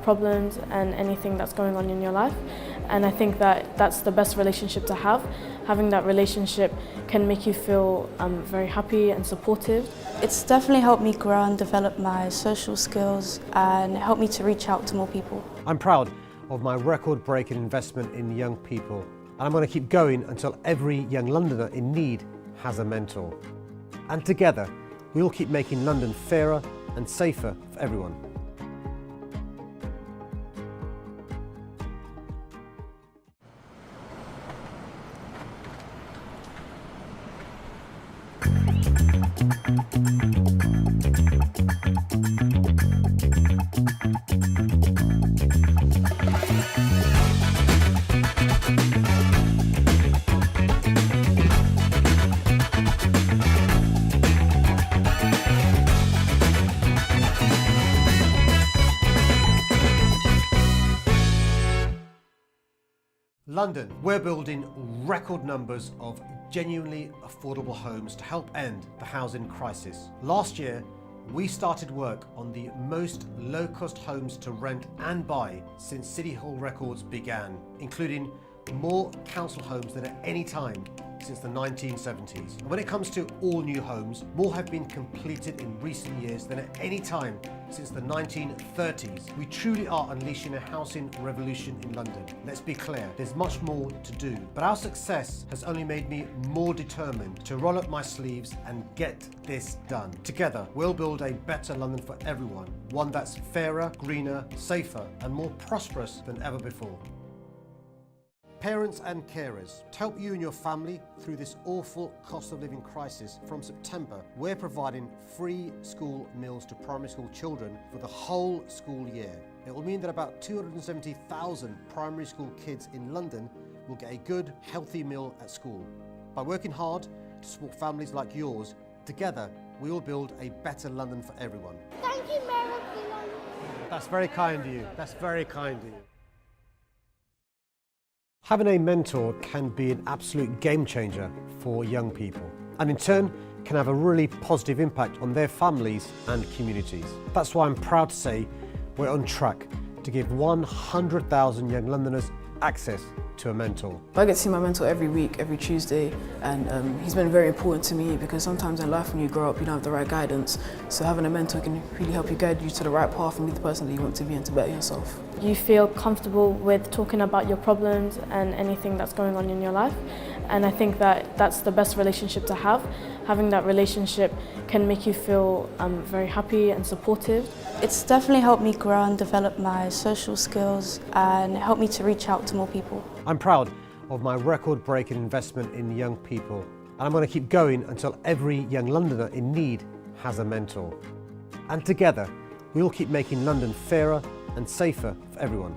Problems and anything that's going on in your life, and I think that that's the best relationship to have. Having that relationship can make you feel very happy and supportive. It's definitely helped me grow and develop my social skills and helped me to reach out to more people. I'm proud of my record-breaking investment in young people, and I'm going to keep going until every young Londoner in need has a mentor. And together, we'll keep making London fairer and safer for everyone. London, we're building record numbers of genuinely affordable homes to help end the housing crisis. Last year, we started work on the most low-cost homes to rent and buy since City Hall records began, including more council homes than at any time since the 1970s. And when it comes to all new homes, more have been completed in recent years than at any time since the 1930s. We truly are unleashing a housing revolution in London. Let's be clear, there's much more to do, but our success has only made me more determined to roll up my sleeves and get this done. Together, we'll build a better London for everyone, one that's fairer, greener, safer, and more prosperous than ever before. Parents and carers, to help you and your family through this awful cost of living crisis, from September, we're providing free school meals to primary school children for the whole school year. It will mean that about 270,000 primary school kids in London will get a good, healthy meal at school. By working hard to support families like yours, together we will build a better London for everyone. Thank you, Mayor of London. That's very kind of you. That's very kind of you. Having a mentor can be an absolute game changer for young people, and in turn can have a really positive impact on their families and communities. That's why I'm proud to say we're on track to give 100,000 young Londoners access to a mentor. I get to see my mentor every week, every Tuesday, and he's been very important to me because sometimes in life when you grow up you don't have the right guidance, so having a mentor can really help you guide you to the right path and be the person that you want to be and to better yourself. You feel comfortable with talking about your problems and anything that's going on in your life, and I think that that's the best relationship to have. Having that relationship can make you feel very happy and supportive. It's definitely helped me grow and develop my social skills and helped me to reach out to more people. I'm proud of my record-breaking investment in young people, and I'm going to keep going until every young Londoner in need has a mentor. And together, we'll keep making London fairer and safer for everyone.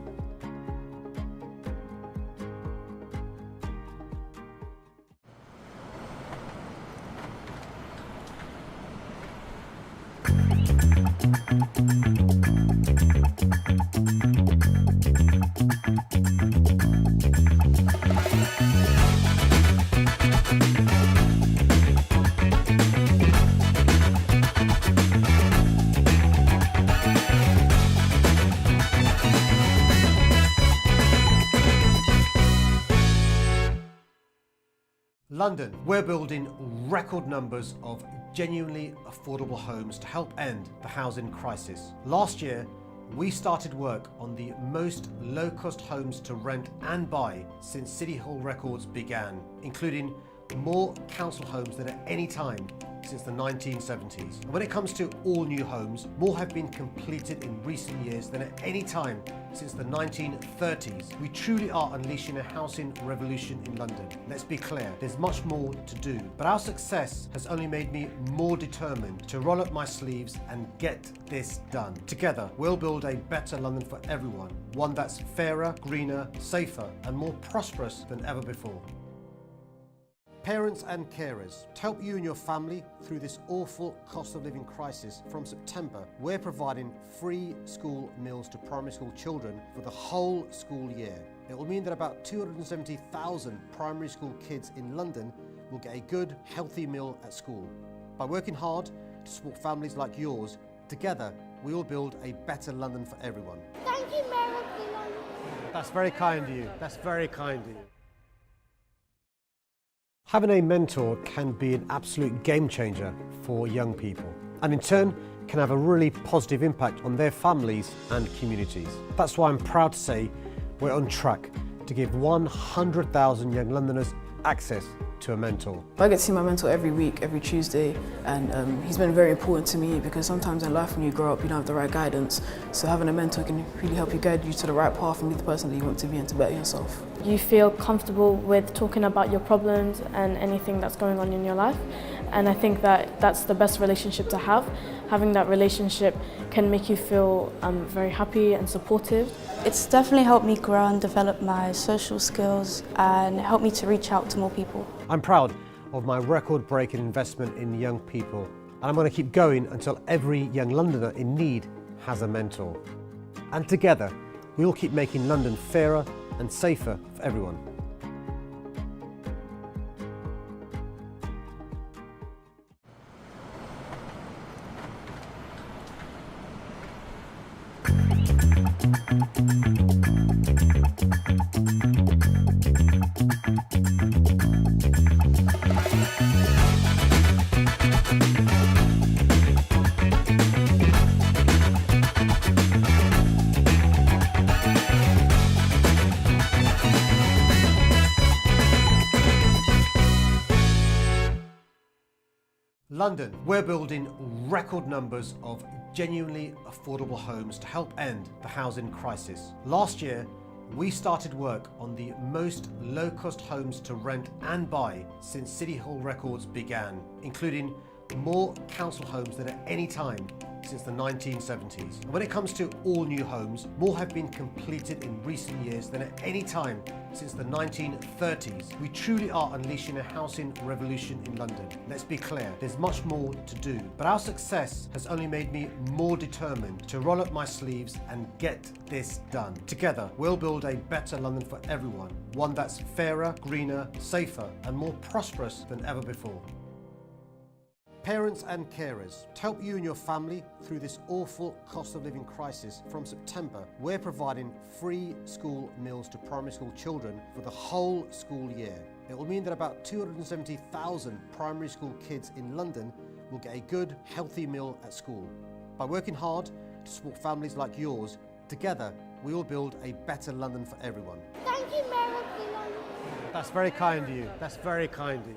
London, we're building record numbers of genuinely affordable homes to help end the housing crisis. Last year, we started work on the most low-cost homes to rent and buy since City Hall records began, including more council homes than at any time since the 1970s. And when it comes to all new homes, more have been completed in recent years than at any time since the 1930s. We truly are unleashing a housing revolution in London. Let's be clear, there's much more to do, but our success has only made me more determined to roll up my sleeves and get this done. Together, we'll build a better London for everyone, one that's fairer, greener, safer, and more prosperous than ever before. Parents and carers, to help you and your family through this awful cost of living crisis, from September, we're providing free school meals to primary school children for the whole school year. It will mean that about 270,000 primary school kids in London will get a good, healthy meal at school. By working hard to support families like yours, together we will build a better London for everyone. Thank Thank you, Mayor of London. That's very kind of you. That's very kind of you. Having a mentor can be an absolute game changer for young people, and in turn can have a really positive impact on their families and communities. That's why I'm proud to say we're on track to give 100,000 young Londoners access to a mentor. I get to see my mentor every week, every Tuesday, and he's been very important to me because sometimes in life when you grow up you don't have the right guidance, so having a mentor can really help you guide you to the right path and be the person that you want to be and to better yourself. You feel comfortable with talking about your problems and anything that's going on in your life, and I think that that's the best relationship to have. Having that relationship can make you feel very happy and supportive. It's definitely helped me grow and develop my social skills and helped me to reach out to more people. I'm proud of my record-breaking investment in young people, and I'm going to keep going until every young Londoner in need has a mentor. And together, we'll keep making London fairer and safer for everyone. London, we're building record numbers of genuinely affordable homes to help end the housing crisis. Last year, we started work on the most low-cost homes to rent and buy since City Hall records began, including more council homes than at any time since the 1970s. And when it comes to all new homes, more have been completed in recent years than at any time since the 1930s. We truly are unleashing a housing revolution in London. Let's be clear, there's much more to do, but our success has only made me more determined to roll up my sleeves and get this done. Together, we'll build a better London for everyone, one that's fairer, greener, safer, and more prosperous than ever before. Parents and carers, to help you and your family through this awful cost of living crisis, from September, we're providing free school meals to primary school children for the whole school year. It will mean that about 270,000 primary school kids in London will get a good, healthy meal at school. By working hard to support families like yours, together we will build a better London for everyone. Thank you, Mayor of London. That's very kind of you. That's very kind of you.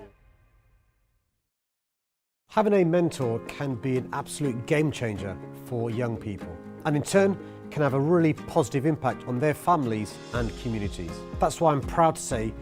Having a mentor can be an absolute game changer for young people, and in turn can have a really positive impact on their families and communities. That's why I'm proud to say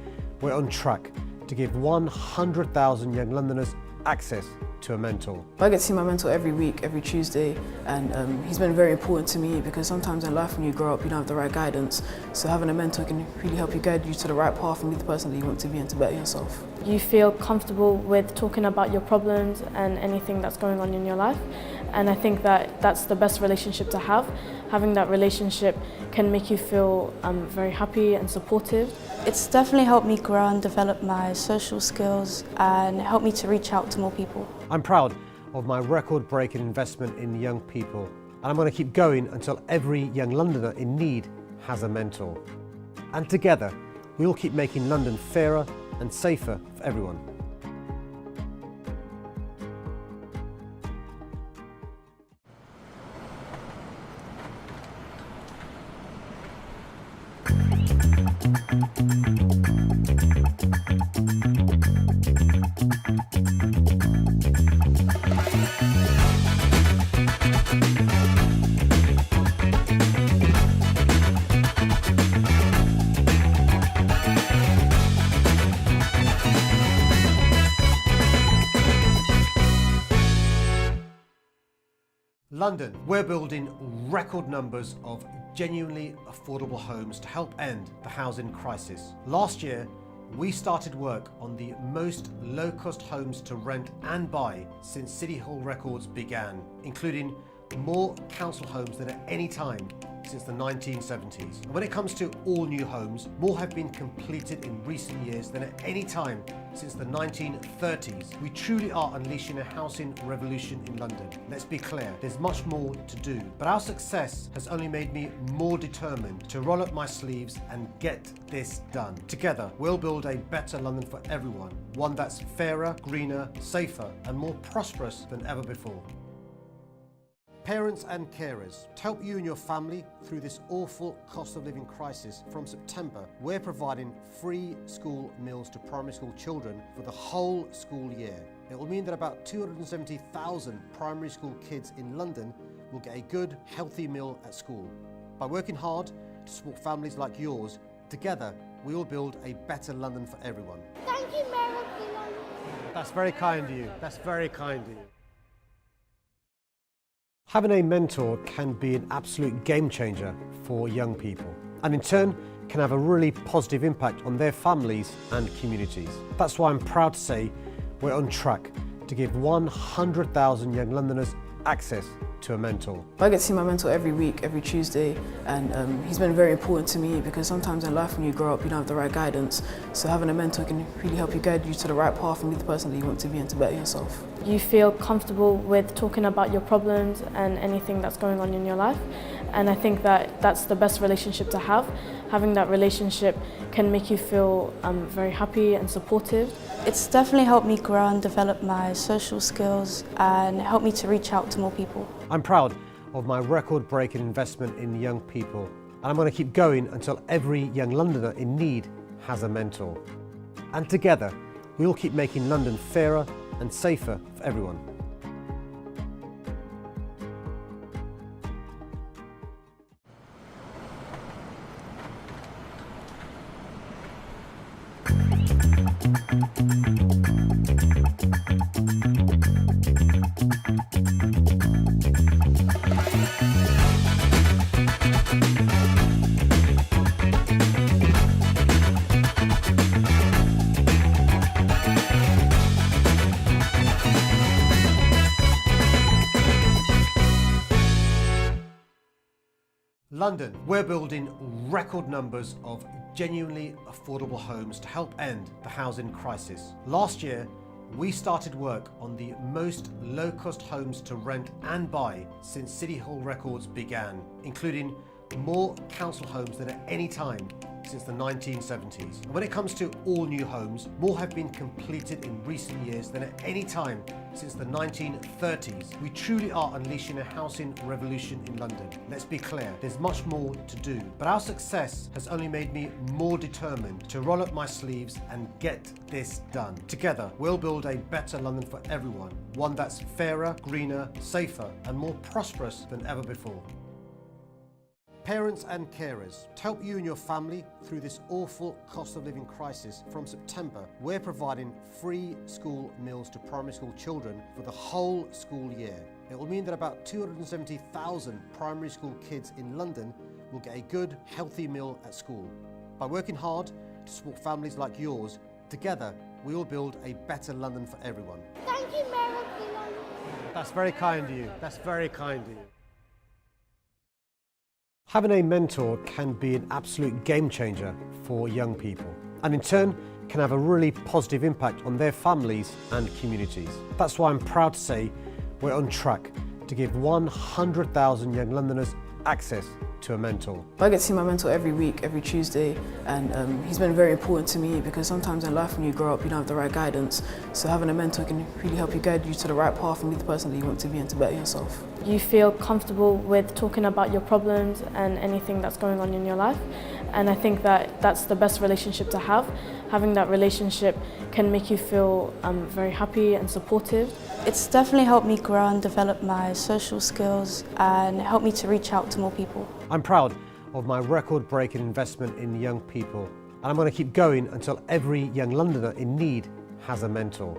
we're on track to give 100,000 young Londoners access to a mentor. I get to see my mentor every week, every Tuesday, and he's been very important to me because sometimes in life when you grow up you don't have the right guidance, so having a mentor can really help you guide you to the right path and be the person that you want to be and to better yourself. You feel comfortable with talking about your problems and anything that's going on in your life, and I think that that's the best relationship to have. Having that relationship can make you feel very happy and supportive. It's definitely helped me grow and develop my social skills and helped me to reach out to more people. I'm proud of my record-breaking investment in young people, and I'm going to keep going until every young Londoner in need has a mentor. And together, we'll keep making London fairer and safer for everyone. London, we're building record numbers of genuinely affordable homes to help end the housing crisis. Last year, we started work on the most low-cost homes to rent and buy since City Hall records began, including more council homes than at any time since the 1970s. And when it comes to all new homes, more have been completed in recent years than at any time since the 1930s. We truly are unleashing a housing revolution in London. Let's be clear, there's much more to do. But our success has only made me more determined to roll up my sleeves and get this done. Together, we'll build a better London for everyone, one that's fairer, greener, safer, and more prosperous than ever before. Parents and carers, to help you and your family through this awful cost of living crisis, from September, we're providing free school meals to primary school children for the whole school year. It will mean that about 270,000 primary school kids in London will get a good, healthy meal at school. By working hard to support families like yours, together we will build a better London for everyone. Thank you, Mayor of London. That's very kind of you. That's very kind of you. Having a mentor can be an absolute game changer for young people, and in turn can have a really positive impact on their families and communities. That's why I'm proud to say we're on track to give 100,000 young Londoners access to a mentor. I get to see my mentor every week, every Tuesday, and he's been very important to me because sometimes in life when you grow up you don't have the right guidance, so having a mentor can really help you guide you to the right path and be the person that you want to be and to better yourself. You feel comfortable with talking about your problems and anything that's going on in your life, and I think that that's the best relationship to have. Having that relationship can make you feel very happy and supportive. It's definitely helped me grow and develop my social skills and helped me to reach out to more people. I'm proud of my record-breaking investment in young people, and I'm going to keep going until every young Londoner in need has a mentor. And together, we'll keep making London fairer and safer for everyone. London, we're building record numbers of genuinely affordable homes to help end the housing crisis. Last year, we started work on the most low-cost homes to rent and buy since City Hall records began, including more council homes than at any time since the 1970s. And when it comes to all new homes, more have been completed in recent years than at any time since the 1930s. We truly are unleashing a housing revolution in London. Let's be clear, there's much more to do. But our success has only made me more determined to roll up my sleeves and get this done. Together, we'll build a better London for everyone, one that's fairer, greener, safer, and more prosperous than ever before. Parents and carers, to help you and your family through this awful cost of living crisis, from September, we're providing free school meals to primary school children for the whole school year. It will mean that about 270,000 primary school kids in London will get a good, healthy meal at school. By working hard to support families like yours, together we will build a better London for everyone. Thank you, Mayor of London. That's very kind of you. That's very kind of you. Having a mentor can be an absolute game changer for young people, and in turn can have a really positive impact on their families and communities. That's why I'm proud to say we're on track to give 100,000 young Londoners access to a mentor. I get to see my mentor every week, every Tuesday, and he's been very important to me because sometimes in life when you grow up you don't have the right guidance, so having a mentor can really help you guide you to the right path and be the person that you want to be and to better yourself. You feel comfortable with talking about your problems and anything that's going on in your life, and I think that that's the best relationship to have. Having that relationship can make you feel very happy and supportive. It's definitely helped me grow and develop my social skills and helped me to reach out to more people. I'm proud of my record-breaking investment in young people, and I'm going to keep going until every young Londoner in need has a mentor.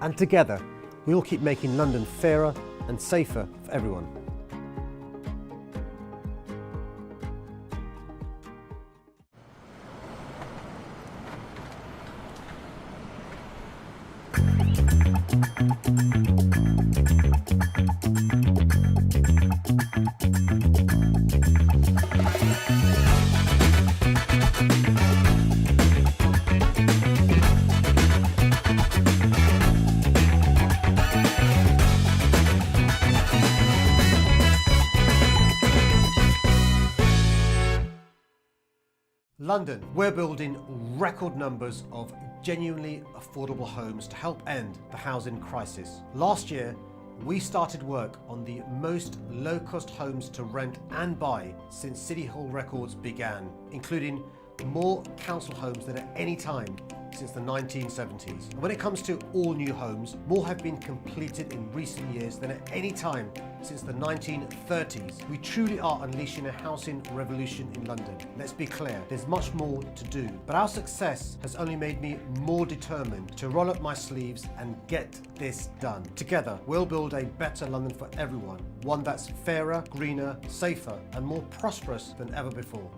And together, we'll keep making London fairer and safer for everyone. London, we're building record numbers of genuinely affordable homes to help end the housing crisis. Last year, we started work on the most low-cost homes to rent and buy since City Hall records began, including more council homes than at any time since the 1970s. And when it comes to all new homes, more have been completed in recent years than at any time since the 1930s. We truly are unleashing a housing revolution in London. Let's be clear, there's much more to do. But our success has only made me more determined to roll up my sleeves and get this done. Together, we'll build a better London for everyone, one that's fairer, greener, safer, and more prosperous than ever before.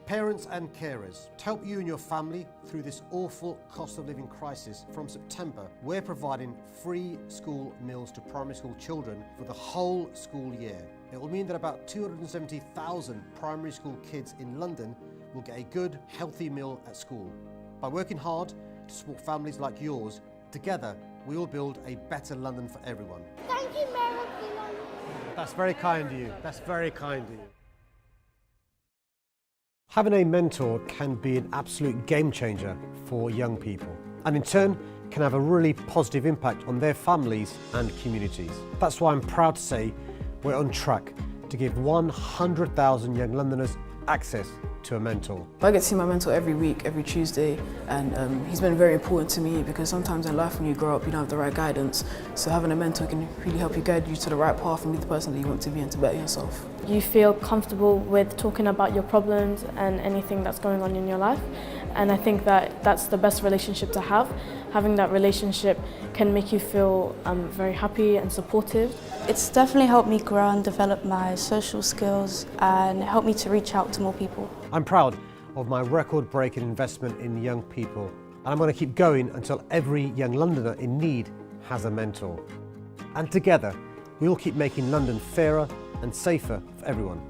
Parents and carers, to help you and your family through this awful cost of living crisis, from September, we're providing free school meals to primary school children for the whole school year. It will mean that about 270,000 primary school kids in London will get a good, healthy meal at school. By working hard to support families like yours, together we will build a better London for everyone. Thank you, Mayor of London. That's very kind of you. That's very kind of you. Having a mentor can be an absolute game changer for young people, and in turn can have a really positive impact on their families and communities. That's why I'm proud to say we're on track to give 100,000 young Londoners access to a mentor. I get to see my mentor every week, every Tuesday, and he's been very important to me because sometimes in life when you grow up you don't have the right guidance, so having a mentor can really help you guide you to the right path and be the person that you want to be and to better yourself. You feel comfortable with talking about your problems and anything that's going on in your life, and I think that that's the best relationship to have. Having that relationship can make you feel very happy and supportive. It's definitely helped me grow and develop my social skills and helped me to reach out to more people. I'm proud of my record-breaking investment in young people, and I'm going to keep going until every young Londoner in need has a mentor. And together, we'll keep making London fairer and safer for everyone.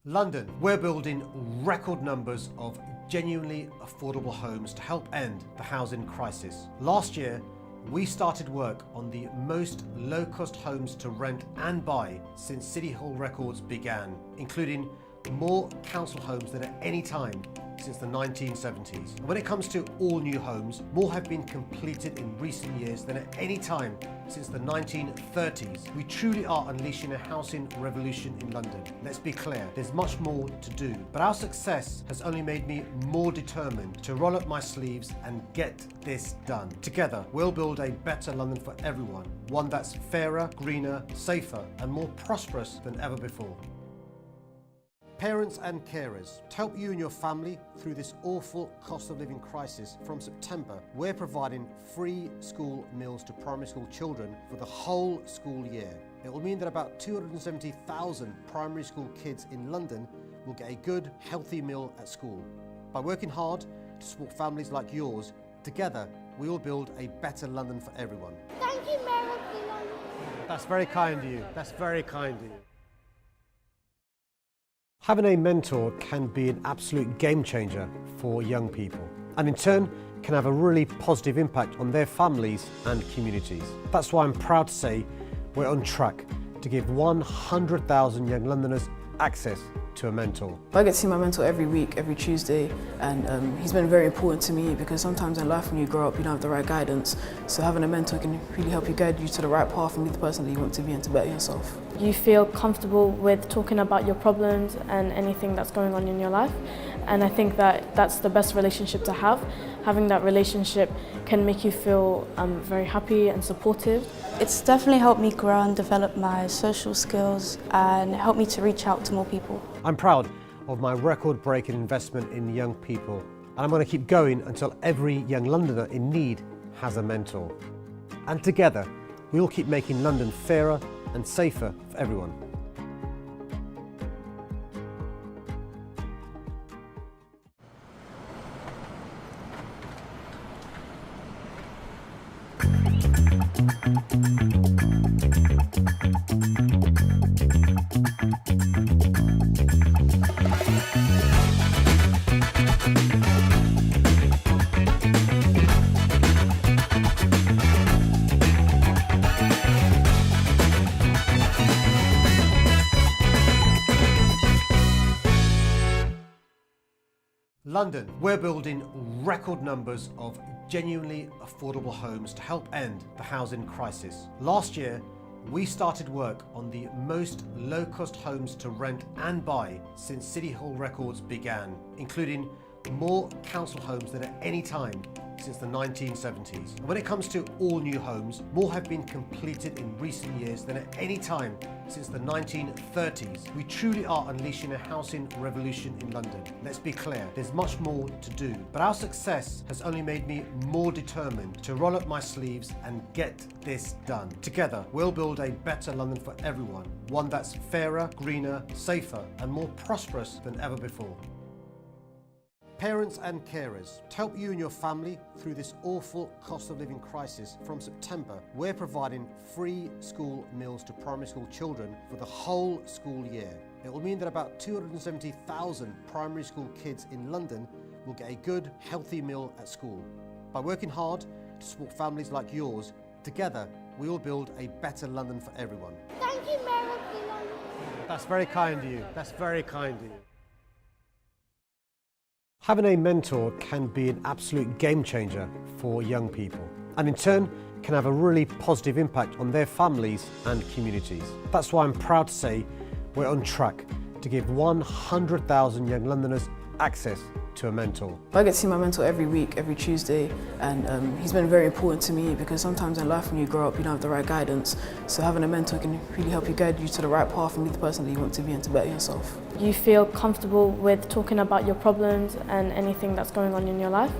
London, we're building record numbers of genuinely affordable homes to help end the housing crisis. Last year, we started work on the most low-cost homes to rent and buy since City Hall records began, including more council homes than at any time since the 1970s. And when it comes to all new homes, more have been completed in recent years than at any time since the 1930s. We truly are unleashing a housing revolution in London. Let's be clear, there's much more to do. But our success has only made me more determined to roll up my sleeves and get this done. Together, we'll build a better London for everyone, one that's fairer, greener, safer, and more prosperous than ever before. Parents and carers, to help you and your family through this awful cost of living crisis, from September, we're providing free school meals to primary school children for the whole school year. It will mean that about 270,000 primary school kids in London will get a good, healthy meal at school. By working hard to support families like yours, together we will build a better London for everyone. Thank you, Mayor of London. That's very kind of you. That's very kind of you. Having a mentor can be an absolute game changer for young people, and in turn can have a really positive impact on their families and communities. That's why I'm proud to say we're on track to give 100,000 young Londoners access to a mentor. I get to see my mentor every week, every Tuesday, and he's been very important to me because sometimes in life when you grow up you don't have the right guidance, so having a mentor can really help you guide you to the right path and be the person that you want to be and to better yourself. You feel comfortable with talking about your problems and anything that's going on in your life, and I think that that's the best relationship to have. Having that relationship can make you feel very happy and supportive. It's definitely helped me grow and develop my social skills and helped me to reach out to more people. I'm proud of my record-breaking investment in young people, and I'm going to keep going until every young Londoner in need has a mentor. And together, we'll keep making London fairer and safer for everyone. London, we're building record numbers of genuinely affordable homes to help end the housing crisis. Last year, we started work on the most low-cost homes to rent and buy since City Hall records began, including more council homes than at any time since the 1970s. And when it comes to all new homes, more have been completed in recent years than at any time since the 1930s. We truly are unleashing a housing revolution in London. Let's be clear, there's much more to do. But our success has only made me more determined to roll up my sleeves and get this done. Together, we'll build a better London for everyone, one that's fairer, greener, safer, and more prosperous than ever before. Parents and carers, to help you and your family through this awful cost of living crisis, from September, we're providing free school meals to primary school children for the whole school year. It will mean that about 270,000 primary school kids in London will get a good, healthy meal at school. By working hard to support families like yours, together we will build a better London for everyone. Thank you, Mayor of London. That's very kind of you. That's very kind of you. Having a mentor can be an absolute game changer for young people, and in turn can have a really positive impact on their families and communities. That's why I'm proud to say we're on track to give 100,000 young Londoners access to a mentor. I get to see my mentor every week, every Tuesday, and he's been very important to me because sometimes in life when you grow up you don't have the right guidance, so having a mentor can really help you guide you to the right path and be the person that you want to be and to better yourself. You feel comfortable with talking about your problems and anything that's going on in your life,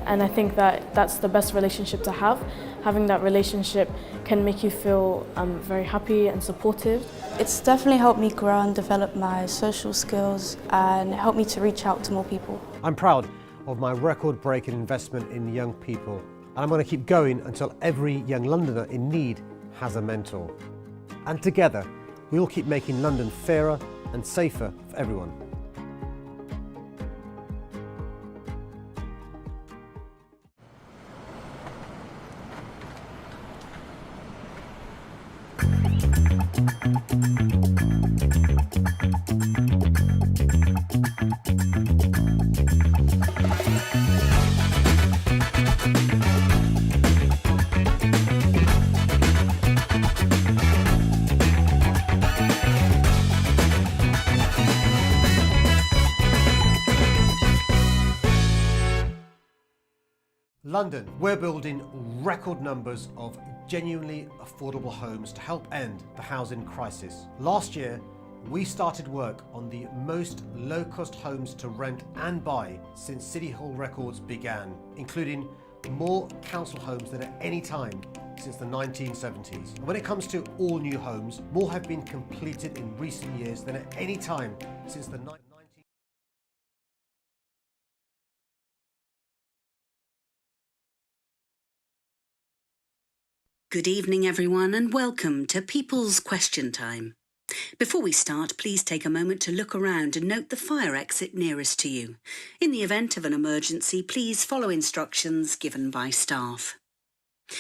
and I think that that's the best relationship to have. Having that relationship can make you feel very happy and supportive. It's definitely helped me grow and develop my social skills and helped me to reach out to more people. I'm proud of my record-breaking investment in young people, and I'm going to keep going until every young Londoner in need has a mentor. And together, we'll keep making London fairer and safer for everyone. London, we're building record numbers of genuinely affordable homes to help end the housing crisis. Last year, we started work on the most low-cost homes to rent and buy since City Hall records began, including more council homes than at any time since the 1970s. And when it comes to all new homes, more have been completed in recent years than at any time since the 1990s. Good evening, everyone, and welcome to People's Question Time. Before we start, please take a moment to look around and note the fire exit nearest to you. In the event of an emergency, please follow instructions given by staff.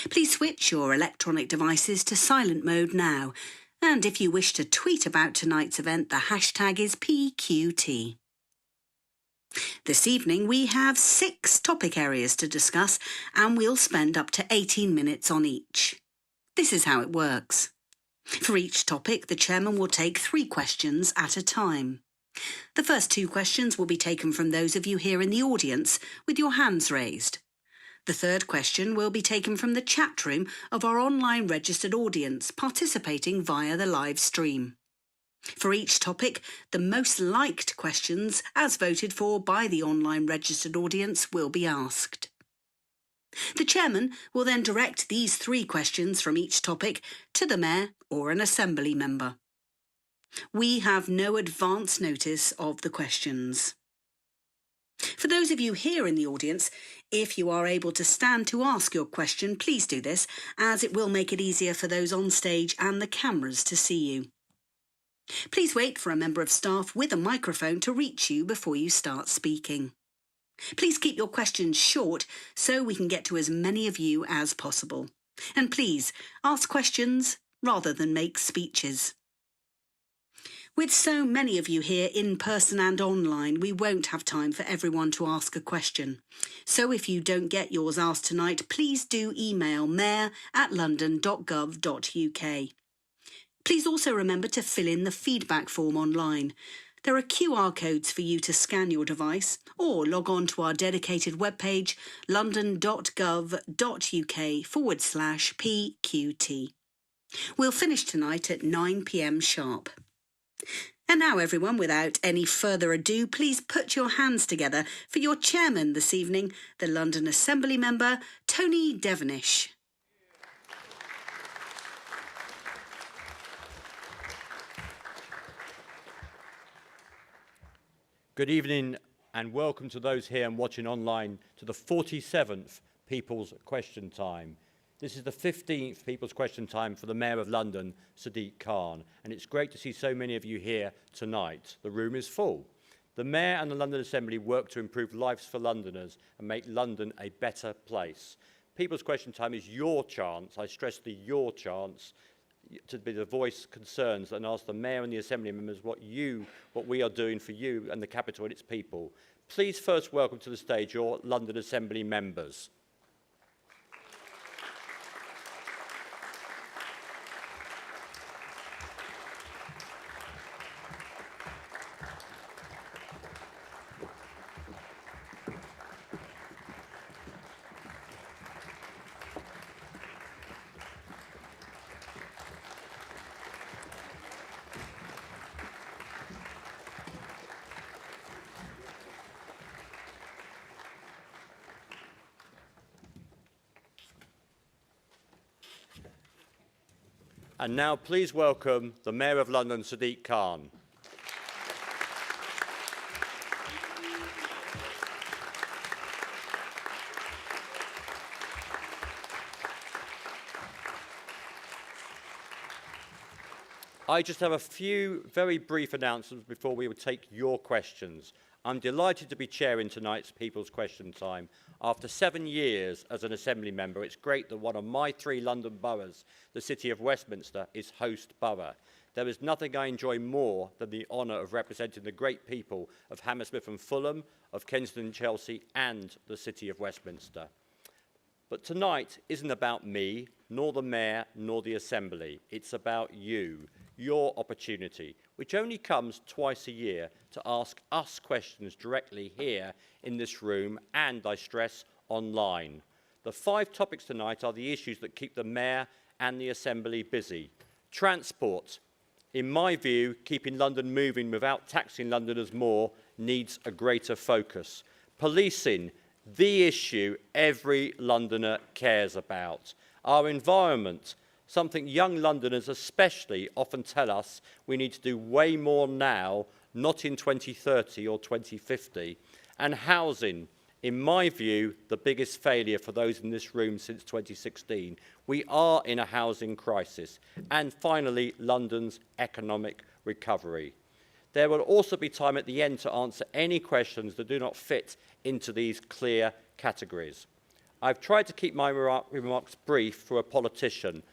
Please switch your electronic devices to silent mode now, and if you wish to tweet about tonight's event, the hashtag is PQT. This evening we have 6 topic areas to discuss, and we'll spend up to 18 minutes on each. This is how it works. For each topic, the chairman will take 3 questions at a time. The first 2 questions will be taken from those of you here in the audience with your hands raised. The third question will be taken from the chat room of our online registered audience participating via the live stream. For each topic, the most liked questions, as voted for by the online registered audience, will be asked. The chairman will then direct these 3 questions from each topic to the Mayor or an Assembly member. We have no advance notice of the questions. For those of you here in the audience, if you are able to stand to ask your question, please do this, as it will make it easier for those on stage and the cameras to see you. Please wait for a member of staff with a microphone to reach you before you start speaking. Please keep your questions short so we can get to as many of you as possible. And please, ask questions rather than make speeches. With so many of you here in person and online, we won't have time for everyone to ask a question. So if you don't get yours asked tonight, please do email mayor@london.gov.uk. Please also remember to fill in the feedback form online. There are QR codes for you to scan your device or log on to our dedicated webpage, london.gov.uk/PQT. We'll finish tonight at 9 p.m. sharp. And now, everyone, without any further ado, please put your hands together for your chairman this evening, the London Assembly member, Tony Devonish. Good evening and welcome to those here and watching online to the 47th People's Question Time. This is the 15th People's Question Time for the Mayor of London, Sadiq Khan, and it's great to see so many of you here tonight. The room is full. The Mayor and the London Assembly work to improve lives for Londoners and make London a better place. People's Question Time is your chance, I stress the your chance, to be the voice concerns and ask the Mayor and the Assembly members what we are doing for you and the capital and its people. Please first welcome to the stage your London Assembly members. And now please welcome the Mayor of London, Sadiq Khan. I just have a few very brief announcements before we will take your questions. I'm delighted to be chairing tonight's People's Question Time. After 7 years as an Assembly member, it's great that one of my 3 London boroughs, the City of Westminster, is host borough. There is nothing I enjoy more than the honour of representing the great people of Hammersmith and Fulham, of Kensington and Chelsea, and the City of Westminster. But tonight isn't about me, nor the Mayor, nor the Assembly. It's about you, your opportunity, which only comes twice a year to ask us questions directly here in this room and, I stress, online. The 5 topics tonight are the issues that keep the Mayor and the Assembly busy. Transport. In my view, keeping London moving without taxing Londoners more needs a greater focus. Policing. The issue every Londoner cares about. Our environment, something young Londoners especially often tell us we need to do way more now, not in 2030 or 2050. And housing, in my view, the biggest failure for those in this room since 2016. We are in a housing crisis. And finally, London's economic recovery. There will also be time at the end to answer any questions that do not fit into these clear categories. I've tried to keep my remarks brief for a politician,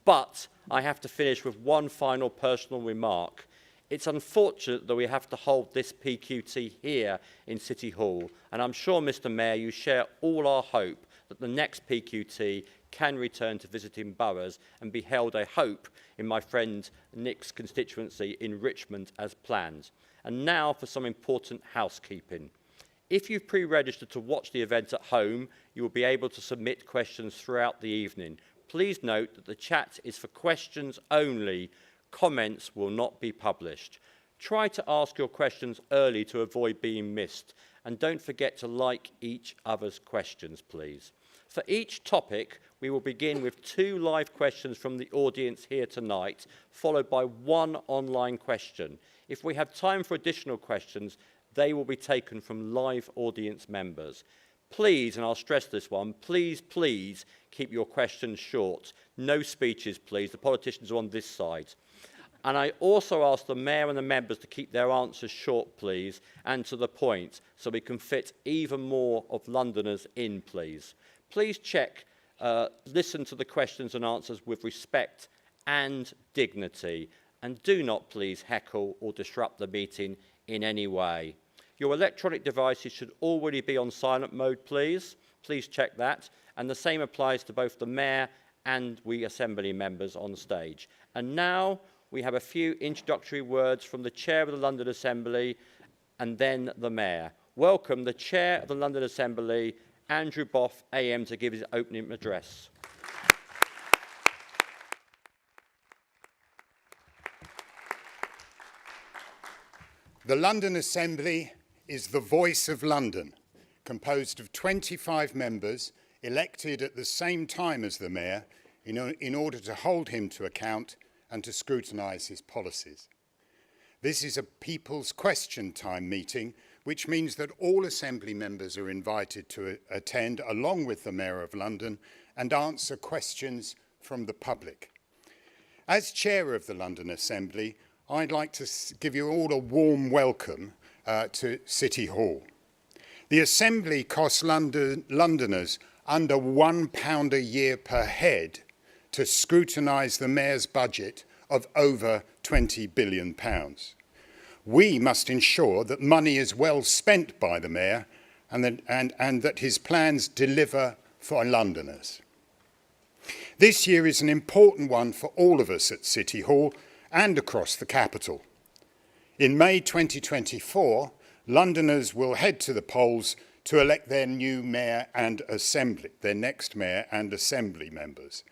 but I have to finish with one final personal remark. It's unfortunate that we have to hold this PQT here in City Hall, and I'm sure, Mr. Mayor, you share all our hope that the next PQT can return to visiting boroughs and be held, I hope, in my friend Nick's constituency in Richmond as planned. And now for some important housekeeping. If you've pre-registered to watch the event at home, you will be able to submit questions throughout the evening. Please note that the chat is for questions only. Comments will not be published. Try to ask your questions early to avoid being missed. And don't forget to like each other's questions, please. For each topic, we will begin with 2 live questions from the audience here tonight, followed by 1 online question. If we have time for additional questions, they will be taken from live audience members. Please, and I'll stress this one, please keep your questions short. No speeches, please. The politicians are on this side. And I also ask the Mayor and the members to keep their answers short, please, and to the point, so we can fit even more of Londoners in, please. Please listen to the questions and answers with respect and dignity, and do not please heckle or disrupt the meeting in any way. Your electronic devices should already be on silent mode, please. Please check that. And the same applies to both the Mayor and we Assembly members on stage. And now we have a few introductory words from the Chair of the London Assembly and then the Mayor. Welcome the Chair of the London Assembly, Andrew Boff, AM, to give his opening address. The London Assembly is the voice of London, composed of 25 members elected at the same time as the Mayor in order to hold him to account and to scrutinise his policies. This is a People's Question Time meeting, which means that all Assembly members are invited to attend, along with the Mayor of London, and answer questions from the public. As Chair of the London Assembly, I'd like to give you all a warm welcome to City Hall. The Assembly costs Londoners under £1 a year per head to scrutinise the Mayor's budget of over £20 billion. We must ensure that money is well spent by the Mayor and that his plans deliver for Londoners. This year is an important one for all of us at City Hall and across the capital. In May 2024, Londoners will head to the polls to elect their new Mayor and Assembly, their next Mayor and Assembly members.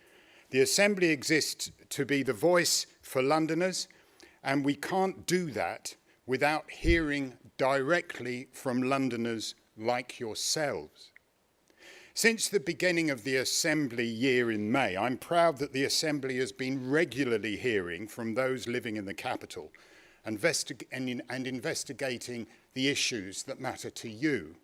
The Assembly exists to be the voice for Londoners, and we can't do that without hearing directly from Londoners like yourselves. Since the beginning of the Assembly year in May, I'm proud that the Assembly has been regularly hearing from those living in the capital and investigating the issues that matter to you.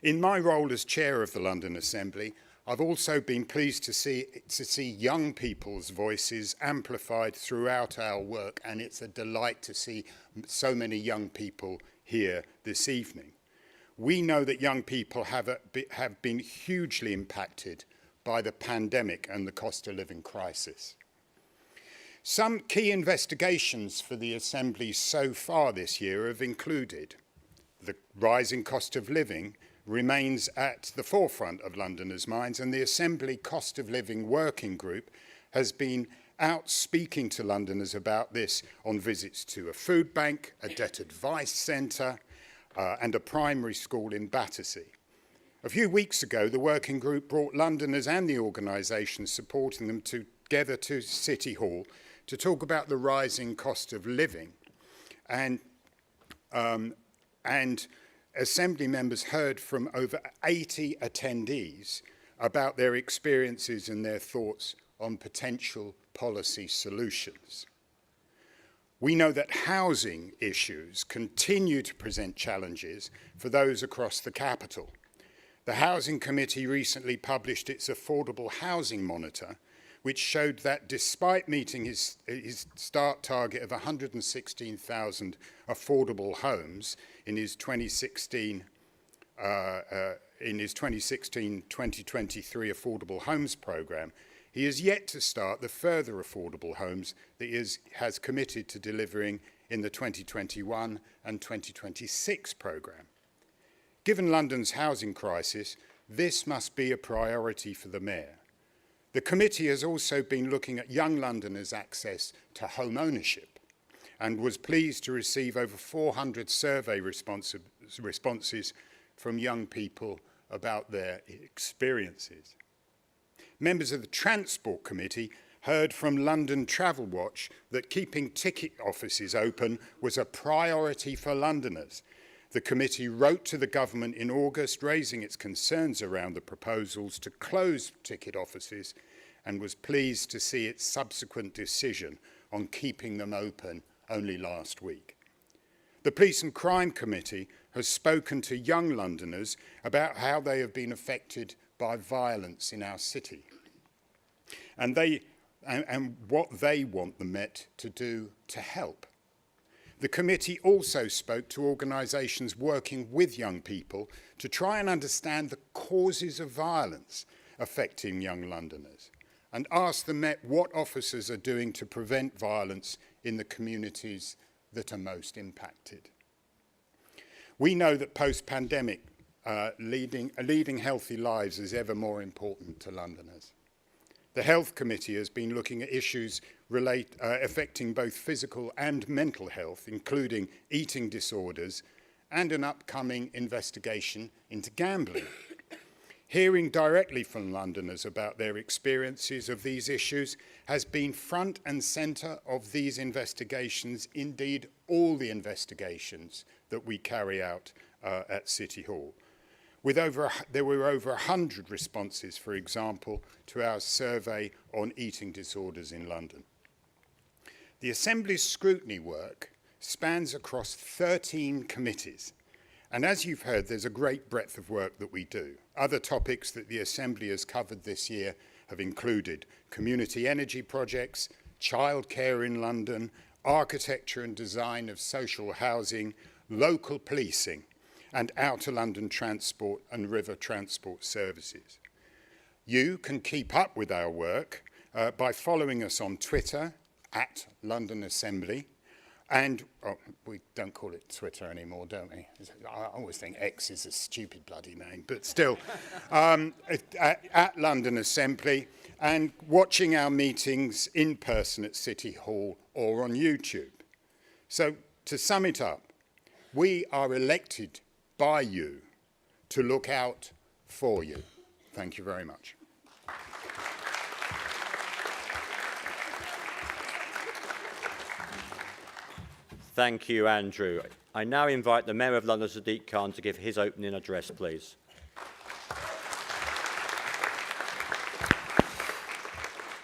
In my role as Chair of the London Assembly, I've also been pleased to see young people's voices amplified throughout our work, and it's a delight to see so many young people here this evening. We know that young people have been hugely impacted by the pandemic and the cost of living crisis. Some key investigations for the Assembly so far this year have included the rising cost of living remains at the forefront of Londoners' minds, and the Assembly Cost of Living Working Group has been out speaking to Londoners about this on visits to a food bank, a debt advice centre, and a primary school in Battersea. A few weeks ago, the working group brought Londoners and the organisations supporting them together to City Hall to talk about the rising cost of living. And Assembly members heard from over 80 attendees about their experiences and their thoughts on potential policy solutions. We know that housing issues continue to present challenges for those across the capital. The Housing Committee recently published its Affordable Housing Monitor, which showed that despite meeting his start target of 116,000 affordable homes in his 2016-2023 Affordable Homes Programme, he has yet to start the further affordable homes that he has committed to delivering in the 2021 and 2026 programme. Given London's housing crisis, this must be a priority for the Mayor. The committee has also been looking at young Londoners' access to home ownership and was pleased to receive over 400 survey responses from young people about their experiences. Members of the Transport Committee heard from London Travel Watch that keeping ticket offices open was a priority for Londoners, The committee wrote to the government in August raising its concerns around the proposals to close ticket offices and was pleased to see its subsequent decision on keeping them open only last week. The Police and Crime Committee has spoken to young Londoners about how they have been affected by violence in our city and what they want the Met to do to help. The committee also spoke to organisations working with young people to try and understand the causes of violence affecting young Londoners and asked the Met what officers are doing to prevent violence in the communities that are most impacted. We know that post-pandemic, leading healthy lives is ever more important to Londoners. The Health Committee has been looking at issues affecting both physical and mental health, including eating disorders, and an upcoming investigation into gambling. Hearing directly from Londoners about their experiences of these issues has been front and centre of these investigations, indeed all the investigations that we carry out at City Hall. There were over 100 responses, for example, to our survey on eating disorders in London. The Assembly's scrutiny work spans across 13 committees, and as you've heard, there's a great breadth of work that we do. Other topics that the Assembly has covered this year have included community energy projects, childcare in London, architecture and design of social housing, local policing, and outer London transport and river transport services. You can keep up with our work by following us on Twitter @LondonAssembly, and we don't call it Twitter anymore, don't we? I always think X is a stupid bloody name, but still, at London Assembly, and watching our meetings in person at City Hall or on YouTube. So to sum it up, we are elected by you to look out for you. Thank you very much. Thank you, Andrew. I now invite the Mayor of London, Sadiq Khan, to give his opening address, please.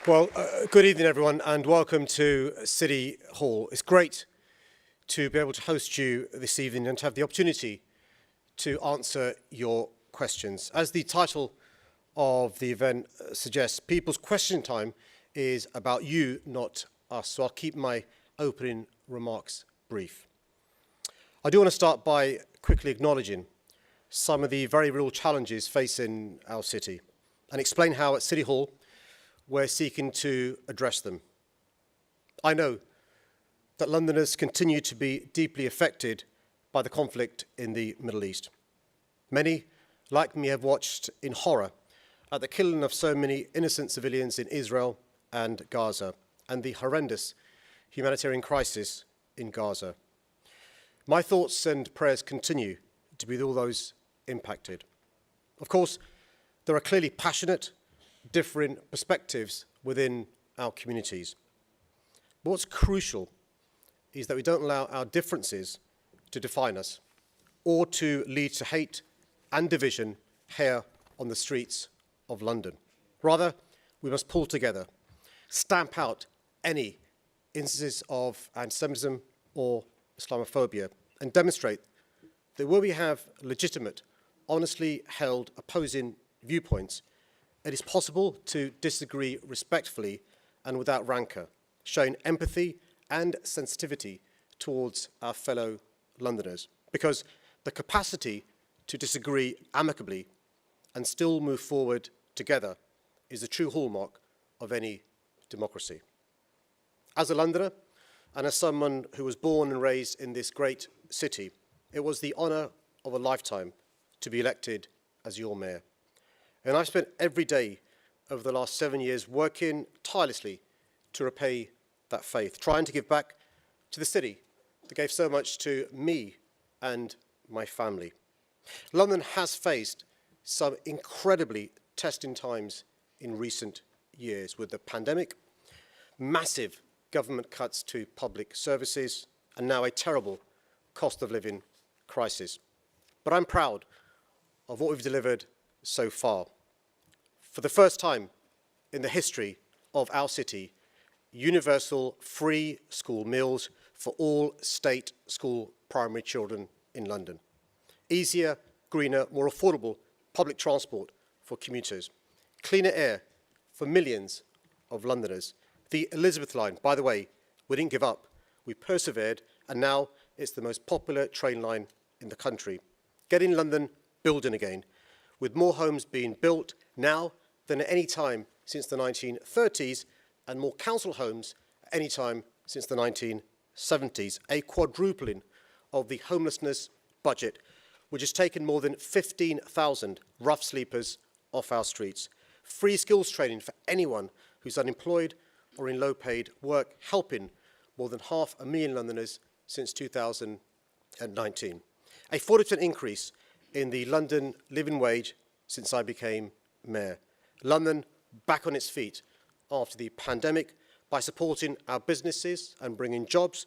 Well, good evening, everyone, and welcome to City Hall. It's great to be able to host you this evening and to have the opportunity to answer your questions. As the title of the event suggests, People's Question Time is about you, not us. So I'll keep my opening remarks brief. I do want to start by quickly acknowledging some of the very real challenges facing our city and explain how at City Hall we're seeking to address them. I know that Londoners continue to be deeply affected by the conflict in the Middle East. Many, like me, have watched in horror at the killing of so many innocent civilians in Israel and Gaza and the horrendous humanitarian crisis in Gaza. My thoughts and prayers continue to be with all those impacted. Of course, there are clearly passionate, different perspectives within our communities. But what's crucial is that we don't allow our differences to define us or to lead to hate and division here on the streets of London. Rather, we must pull together, stamp out any instances of anti-Semitism or Islamophobia, and demonstrate that where we have legitimate, honestly held opposing viewpoints, it is possible to disagree respectfully and without rancour, showing empathy and sensitivity towards our fellow Londoners, because the capacity to disagree amicably and still move forward together is the true hallmark of any democracy. As a Londoner, and as someone who was born and raised in this great city, it was the honour of a lifetime to be elected as your mayor. And I've spent every day over the last 7 years working tirelessly to repay that faith, trying to give back to the city that gave so much to me and my family. London has faced some incredibly testing times in recent years, with the pandemic, massive government cuts to public services, and now a terrible cost of living crisis. But I'm proud of what we've delivered so far. For the first time in the history of our city, universal free school meals for all state school primary children in London. Easier, greener, more affordable public transport for commuters. Cleaner air for millions of Londoners. The Elizabeth line, by the way, we didn't give up. We persevered, and now it's the most popular train line in the country. Getting London building again, with more homes being built now than at any time since the 1930s, and more council homes at any time since the 1970s. A quadrupling of the homelessness budget, which has taken more than 15,000 rough sleepers off our streets. Free skills training for anyone who's unemployed or in low-paid work, helping more than 500,000 Londoners since 2019. A 40% increase in the London living wage since I became mayor. London back on its feet after the pandemic by supporting our businesses and bringing jobs,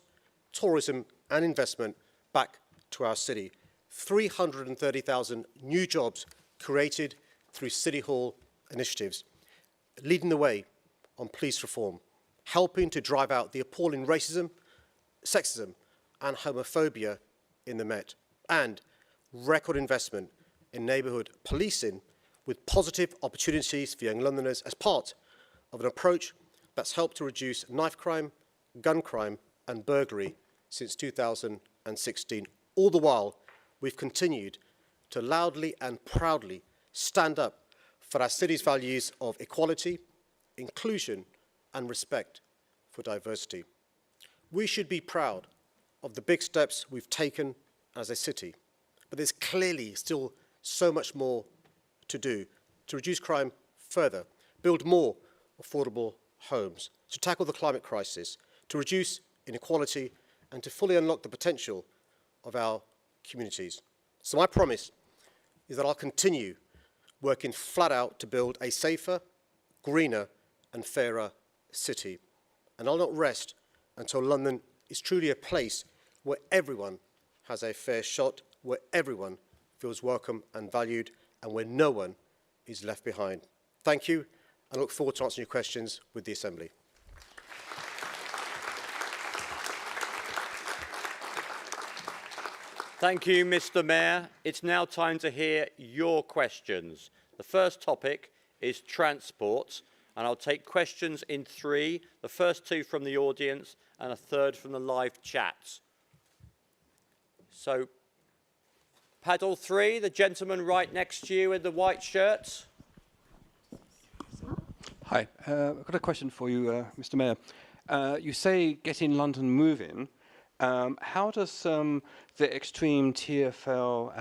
tourism and investment back to our city. 330,000 new jobs created through City Hall initiatives, leading the way on police reform, helping to drive out the appalling racism, sexism and homophobia in the Met, and record investment in neighbourhood policing with positive opportunities for young Londoners as part of an approach that's helped to reduce knife crime, gun crime and burglary since 2016. All the while, we've continued to loudly and proudly stand up for our city's values of equality, inclusion and respect for diversity. We should be proud of the big steps we've taken as a city, but there's clearly still so much more to do to reduce crime further, build more affordable homes, to tackle the climate crisis, to reduce inequality and to fully unlock the potential of our communities. So my promise is that I'll continue working flat out to build a safer, greener and fairer city. And I'll not rest until London is truly a place where everyone has a fair shot, where everyone feels welcome and valued, and where no one is left behind. Thank you, and I look forward to answering your questions with the Assembly. Thank you, Mr. Mayor. It's now time to hear your questions. The first topic is transport, and I'll take questions in three, the first two from the audience and a third from the live chat. So, paddle three, the gentleman right next to you in the white shirt. Hi, I've got a question for you, Mr. Mayor. You say getting London moving. How does the extreme TfL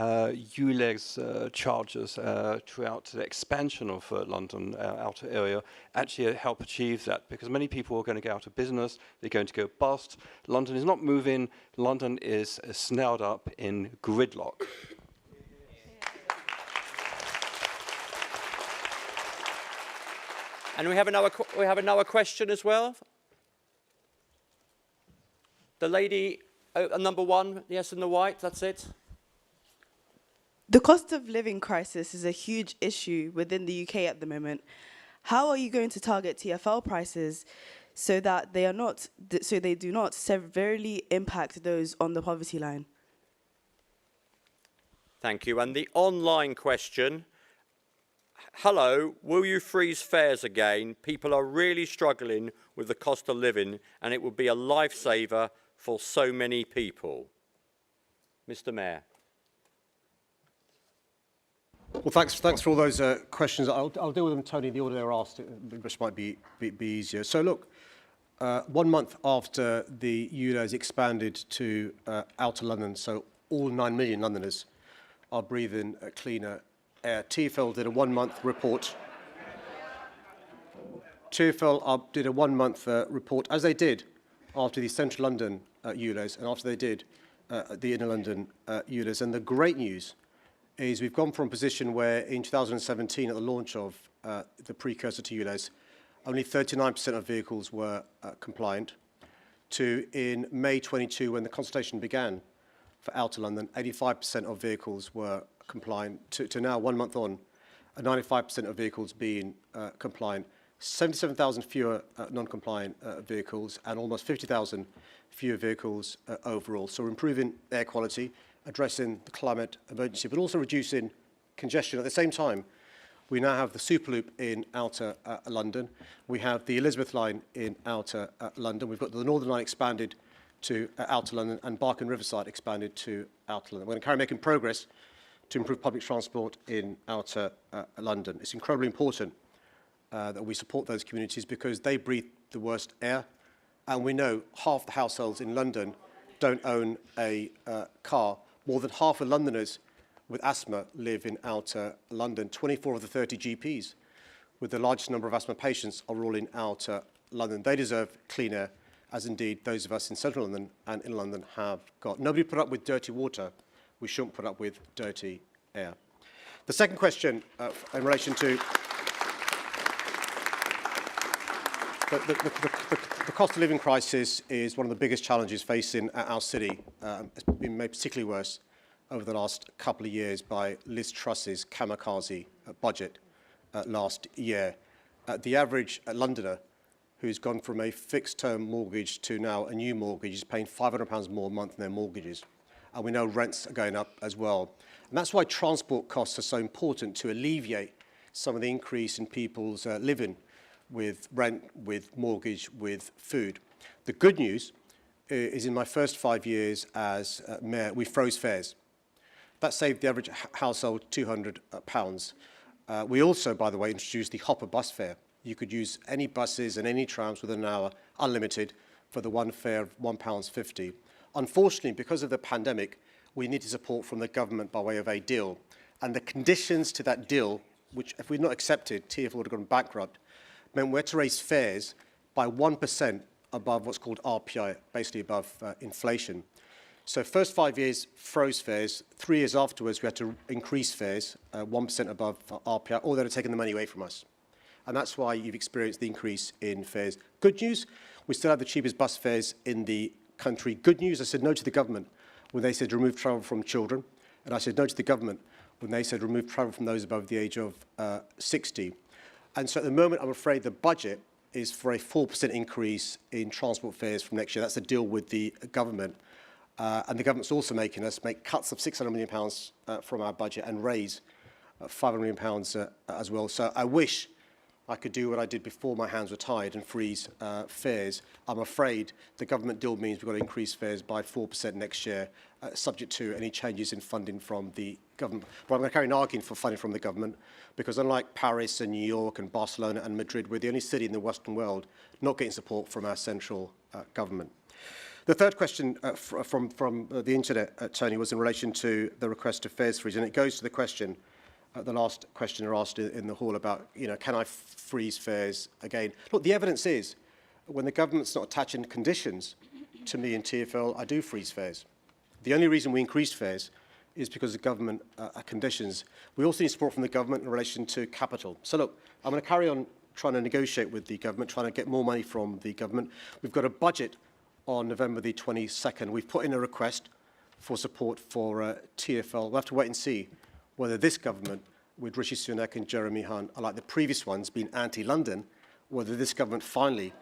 ULEZ charges throughout the expansion of London outer area actually help achieve that? Because many people are going to go out of business, they're going to go bust. London is not moving, London is snarled up in gridlock. And we have another question as well. The lady, number one, yes, in the white, that's it. The cost of living crisis is a huge issue within the UK at the moment. How are you going to target TfL prices so that they do not severely impact those on the poverty line? Thank you. And the online question. Hello, will you freeze fares again? People are really struggling with the cost of living and it would be a lifesaver for so many people. Mr. Mayor. Well, thanks for all those questions. I'll deal with them, Tony, in the order they were asked, which might be easier. So look, 1 month after the ULEZ expanded to outer London, so all 9 million Londoners are breathing cleaner air. TfL did a 1 month report. TfL did a 1 month report, as they did after the Central London ULEZ and after they did the Inner London ULEZ. And the great news is we've gone from a position where in 2017, at the launch of the precursor to ULEZ, only 39% of vehicles were compliant, to in May 22, when the consultation began, for outer London. 85% of vehicles were compliant. To now, 1 month on, 95% of vehicles being compliant. 77,000 fewer non-compliant vehicles and almost 50,000 fewer vehicles overall. So we're improving air quality, addressing the climate emergency, but also reducing congestion. At the same time, we now have the Superloop in outer London. We have the Elizabeth line in outer London. We've got the Northern line expanded to outer London and Bark and Riverside expanded to outer London. We're going to carry making progress to improve public transport in outer London. It's incredibly important that we support those communities because they breathe the worst air. And we know half the households in London don't own a car. More than half of Londoners with asthma live in outer London. 24 of the 30 GPs with the largest number of asthma patients are all in outer London. They deserve clean air, as indeed those of us in central London and in London have got. Nobody put up with dirty water. We shouldn't put up with dirty air. The second question in relation to the cost of living crisis is one of the biggest challenges facing our city. It's been made particularly worse over the last couple of years by Liz Truss's kamikaze budget last year. The average Londoner who's gone from a fixed-term mortgage to now a new mortgage is paying £500 more a month in their mortgages. And we know rents are going up as well. And that's why transport costs are so important to alleviate some of the increase in people's living with rent, with mortgage, with food. The good news is in my first 5 years as mayor, we froze fares. That saved the average household £200. We also, by the way, introduced the hopper bus fare. You could use any buses and any trams within an hour, unlimited, for the one fare of £1.50. Unfortunately, because of the pandemic, we needed support from the government by way of a deal. And the conditions to that deal, which if we'd not accepted, TfL would have gone bankrupt, meant we had to raise fares by 1% above what's called RPI, basically above inflation. So first 5 years, froze fares. 3 years afterwards, we had to increase fares 1% above RPI, or they'd have taken the money away from us. And that's why you've experienced the increase in fares. Good news, we still have the cheapest bus fares in the country. Good news, I said no to the government when they said remove travel from children. And I said no to the government when they said remove travel from those above the age of 60. And so at the moment, I'm afraid the budget is for a 4% increase in transport fares from next year. That's a deal with the government. And the government's also making us make cuts of £600 million from our budget and raise £500 million as well. So I wish I could do what I did before my hands were tied and freeze fares. I'm afraid the government deal means we've got to increase fares by 4% next year, subject to any changes in funding from the government. But I'm going to carry on arguing for funding from the government because unlike Paris and New York and Barcelona and Madrid, we're the only city in the Western world not getting support from our central government. The third question from the internet, Tony, was in relation to the request to fares freeze, and it goes to the question the last questioner asked in the hall about, can I freeze fares again? Look, the evidence is when the government's not attaching conditions to me and TfL, I do freeze fares. The only reason we increase fares is because of government conditions. We also need support from the government in relation to capital. So look, I'm going to carry on trying to negotiate with the government, trying to get more money from the government. We've got a budget on November the 22nd. We've put in a request for support for TfL. We'll have to wait and see whether this government, with Rishi Sunak and Jeremy Hunt, are like the previous ones, being anti-London, whether this government finally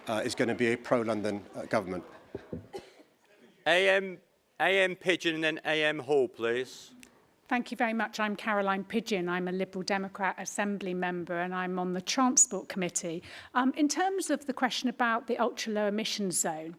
is going to be a pro-London government. AM Pigeon and then AM Hall, please. Thank you very much. I'm Caroline Pigeon. I'm a Liberal Democrat Assembly member and I'm on the Transport Committee. In terms of the question about the ultra-low emissions zone,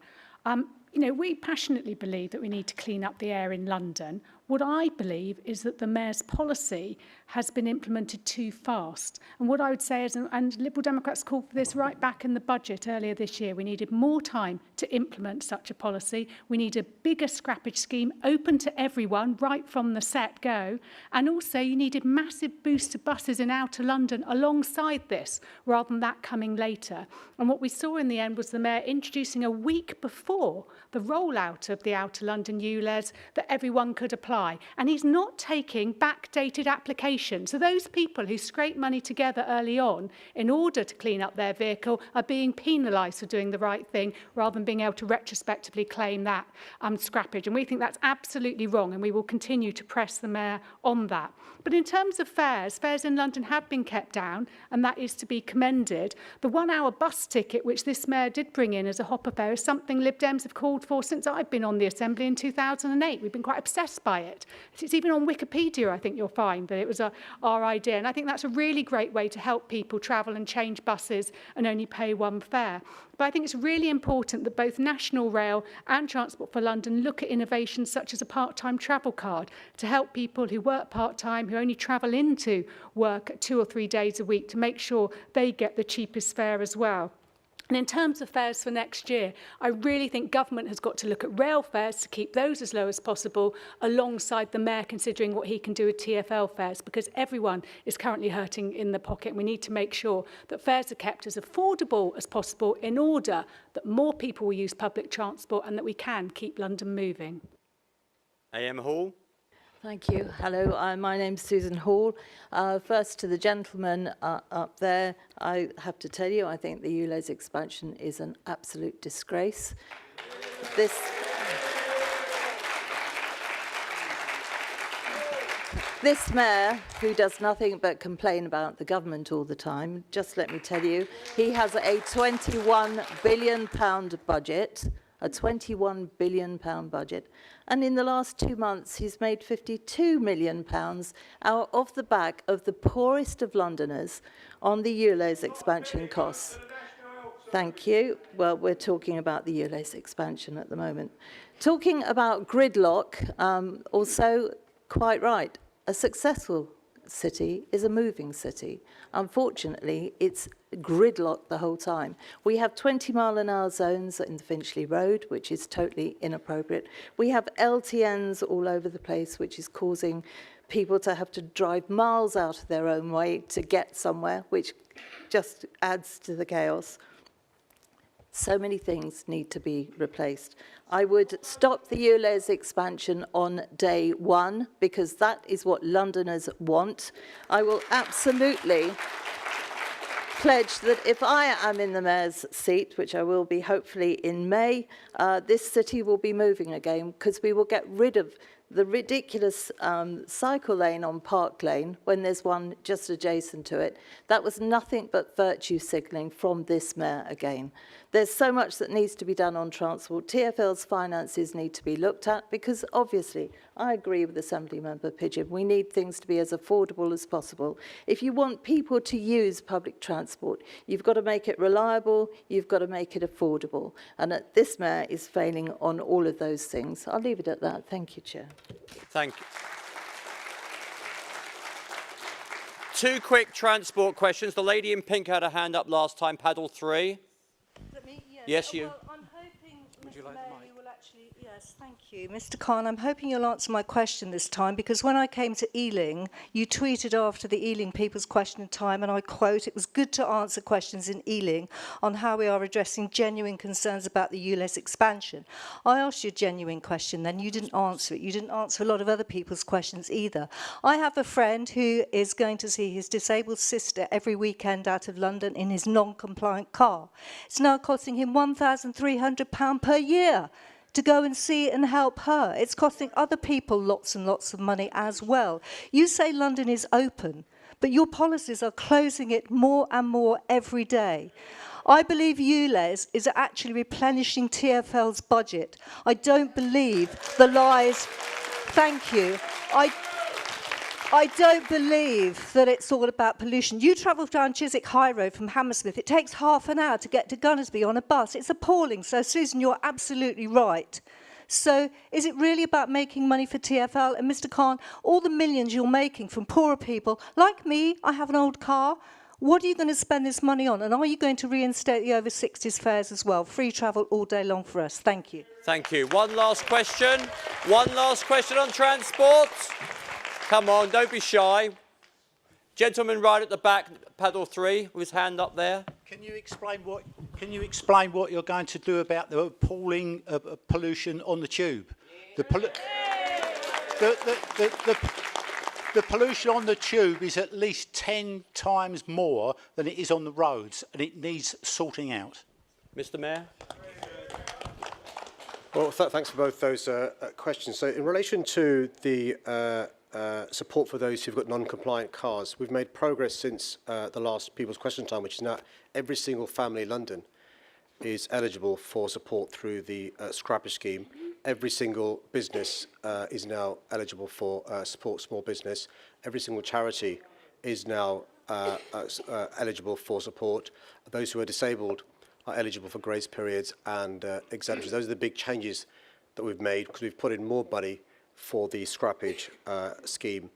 we passionately believe that we need to clean up the air in London. What I believe is that the Mayor's policy has been implemented too fast. And what I would say is, and Liberal Democrats called for this right back in the budget earlier this year, we needed more time to implement such a policy. We need a bigger scrappage scheme open to everyone right from the set-go. And also you needed massive boost to buses in outer London alongside this, rather than that coming later. And what we saw in the end was the Mayor introducing a week before the rollout of the Outer London ULEZ, that everyone could apply. And he's not taking backdated applications. So those people who scrape money together early on in order to clean up their vehicle are being penalised for doing the right thing rather than being able to retrospectively claim that scrappage. And we think that's absolutely wrong, and we will continue to press the Mayor on that. But in terms of fares in London have been kept down, and that is to be commended. The 1-hour bus ticket, which this Mayor did bring in as a hopper fare, is something Lib Dems have called for since I've been on the Assembly in 2008. We've been quite obsessed by it. It's even on Wikipedia, I think you'll find, that it was our idea. And I think that's a really great way to help people travel and change buses and only pay one fare. But I think it's really important that both National Rail and Transport for London look at innovations such as a part-time travel card to help people who work part-time, who only travel into work 2 or 3 days a week, to make sure they get the cheapest fare as well. And in terms of fares for next year, I really think government has got to look at rail fares to keep those as low as possible, alongside the Mayor considering what he can do with TfL fares, because everyone is currently hurting in the pocket. And we need to make sure that fares are kept as affordable as possible in order that more people will use public transport and that we can keep London moving. AM Hall. Thank you. Hello, my name's Susan Hall. First, to the gentleman up there, I have to tell you, I think the ULEZ expansion is an absolute disgrace. This Mayor, who does nothing but complain about the government all the time, just let me tell you, he has a £21 billion budget, a £21 billion budget. And in the last 2 months, he's made £52 million out of the back of the poorest of Londoners on the ULEZ expansion costs. Thank you. Well, we're talking about the ULEZ expansion at the moment. Talking about gridlock, also quite right. A successful city is a moving city. Unfortunately, it's gridlocked the whole time. We have 20-mile-an-hour zones in the Finchley Road, which is totally inappropriate. We have LTNs all over the place, which is causing people to have to drive miles out of their own way to get somewhere, which just adds to the chaos. So many things need to be replaced. I would stop the ULEZ expansion on day one, because that is what Londoners want. I will absolutely pledge that if I am in the Mayor's seat, which I will be hopefully in May, this city will be moving again, because we will get rid of the ridiculous cycle lane on Park Lane when there's one just adjacent to it. That was nothing but virtue signalling from this Mayor again. There's so much that needs to be done on transport. TfL's finances need to be looked at, because obviously I agree with Assemblymember Pidgeon. We need things to be as affordable as possible. If you want people to use public transport, you've got to make it reliable, you've got to make it affordable. And this Mayor is failing on all of those things. I'll leave it at that. Thank you, Chair. Thank you. 2 quick transport questions. The lady in pink had her hand up last time, paddle 3. Yes, you. Well, I'm hoping, Mr. Mayor, you will actually... Yes, thank you. Mr. Khan, I'm hoping you'll answer my question this time, because when I came to Ealing, you tweeted after the Ealing People's Question Time, and I quote, "It was good to answer questions in Ealing on how we are addressing genuine concerns about the ULEZ expansion." I asked you a genuine question, then you didn't answer it. You didn't answer a lot of other people's questions either. I have a friend who is going to see his disabled sister every weekend out of London in his non-compliant car. It's now costing him £1,300 per year to go and see and help her. It's costing other people lots and lots of money as well. You say London is open, but your policies are closing it more and more every day. I believe ULEZ is actually replenishing TfL's budget. I don't believe the lies. Thank you. I don't believe that it's all about pollution. You travel down Chiswick High Road from Hammersmith. It takes half an hour to get to Gunnersby on a bus. It's appalling. So, Susan, you're absolutely right. So is it really about making money for TfL? And Mr. Khan, all the millions you're making from poorer people, like me, I have an old car. What are you going to spend this money on? And are you going to reinstate the over 60s fares as well? Free travel all day long for us. Thank you. Thank you. One last question. One last question on transport. Come on, don't be shy. Gentleman right at the back, paddle 3, with his hand up there. Can you explain what Can you explain what you're going to do about the appalling pollution on the tube? The pollution on the tube is at least 10 times more than it is on the roads, and it needs sorting out. Mr. Mayor. Well, thanks for both those questions. So in relation to the support for those who've got non-compliant cars, we've made progress since the last People's Question Time, which is now every single family in London is eligible for support through the scrappage scheme. Every single business is now eligible for support, small business. Every single charity is now eligible for support. Those who are disabled are eligible for grace periods and exemptions. Those are the big changes that we've made because we've put in more money for the scrappage scheme.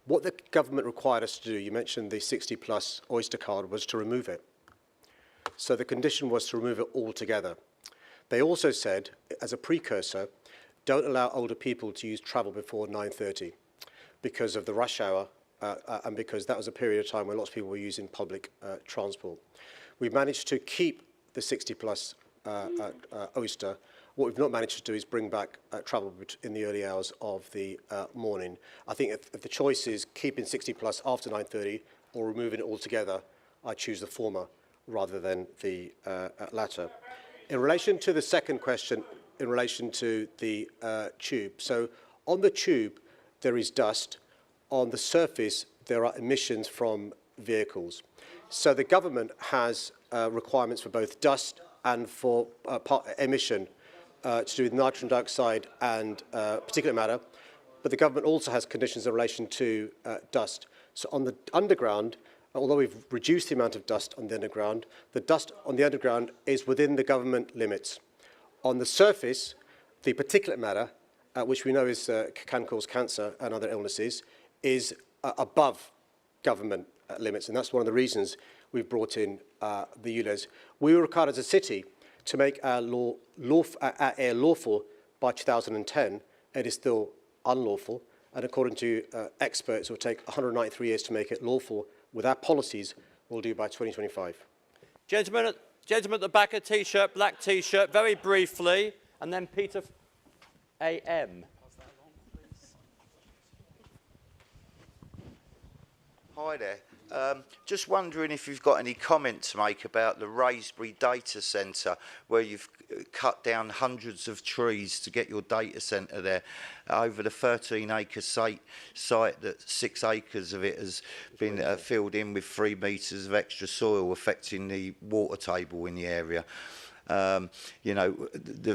What the government required us to do, you mentioned the 60-plus Oyster card, was to remove it. So the condition was to remove it altogether. They also said, as a precursor, don't allow older people to use travel before 9:30 because of the rush hour and because that was a period of time when lots of people were using public transport. We've managed to keep the 60-plus Oyster. What we've not managed to do is bring back travel in the early hours of the morning. I think if the choice is keeping 60-plus after 9:30 or removing it altogether, I choose the former rather than the latter. In relation to the second question, in relation to the tube. So on the tube, there is dust. On the surface, there are emissions from vehicles. So the government has requirements for both dust and for emission to do with nitrogen dioxide and particulate matter. But the government also has conditions in relation to dust. So on the underground, although we've reduced the amount of dust on the underground, the dust on the underground is within the government limits. On the surface, the particulate matter, which we know can cause cancer and other illnesses, is above government limits, and that's one of the reasons we've brought in the ULEZ. We were required as a city to make our air lawful by 2010. It is still unlawful, and according to experts, it will take 193 years to make it lawful. With our policies, we'll do by 2025. Gentleman at the back, a T-shirt, black T-shirt, very briefly, and then Peter AM. Hi there. Just wondering if you've got any comment to make about the Raisbury data centre, where you've cut down hundreds of trees to get your data centre there. Over the 13-acre site that 6 acres of it has been filled in with 3 metres of extra soil, affecting the water table in the area. You know,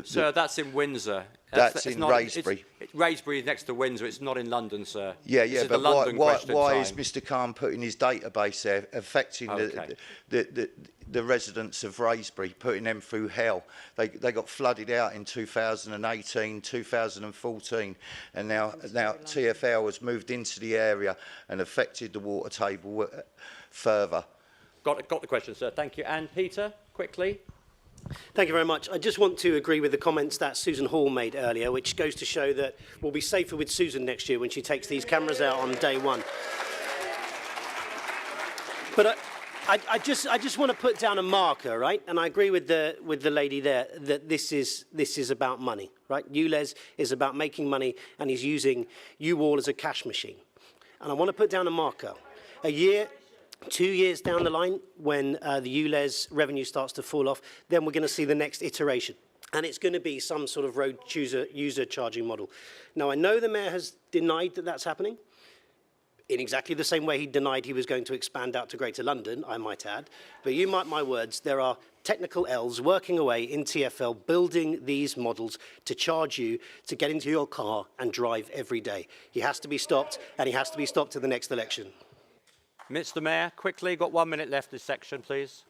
sir, that's in Windsor. That's in Raisbury. Raisbury is next to Windsor. It's not in London, sir. Yeah, but why is time. Mr. Khan putting his database there, affecting the residents of Raisbury, putting them through hell? They got flooded out in 2018, 2014, and now TfL has moved into the area and affected the water table further. Got the question, sir. Thank you. And Peter, quickly. Thank you very much. I just want to agree with the comments that Susan Hall made earlier, which goes to show that we'll be safer with Susan next year when she takes these cameras out on day one. But I just want to put down a marker, right? And I agree with the lady there that this is about money, right? ULEZ is about making money, and he's using you all as a cash machine. And I want to put down a marker. A year, 2 years down the line, when the ULEZ revenue starts to fall off, then we're going to see the next iteration. And it's going to be some sort of road user charging model. Now, I know the mayor has denied that that's happening, in exactly the same way he denied he was going to expand out to Greater London, I might add. But you mark my words, there are technical Ls working away in TfL, building these models to charge you to get into your car and drive every day. He has to be stopped, and he has to be stopped in the next election. Mr. Mayor, quickly, got 1 minute left this section, please.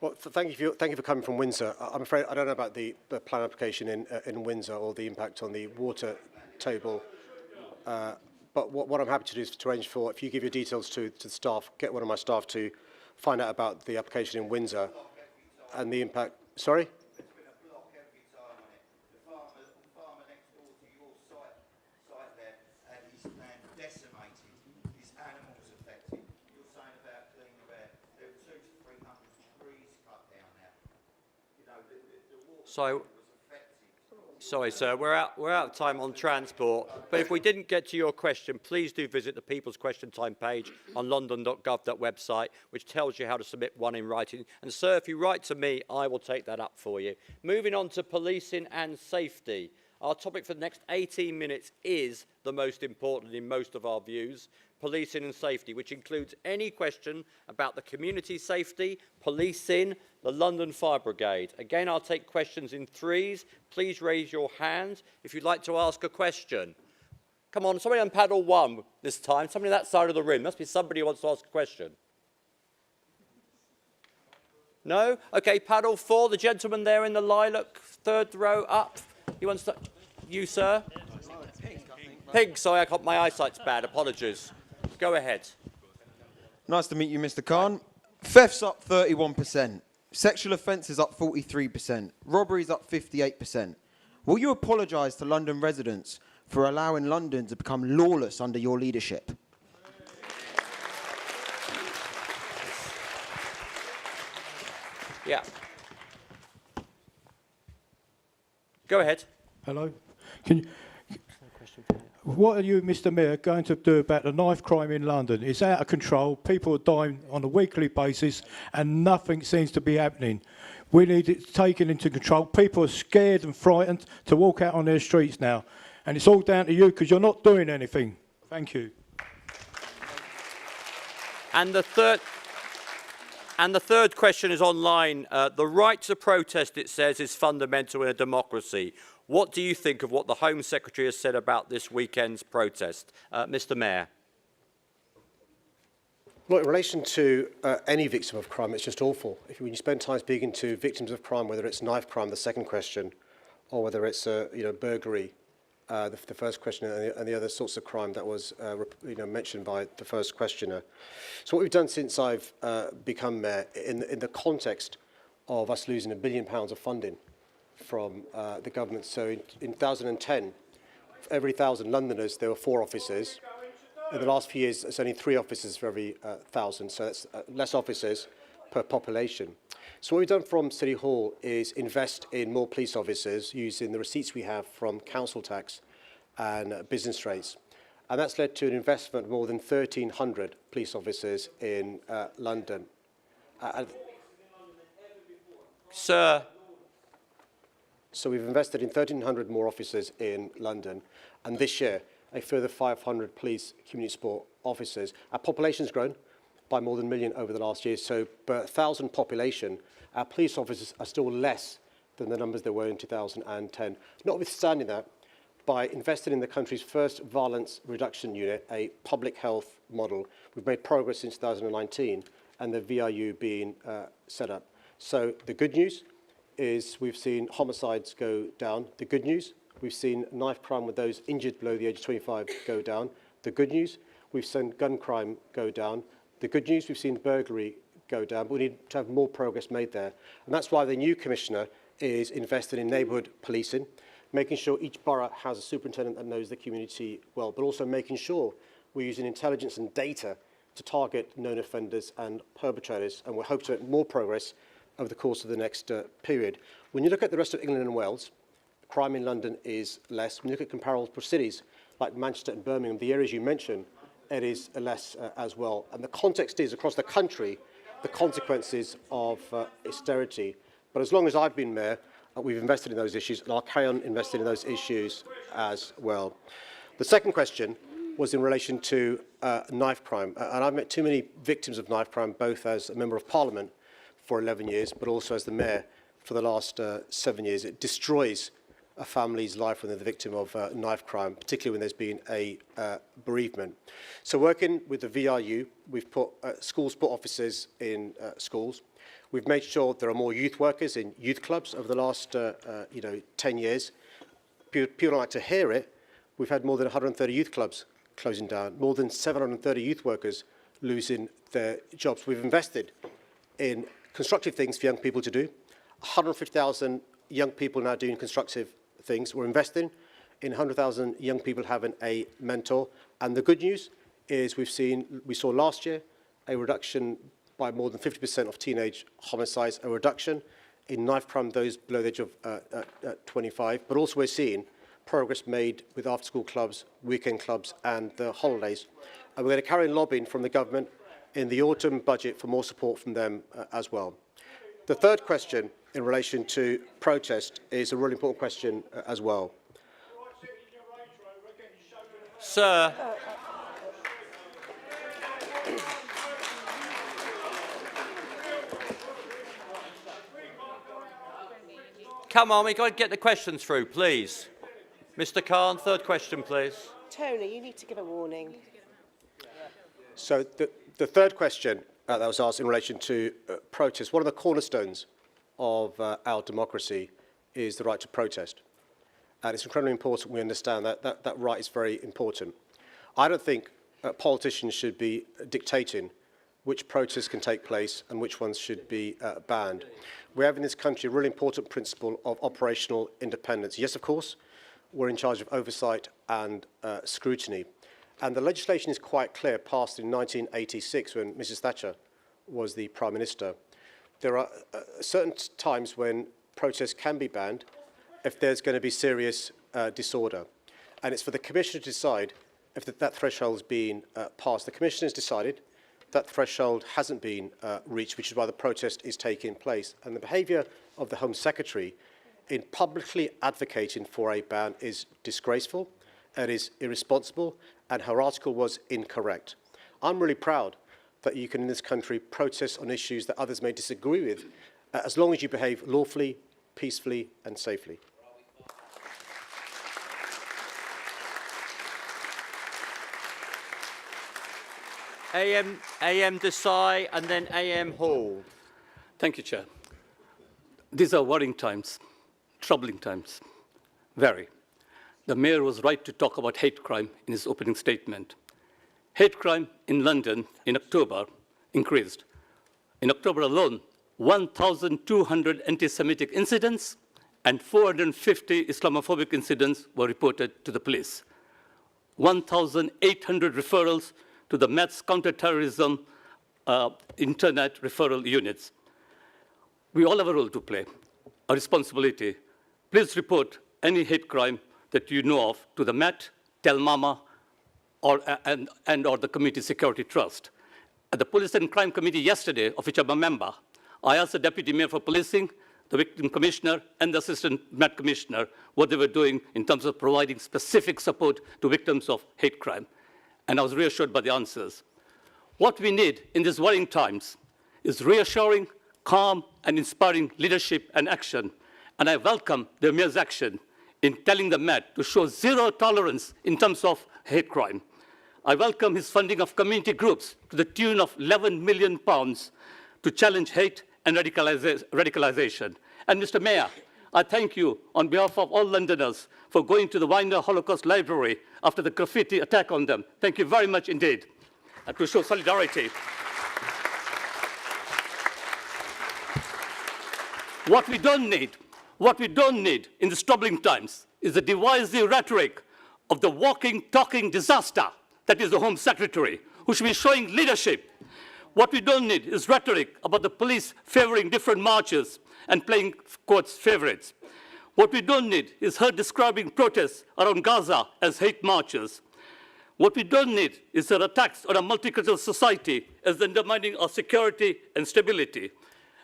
Well, thank you for coming from Windsor. I'm afraid I don't know about the plan application in Windsor or the impact on the water table. But what I'm happy to do is to arrange for, if you give your details to the staff, get one of my staff to find out about the application in Windsor and the impact. Sorry? Sorry, sir, we're out of time on transport. But if we didn't get to your question, please do visit the People's Question Time page on london.gov.website, which tells you how to submit one in writing. And, sir, if you write to me, I will take that up for you. Moving on to policing and safety. Our topic for the next 18 minutes is the most important in most of our views, policing and safety, which includes any question about the community safety, policing, the London Fire Brigade. Again, I'll take questions in threes. Please raise your hand if you'd like to ask a question. Come on, somebody on paddle one this time. Somebody on that side of the room. Must be somebody who wants to ask a question. No? Okay, paddle four, the gentleman there in the lilac, third row up. You want to start? You, sir? Pink, sorry, my eyesight's bad. Apologies. Go ahead. Nice to meet you, Mr. Khan. Thefts up 31%. Sexual offences up 43%. Robberies up 58%. Will you apologise to London residents for allowing London to become lawless under your leadership? Yeah. Go ahead. Hello. What are you, Mr. Mayor, going to do about the knife crime in London? It's out of control. People are dying on a weekly basis and nothing seems to be happening. We need it taken into control. People are scared and frightened to walk out on their streets now. And it's all down to you because you're not doing anything. Thank you. And the third question is online. The right to protest, it says, is fundamental in a democracy. What do you think of what the Home Secretary has said about this weekend's protest? Mr. Mayor. Well, in relation to any victim of crime, it's just awful. When you spend time speaking to victims of crime, whether it's knife crime, the second question, or whether it's burglary, the first question, and the other sorts of crime that was mentioned by the first questioner. So what we've done since I've become mayor, in the context of us losing £1 billion of funding from the government. So in 2010, for every 1,000 Londoners, there were 4 officers. In the last few years, it's only 3 officers for every 1,000, so that's less officers per population. So what we've done from City Hall is invest in more police officers using the receipts we have from council tax and business rates. And that's led to an investment of more than 1,300 police officers in London. Sir. So we've invested in 1,300 more officers in London, and this year, a further 500 police community support officers. Our population's grown by more than 1 million over the last year, so per 1,000 population, our police officers are still less than the numbers there were in 2010. Notwithstanding that, by investing in the country's first violence reduction unit, a public health model, we've made progress since 2019, and the VRU being set up. So the good news is we've seen homicides go down. The good news, we've seen knife crime with those injured below the age of 25 go down. The good news, we've seen gun crime go down. The good news, we've seen burglary go down, but we need to have more progress made there. And that's why the new commissioner is invested in neighbourhood policing, making sure each borough has a superintendent that knows the community well, but also making sure we're using intelligence and data to target known offenders and perpetrators, and we hope to make more progress over the course of the next period. When you look at the rest of England and Wales, crime in London is less. When you look at comparable cities like Manchester and Birmingham, the areas you mentioned, it is less as well. And the context is, across the country, the consequences of austerity. But as long as I've been mayor, we've invested in those issues, and I'll carry on investing in those issues as well. The second question was in relation to knife crime. And I've met too many victims of knife crime, both as a Member of Parliament for 11 years, but also as the mayor for the last 7 years. It destroys a family's life when they're the victim of knife crime, particularly when there's been a bereavement. So working with the VRU, we've put school sport officers in schools. We've made sure there are more youth workers in youth clubs over the last 10 years. People don't like to hear it. We've had more than 130 youth clubs closing down, more than 730 youth workers losing their jobs. We've invested in constructive things for young people to do. 150,000 young people now doing constructive things. We're investing in 100,000 young people having a mentor. And the good news is we saw last year a reduction by more than 50% of teenage homicides, a reduction in knife crime, those below the age of 25, but also we're seeing progress made with after-school clubs, weekend clubs and the holidays. And we're going to carry on lobbying from the government in the autumn budget for more support from them as well. The third question in relation to protest is a really important question as well. Sir. Come on, we've got to get the questions through, please. Mr. Khan, third question, please. Tony, you need to give a warning. So the third question that was asked in relation to protest, one of the cornerstones of our democracy is the right to protest. And it's incredibly important we understand that right is very important. I don't think politicians should be dictating which protests can take place and which ones should be banned. We have in this country a really important principle of operational independence. Yes, of course, we're in charge of oversight and scrutiny. And the legislation is quite clear, passed in 1986 when Mrs. Thatcher was the Prime Minister. There are certain times when protests can be banned if there's going to be serious disorder. And it's for the Commissioner to decide if that threshold has been passed. The Commissioner has decided that threshold hasn't been reached, which is why the protest is taking place. And the behaviour of the Home Secretary in publicly advocating for a ban is disgraceful, it is irresponsible, and her article was incorrect. I'm really proud that you can, in this country, protest on issues that others may disagree with, as long as you behave lawfully, peacefully, and safely. AM Desai and then AM Hall. Thank you, Chair. These are worrying times, troubling times, very. The Mayor was right to talk about hate crime in his opening statement. Hate crime in London in October increased. In October alone, 1,200 anti-Semitic incidents and 450 Islamophobic incidents were reported to the police. 1,800 referrals to the Met's counterterrorism internet referral units. We all have a role to play, a responsibility. Please report any hate crime that you know of to the Met, Tell Mama, or the Community Security Trust. At the Police and Crime Committee yesterday, of which I'm a member, I asked the Deputy Mayor for Policing, the Victim Commissioner, and the Assistant Met Commissioner what they were doing in terms of providing specific support to victims of hate crime. And I was reassured by the answers. What we need in these worrying times is reassuring, calm, and inspiring leadership and action. And I welcome the Mayor's action in telling the Met to show zero tolerance in terms of hate crime. I welcome his funding of community groups to the tune of £11 million to challenge hate and radicalization. And Mr. Mayor, I thank you on behalf of all Londoners for going to the Winder Holocaust Library after the graffiti attack on them. Thank you very much indeed, and to show solidarity. What we don't need in these troubling times is the divisive rhetoric of the walking, talking disaster that is the Home Secretary, who should be showing leadership. What we don't need is rhetoric about the police favouring different marches and playing court's favourites. What we don't need is her describing protests around Gaza as hate marches. What we don't need is her attacks on a multicultural society as undermining our security and stability.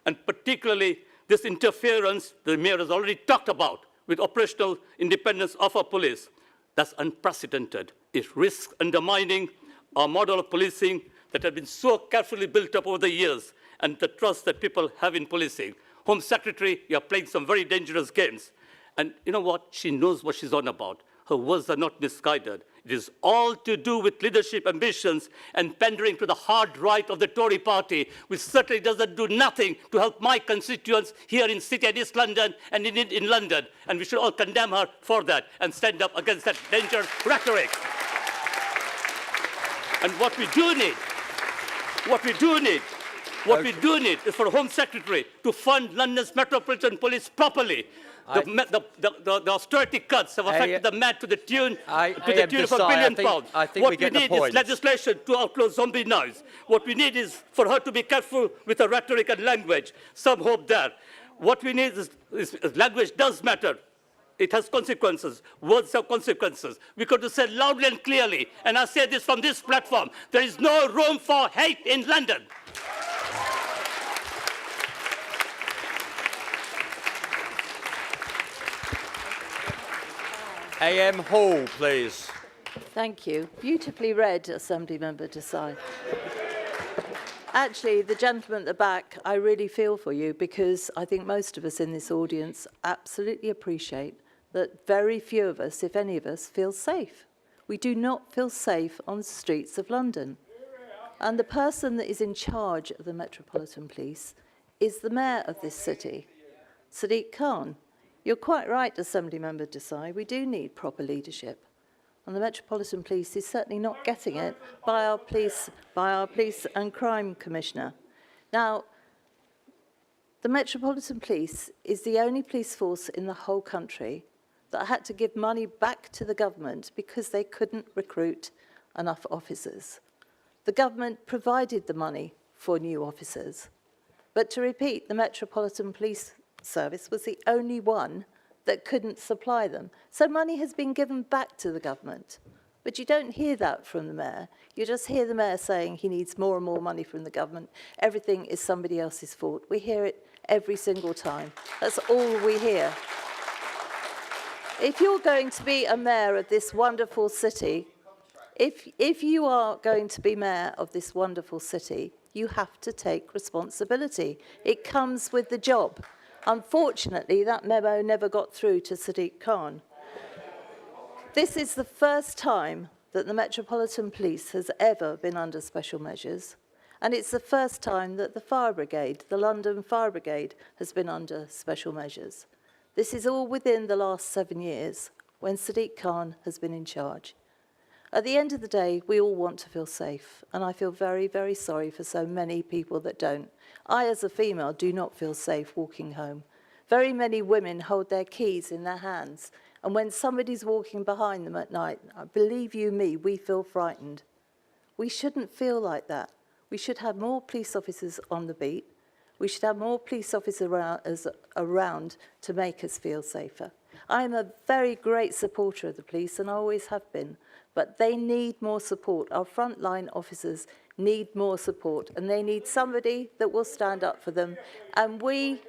And particularly this interference the Mayor has already talked about with operational independence of our police. That's unprecedented. It risks undermining our model of policing that has been so carefully built up over the years and the trust that people have in policing. Home Secretary, you are playing some very dangerous games. And you know what? She knows what she's on about. Her words are not misguided. It is all to do with leadership ambitions and pandering to the hard right of the Tory party, which certainly doesn't do nothing to help my constituents here in City and East London and in London. And we should all condemn her for that and stand up against that dangerous rhetoric. And what we do need is for the Home Secretary to fund London's Metropolitan Police properly. The austerity cuts have affected the Met to the tune of £1 billion. What we need is legislation to outlaw zombie knives. What we need is for her to be careful with her rhetoric and language. Some hope there. What we need is language does matter. It has consequences. Words have consequences. We got to say loudly and clearly, and I say this from this platform, there is no room for hate in London. AM Hall, please. Thank you. Beautifully read, Assembly Member Desai. Actually, the gentleman at the back, I really feel for you, because I think most of us in this audience absolutely appreciate that very few of us, if any of us, feel safe. We do not feel safe on the streets of London. And the person that is in charge of the Metropolitan Police is the mayor of this city, Sadiq Khan. You're quite right, Assembly Member Desai, we do need proper leadership. And the Metropolitan Police is certainly not getting it by our police and crime commissioner. Now, the Metropolitan Police is the only police force in the whole country that had to give money back to the government because they couldn't recruit enough officers. The government provided the money for new officers. But to repeat, the Metropolitan Police Service was the only one that couldn't supply them. So money has been given back to the government. But you don't hear that from the mayor. You just hear the mayor saying he needs more and more money from the government. Everything is somebody else's fault. We hear it every single time. That's all we hear. If you're going to be a mayor of this wonderful city, if you are going to be mayor of this wonderful city, you have to take responsibility. It comes with the job. Unfortunately, that memo never got through to Sadiq Khan. This is the first time that the Metropolitan Police has ever been under special measures, and it's the first time that the fire brigade, the London Fire Brigade, has been under special measures. This is all within the last 7 years, when Sadiq Khan has been in charge. At the end of the day, we all want to feel safe, and I feel very, very sorry for so many people that don't. I, as a female, do not feel safe walking home. Very many women hold their keys in their hands, and when somebody's walking behind them at night, believe you me, we feel frightened. We shouldn't feel like that. We should have more police officers on the beat. We should have more police officers around to make us feel safer. I am a very great supporter of the police, and I always have been, but they need more support. Our frontline officers need more support, and they need somebody that will stand up for them. And we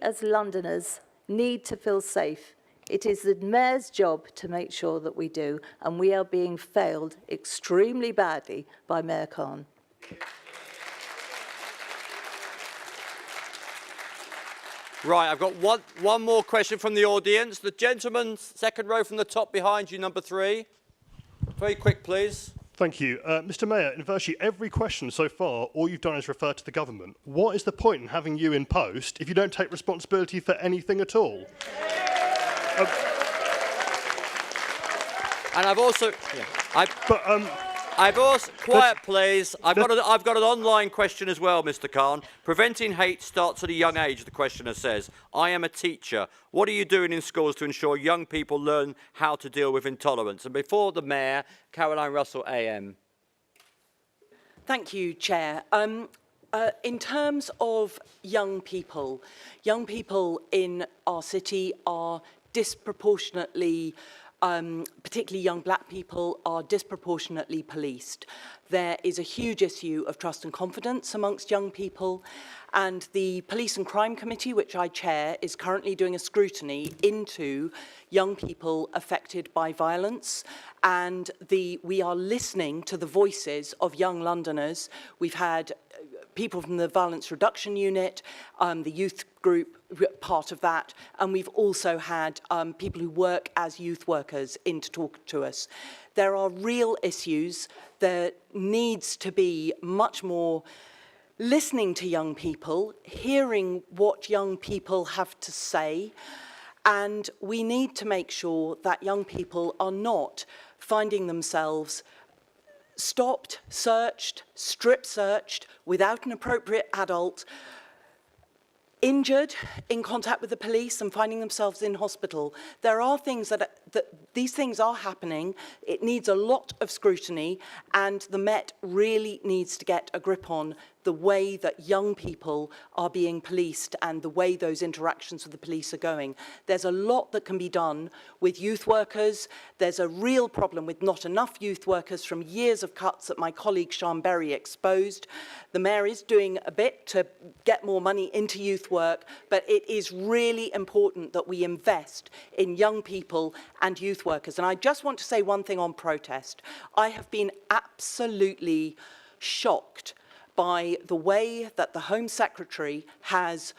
as Londoners need to feel safe. It is the mayor's job to make sure that we do, and we are being failed extremely badly by Mayor Khan. Right, I've got one more question from the audience. The gentleman, second row from the top behind you, number 3. Very quick, please. Thank you. Mr Mayor, in virtually every question so far, all you've done is refer to the government. What is the point in having you in post if you don't take responsibility for anything at all? And I've also... I've also... Quiet, please. I've got an online question as well, Mr Khan. Preventing hate starts at a young age, the questioner says. I am a teacher. What are you doing in schools to ensure young people learn how to deal with intolerance? And before the Mayor, Caroline Russell, AM. Thank you, Chair. In terms of young people in our city are disproportionately particularly young black people, are disproportionately policed. There is a huge issue of trust and confidence amongst young people, and the Police and Crime Committee, which I chair, is currently doing a scrutiny into young people affected by violence, and we are listening to the voices of young Londoners. We've had people from the Violence Reduction Unit, the youth group, part of that, and we've also had people who work as youth workers in to talk to us. There are real issues. There needs to be much more listening to young people, hearing what young people have to say, and we need to make sure that young people are not finding themselves stopped, searched, strip searched without an appropriate adult, injured in contact with the police and finding themselves in hospital. There are things that these things are happening. It needs a lot of scrutiny, and the Met really needs to get a grip on the way that young people are being policed and the way those interactions with the police are going. There's a lot that can be done with youth workers. There's a real problem with not enough youth workers from years of cuts that my colleague Sian Berry exposed. The Mayor is doing a bit to get more money into youth work, but it is really important that we invest in young people and youth workers. And I just want to say one thing on protest. I have been absolutely shocked by the way that the Home Secretary has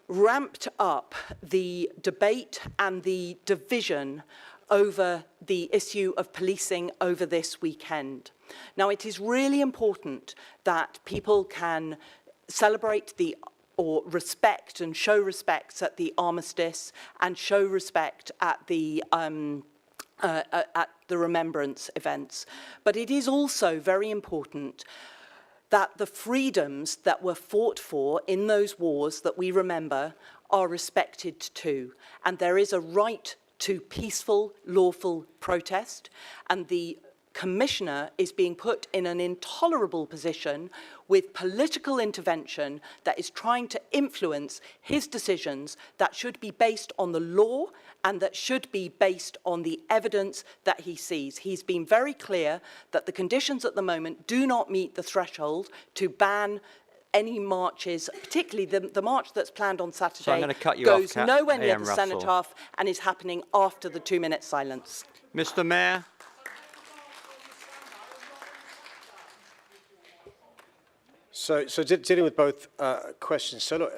ramped up the debate and the division over the issue of policing over this weekend. Now, it is really important that people can celebrate or respect and show respect at the armistice and show respect at the remembrance events. But it is also very important that the freedoms that were fought for in those wars that we remember are respected too. And there is a right to peaceful, lawful protest, and the Commissioner is being put in an intolerable position with political intervention that is trying to influence his decisions that should be based on the law and that should be based on the evidence that he sees. He's been very clear that the conditions at the moment do not meet the threshold to ban any marches, particularly the march that's planned on Saturday, so I'm going to cut you goes off, nowhere near A.M. the Russell. cenotaph and is happening after the 2-minute silence. Mr. Mayor. So dealing with both questions. So look,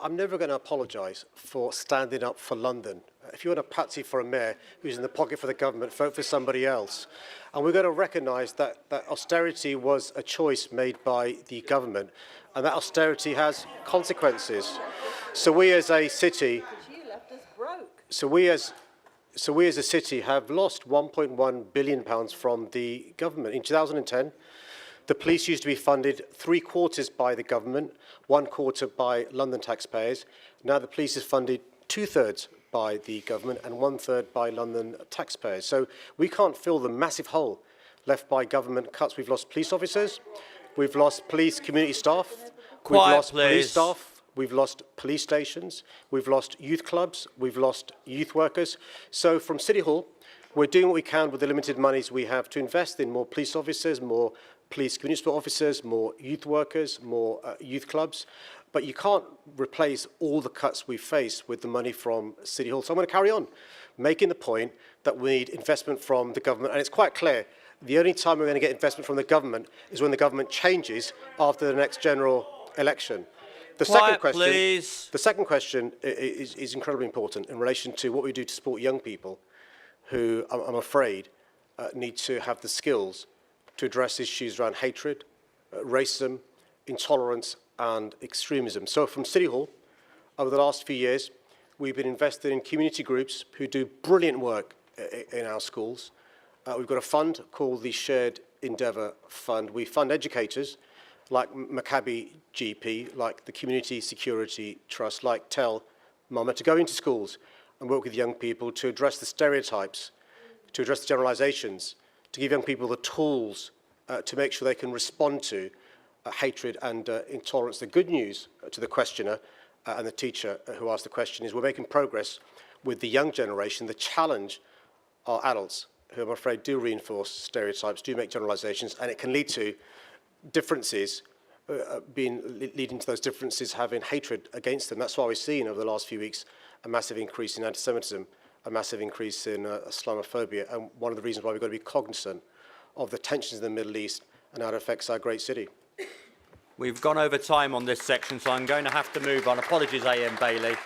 I'm never going to apologise for standing up for London. If you want a patsy for a mayor who's in the pocket for the government, vote for somebody else. And we've got to recognise that austerity was a choice made by the government, and that austerity has consequences. So we as a city, so we as a city have lost £1.1 billion from the government. In 2010, the police used to be funded 3/4 by the government, 1/4 by London taxpayers. Now the police is funded 2/3 by the government and 1/3 by London taxpayers. So we can't fill the massive hole left by government cuts. We've lost police officers, we've lost police community staff, we've lost police staff, we've lost police stations, we've lost youth clubs, we've lost youth workers. So from City Hall, we're doing what we can with the limited monies we have to invest in more police officers, more police community support officers, more youth workers, more youth clubs. But you can't replace all the cuts we face with the money from City Hall. So I'm going to carry on making the point that we need investment from the government. And it's quite clear, the only time we're going to get investment from the government is when the government changes after the next general election. The second question is incredibly important in relation to what we do to support young people who, I'm afraid, need to have the skills to address issues around hatred, racism, intolerance and extremism. So from City Hall, over the last few years, we've been invested in community groups who do brilliant work in our schools. We've got a fund called the Shared Endeavour Fund. We fund educators like Maccabi GP, like the Community Security Trust, like Tell Mama, to go into schools and work with young people to address the stereotypes, to address the generalisations, to give young people the tools to make sure they can respond to hatred and intolerance. The good news to the questioner and the teacher who asked the question is we're making progress with the young generation. The challenge are adults who, I'm afraid, do reinforce stereotypes, do make generalisations, and it can lead to differences leading to those differences having hatred against them. That's why we've seen over the last few weeks a massive increase in anti-Semitism, a massive increase in Islamophobia, and one of the reasons why we've got to be cognizant of the tensions in the Middle East and how it affects our great city. We've gone over time on this section, so I'm going to have to move on. Apologies, A.M. Bailey.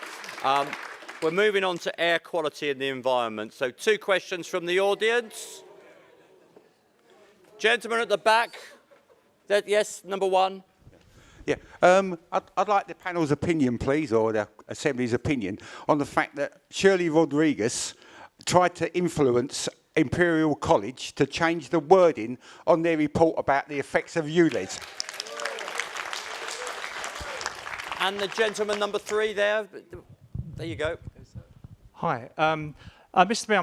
We're moving on to air quality and the environment. So 2 questions from the audience. Gentleman at the back. Yes, number 1. Yeah, I'd like the panel's opinion, please, or the Assembly's opinion, on the fact that Shirley Rodriguez tried to influence Imperial College to change the wording on their report about the effects of ULEZ. And the gentleman number 3 there. There you go. Hi. Mr. Mayor,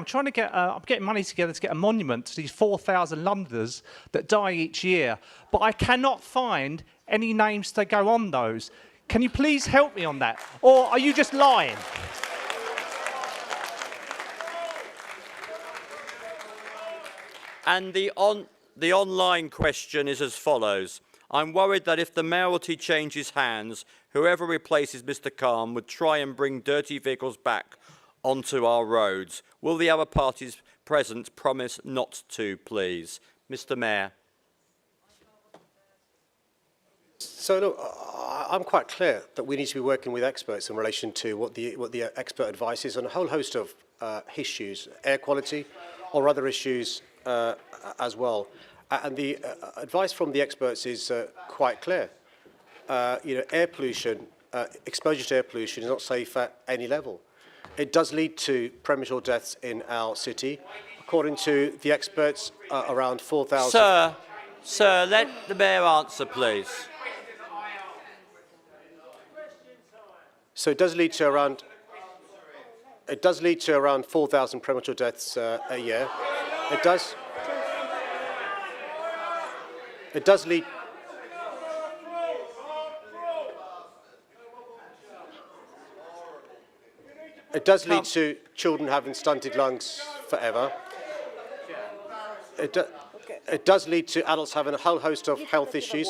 I'm getting money together to get a monument to these 4,000 Londoners that die each year, but I cannot find any names to go on those. Can you please help me on that? Or are you just lying? And the online question is as follows. I'm worried that if the mayoralty changes hands, whoever replaces Mr. Khan would try and bring dirty vehicles back onto our roads. Will the other parties present promise not to, please? Mr. Mayor. So look, I'm quite clear that we need to be working with experts in relation to what the expert advice is on a whole host of issues, air quality or other issues as well. And the advice from the experts is quite clear. Air pollution, exposure to air pollution is not safe at any level. It does lead to premature deaths in our city. According to the experts, around 4,000... Sir, let the Mayor answer, please. So it does lead to around 4,000 premature deaths a year. It does lead. It does lead to children having stunted lungs forever. It does lead to adults having a whole host of health issues,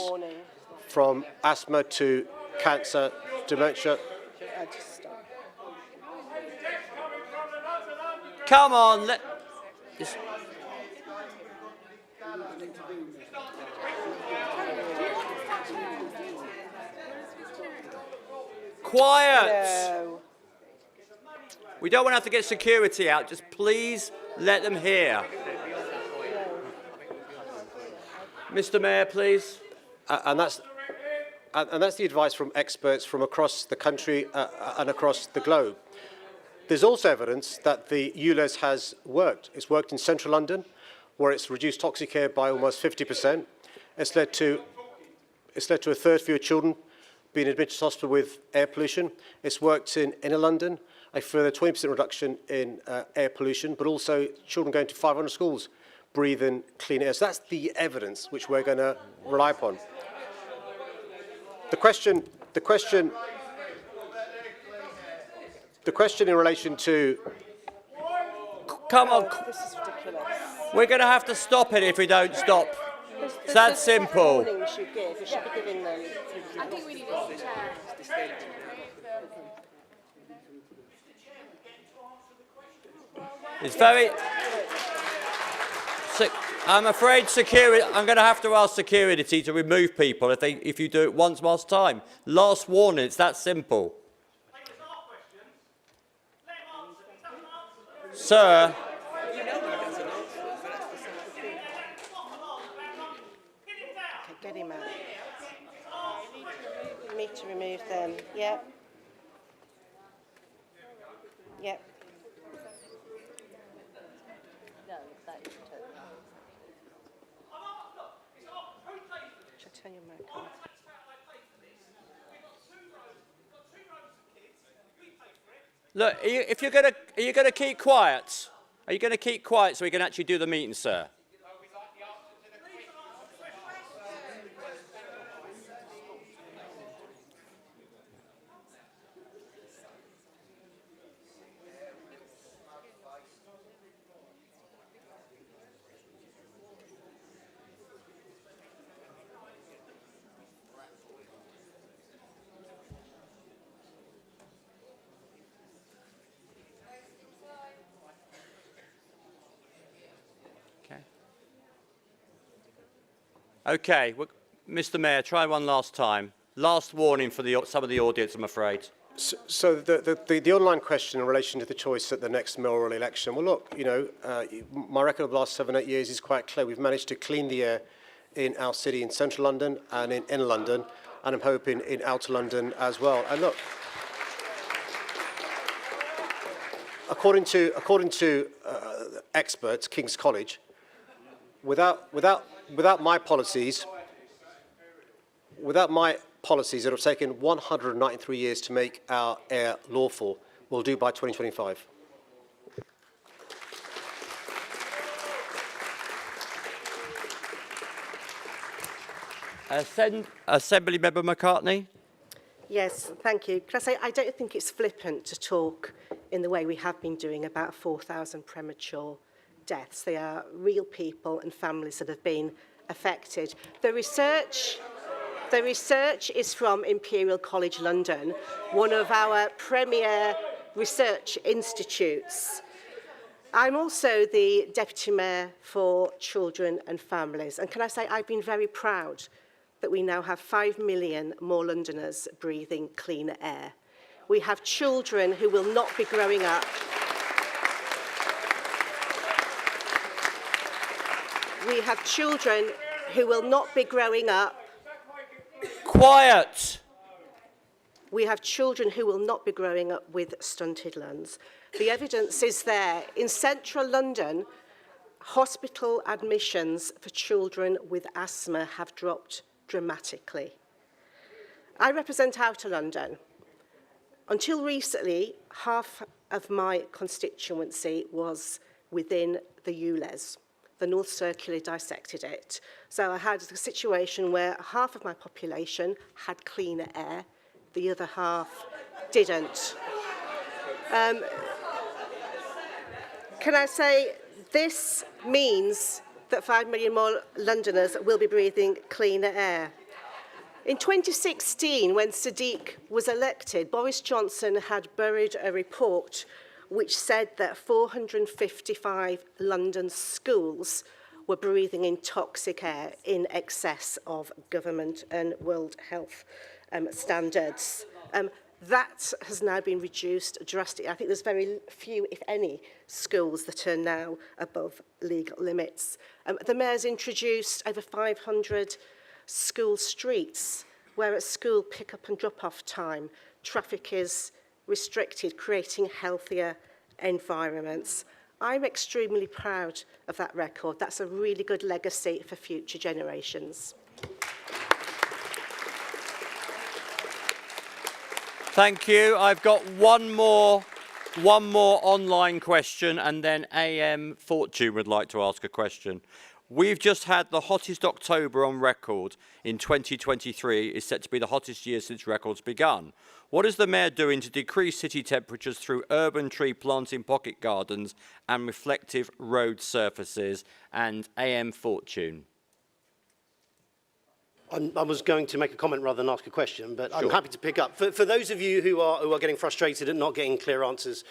from asthma to cancer, dementia. Come on, Quiet! No. We don't want to have to get security out. Just please let them hear. Mr. Mayor, please. And that's the advice from experts from across the country and across the globe. There's also evidence that the ULEZ has worked. It's worked in central London, where it's reduced toxic air by almost 50%. It's led to a third fewer children being admitted to hospital with air pollution. It's worked in inner London, a further 20% reduction in air pollution, but also children going to 500 schools breathing clean air. So that's the evidence which we're going to rely upon. The question in relation to... Come on. This is ridiculous. We're going to have to stop it if we don't stop. It's that simple. You should give. You should be giving them. I think we need to chair. It's very... I'm afraid security... I'm going to have to ask security to remove people if you do it once last time. Last warning, it's that simple. Sir... Get him out. You need to remove them. Yep. Yep. Shall I turn your mic on? Look, are you going to keep quiet? Are you going to keep quiet so we can actually do the meeting, sir? Okay, well, Mr. Mayor, try one last time. Last warning for some of the audience, I'm afraid. So the online question in relation to the choice at the next mayoral election, well, look, my record of the last 7-8 years is quite clear. We've managed to clean the air in our city, in central London and in inner London, and I'm hoping in outer London as well. And look, according to experts, King's College, without my policies, it would have taken 193 years to make our air lawful. We'll do by 2025. Assembly Member McCartney. Yes, thank you. Can I say, I don't think it's flippant to talk in the way we have been doing about 4,000 premature deaths. They are real people and families that have been affected. The research is from Imperial College London, one of our premier research institutes. I'm also the Deputy Mayor for Children and Families, and can I say I've been very proud that we now have 5 million more Londoners breathing cleaner air. We have children who will not be growing up. We have children who will not be growing up. Quiet! We have children who will not be growing up with stunted lungs. The evidence is there. In central London, hospital admissions for children with asthma have dropped dramatically. I represent Outer London. Until recently, half of my constituency was within the ULEZ. The North Circular dissected it. So I had a situation where half of my population had cleaner air, the other half didn't. Can I say this means that 5 million more Londoners will be breathing cleaner air? In 2016, when Sadiq was elected, Boris Johnson had buried a report which said that 455 London schools were breathing in toxic air in excess of government and World Health standards. That has now been reduced drastically. I think there's very few, if any, schools that are now above legal limits. The Mayor's introduced over 500 school streets where at school pick-up and drop-off time, traffic is restricted, creating healthier environments. I'm extremely proud of that record. That's a really good legacy for future generations. Thank you. I've got one more online question, and then AM Fortune would like to ask a question. We've just had the hottest October on record in 2023. Is set to be the hottest year since records begun. What is the Mayor doing to decrease city temperatures through urban tree planting, pocket gardens and reflective road surfaces? And AM Fortune. I was going to make a comment rather than ask a question, but I'm happy to pick up. For those of you who are getting frustrated at not getting clear answers,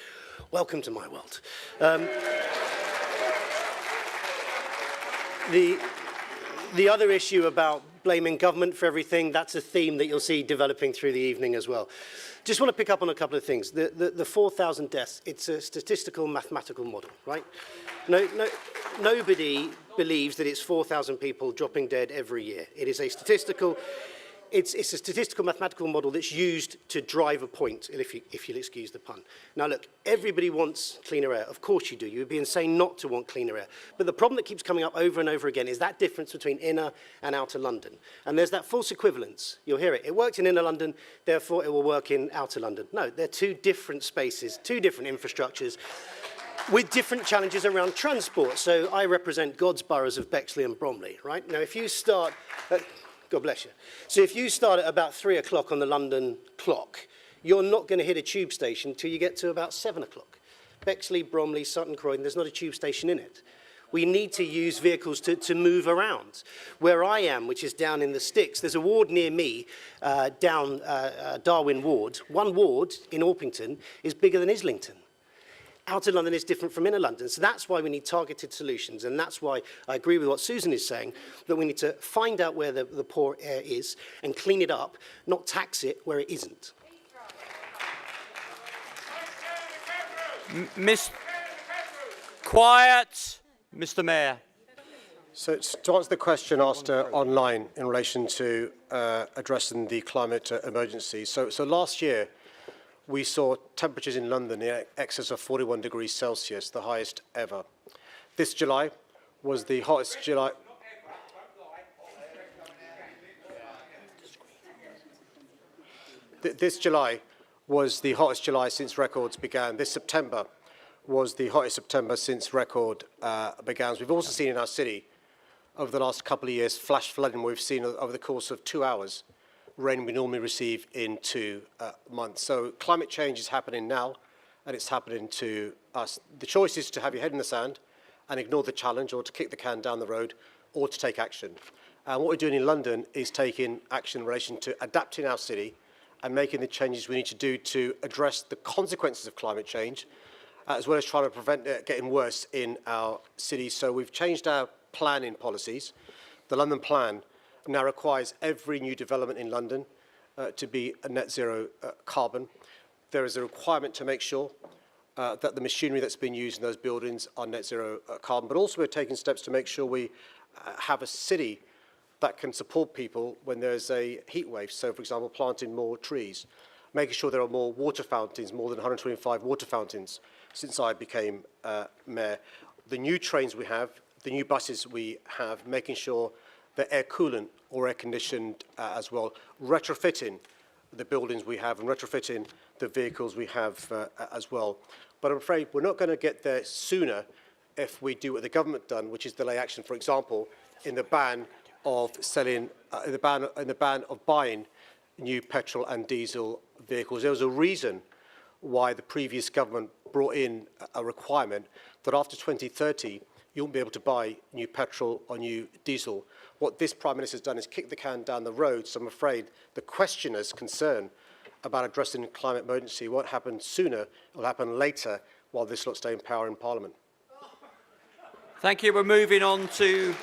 welcome to my world. The other issue about blaming government for everything, that's a theme that you'll see developing through the evening as well. Just want to pick up on a couple of things. The 4,000 deaths, it's a statistical mathematical model, right? Nobody believes that it's 4,000 people dropping dead every year. It is a statistical, it's a statistical mathematical model that's used to drive a point, if you'll excuse the pun. Now look, everybody wants cleaner air. Of course you do. You would be insane not to want cleaner air. But the problem that keeps coming up over and over again is that difference between inner and outer London. And there's that false equivalence. You'll hear it. It worked in inner London, therefore it will work in outer London. No, they're two different spaces, two different infrastructures, with different challenges around transport. So I represent God's boroughs of Bexley and Bromley, right? Now, if you start, God bless you. So if you start at about 3 o'clock on the London clock, you're not going to hit a tube station until you get to about 7 o'clock. Bexley, Bromley, Sutton, Croydon, there's not a tube station in it. We need to use vehicles to move around. Where I am, which is down in the sticks, there's a ward near me, down Darwin Ward. One ward in Orpington is bigger than Islington. Outer London is different from inner London. So that's why we need targeted solutions. And that's why I agree with what Susan is saying, that we need to find out where the poor air is and clean it up, not tax it where it isn't. Quiet, Mr. Mayor. So to answer the question asked online in relation to addressing the climate emergency. So last year, we saw temperatures in London in excess of 41 degrees Celsius, the highest ever. This July was the hottest July. This July was the hottest July since records began. This September was the hottest September since record began. We've also seen in our city over the last couple of years, flash flooding we've seen over the course of 2 hours, rain we normally receive in 2 months. So climate change is happening now, and it's happening to us. The choice is to have your head in the sand and ignore the challenge, or to kick the can down the road, or to take action. And what we're doing in London is taking action in relation to adapting our city and making the changes we need to do to address the consequences of climate change, as well as trying to prevent it getting worse in our city. So we've changed our planning policies. The London Plan now requires every new development in London to be a net zero carbon. There is a requirement to make sure that the machinery that's been used in those buildings are net zero carbon, but also we're taking steps to make sure we have a city that can support people when there's a heat wave. So, for example, planting more trees, making sure there are more water fountains, more than 125 water fountains since I became mayor. The new trains we have, the new buses we have, making sure they're air coolant or air conditioned as well, retrofitting the buildings we have and retrofitting the vehicles we have as well. But I'm afraid we're not going to get there sooner if we do what the government done, which is delay action, for example, in the ban of selling, in the ban of buying new petrol and diesel vehicles. There was a reason why the previous government brought in a requirement that after 2030, you won't be able to buy new petrol or new diesel. What this Prime Minister has done is kick the can down the road. So I'm afraid the questioner's concern about addressing the climate emergency won't happen sooner, it will happen later while this lot stay in power in Parliament. Thank you. We're moving on to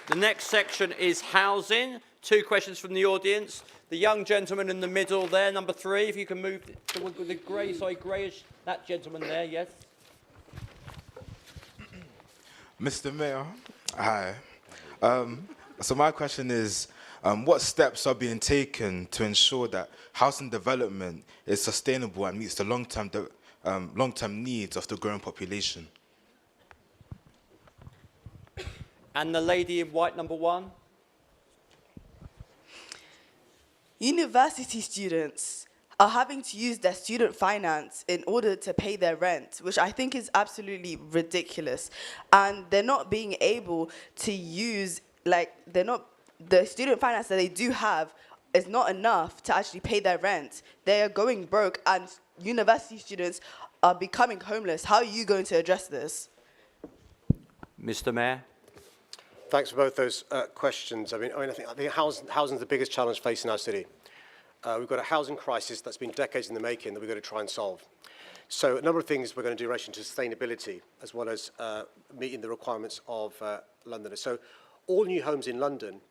the next section is housing. 2 questions from the audience. The young gentleman in the middle there, number 3, if you can move the grey, greyish, that gentleman there, yes. Mr. Mayor, hi. So my question is, what steps are being taken to ensure that housing development is sustainable and meets the long-term needs of the growing population? And the lady in white, number 1. University students are having to use their student finance in order to pay their rent, which I think is absolutely ridiculous. And they're not being able to use, the student finance that they do have is not enough to actually pay their rent. They are going broke, and university students are becoming homeless. How are you going to address this? Mr. Mayor. Thanks for both those questions. I think housing is the biggest challenge facing our city. We've got a housing crisis that's been decades in the making that we've got to try and solve. So a number of things we're going to do in relation to sustainability, as well as meeting the requirements of Londoners. So all new homes in London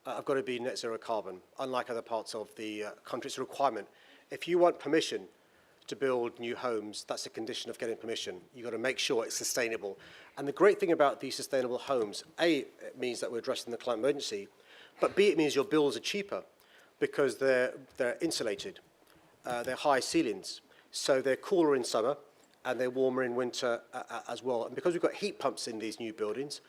have got to be net zero carbon, unlike other parts of the country. It's a requirement. If you want permission to build new homes, that's a condition of getting permission. You've got to make sure it's sustainable. And the great thing about these sustainable homes, A, it means that we're addressing the climate emergency, but B, it means your bills are cheaper because they're insulated. They're high ceilings, so they're cooler in summer and they're warmer in winter as well. And because we've got heat pumps in these new buildings,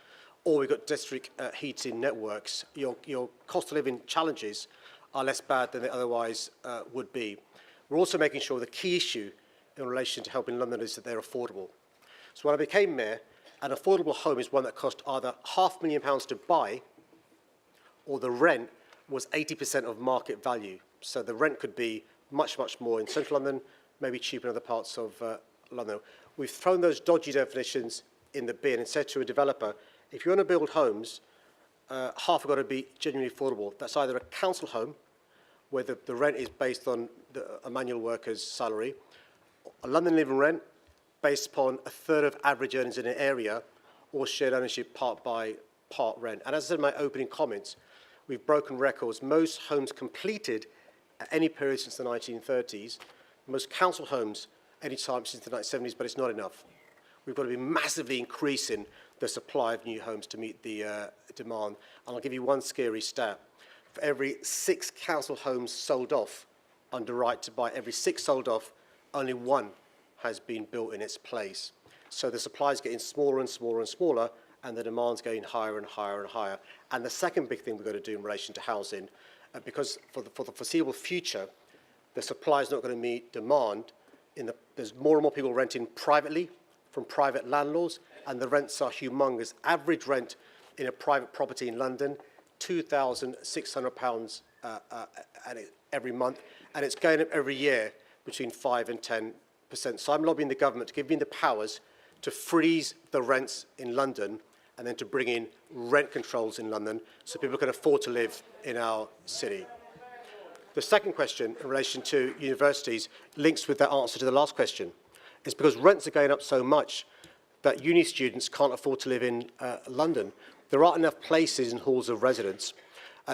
or we've got district heating networks, your cost of living challenges are less bad than they otherwise would be. We're also making sure the key issue in relation to helping Londoners is that they're affordable. So when I became mayor, an affordable home is one that cost either £500,000 to buy, or the rent was 80% of market value. So the rent could be much, much more in central London, maybe cheaper in other parts of London. We've thrown those dodgy definitions in the bin and said to a developer, if you want to build homes, half have got to be genuinely affordable. That's either a council home, where the rent is based on a manual worker's salary, a London living rent based upon a third of average earnings in an area, or shared ownership part by part rent. And as I said in my opening comments, we've broken records. Most homes completed at any period since the 1930s, most council homes any time since the 1970s, but it's not enough. We've got to be massively increasing the supply of new homes to meet the demand. And I'll give you one scary stat. For every 6 council homes sold off under right to buy, every 6 sold off, only 1 has been built in its place. So the supply is getting smaller and smaller and smaller, and the demand's going higher and higher and higher. And the second big thing we've got to do in relation to housing, because for the foreseeable future, the supply is not going to meet demand. There's more and more people renting privately from private landlords, and the rents are humongous. Average rent in a private property in London, £2,600 every month, and it's going up every year between 5 and 10%. So I'm lobbying the government to give me the powers to freeze the rents in London and then to bring in rent controls in London so people can afford to live in our city. The second question in relation to universities links with that answer to the last question. It's because rents are going up so much that uni students can't afford to live in London. There aren't enough places in halls of residence.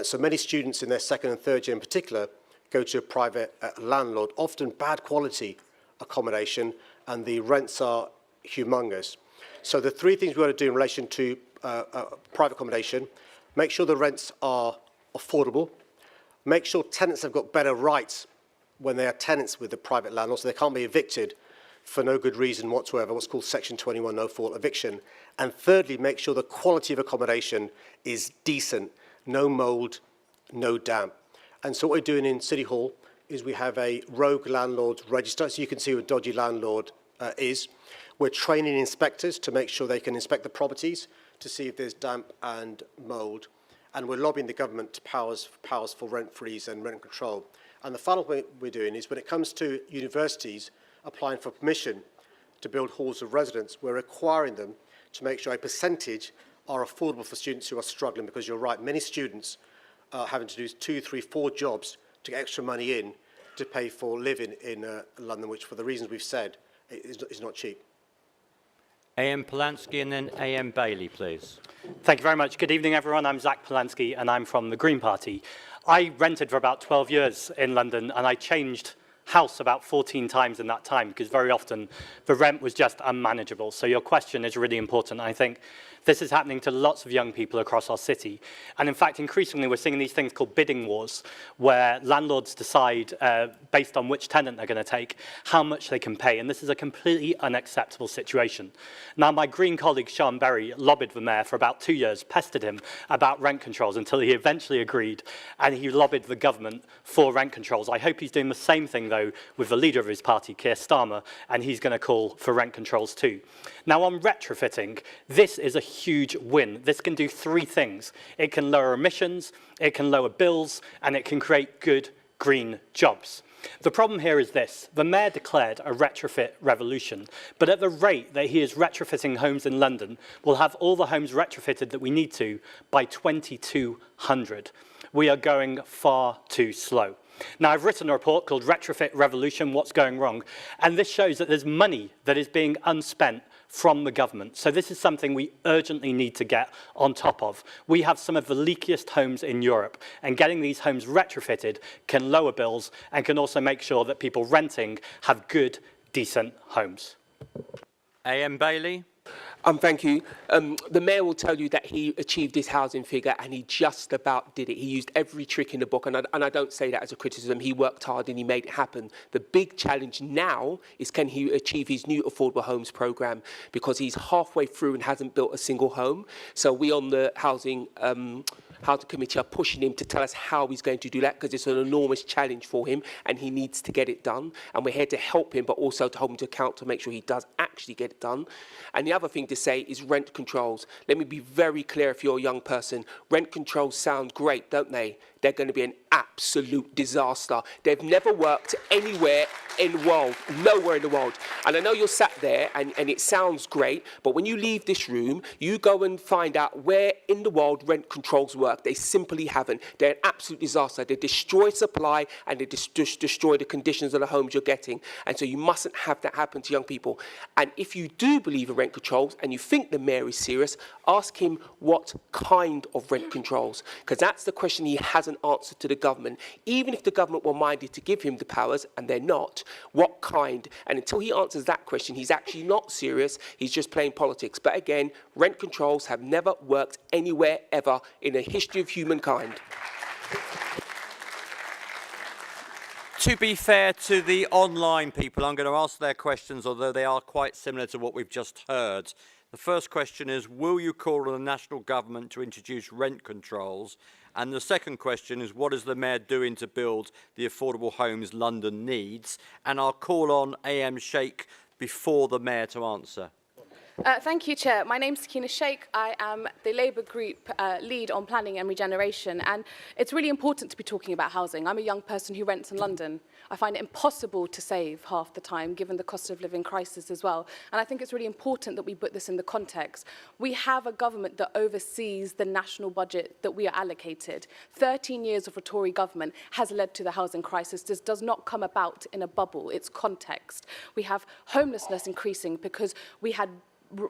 So many students in their second and third year in particular go to a private landlord, often bad quality accommodation, and the rents are humongous. So the three things we want to do in relation to private accommodation: make sure the rents are affordable, make sure tenants have got better rights when they are tenants with the private landlord, so they can't be evicted for no good reason whatsoever, what's called Section 21 no-fault eviction. And thirdly, make sure the quality of accommodation is decent, no mould, no damp. And so what we're doing in City Hall is we have a rogue landlord register, so you can see who a dodgy landlord is. We're training inspectors to make sure they can inspect the properties to see if there's damp and mould. And we're lobbying the government to powers for rent freeze and rent control. And the final thing we're doing is when it comes to universities applying for permission to build halls of residence, we're requiring them to make sure a percentage are affordable for students who are struggling, because you're right, many students are having to do 2, 3, 4 jobs to get extra money in to pay for living in London, which for the reasons we've said is not cheap. A.M. Polanski and then A.M. Bailey, please. Thank you very much. Good evening, everyone. I'm Zach Polanski, and I'm from the Green Party. I rented for about 12 years in London, and I changed house about 14 times in that time, because very often the rent was just unmanageable. So your question is really important. I think this is happening to lots of young people across our city. And in fact, increasingly, we're seeing these things called bidding wars, where landlords decide, based on which tenant they're going to take, how much they can pay. And this is a completely unacceptable situation. Now, my Green colleague, Sean Berry, lobbied the mayor for about 2 years, pestered him about rent controls until he eventually agreed, and he lobbied the government for rent controls. I hope he's doing the same thing, though, with the leader of his party, Keir Starmer, and he's going to call for rent controls too. Now, on retrofitting, this is a huge win. This can do 3 things. It can lower emissions, it can lower bills, and it can create good green jobs. The problem here is this. The mayor declared a retrofit revolution, but at the rate that he is retrofitting homes in London, we'll have all the homes retrofitted that we need to by 2200. We are going far too slow. Now, I've written a report called Retrofit Revolution, What's Going Wrong? And this shows that there's money that is being unspent from the government. So this is something we urgently need to get on top of. We have some of the leakiest homes in Europe, and getting these homes retrofitted can lower bills and can also make sure that people renting have good, decent homes. A.M. Bailey. Thank you. The mayor will tell you that he achieved his housing figure, and he just about did it. He used every trick in the book, and I don't say that as a criticism. He worked hard and he made it happen. The big challenge now is, can he achieve his new affordable homes programme, because he's halfway through and hasn't built a single home. So we on the housing committee are pushing him to tell us how he's going to do that, because it's an enormous challenge for him and he needs to get it done. And we're here to help him, but also to hold him to account to make sure he does actually get it done. And the other thing to say is rent controls. Let me be very clear, if you're a young person, rent controls sound great, don't they? They're going to be an absolute disaster. They've never worked anywhere in the world, nowhere in the world. And I know you're sat there and it sounds great, but when you leave this room, you go and find out where in the world rent controls work. They simply haven't. They're an absolute disaster. They destroy supply and they destroy the conditions of the homes you're getting. And so you mustn't have that happen to young people. And if you do believe in rent controls and you think the mayor is serious, ask him what kind of rent controls, because that's the question he hasn't answered to the government. Even if the government were minded to give him the powers, and they're not, what kind? And until he answers that question, he's actually not serious, he's just playing politics. But again, rent controls have never worked anywhere ever in the history of humankind. To be fair to the online people, I'm going to ask their questions, although they are quite similar to what we've just heard. The first question is, will you call on the national government to introduce rent controls? And the second question is, what is the mayor doing to build the affordable homes London needs? And I'll call on A.M. Sheikh before the mayor to answer. Thank you, Chair. My name's Sakina Sheikh. I am the Labour Group lead on planning and regeneration, and it's really important to be talking about housing. I'm a young person who rents in London. I find it impossible to save half the time, given the cost of living crisis as well. And I think it's really important that we put this in the context. We have a government that oversees the national budget that we are allocated. 13 years of a Tory government has led to the housing crisis. This does not come about in a bubble. It's context. We have homelessness increasing because we had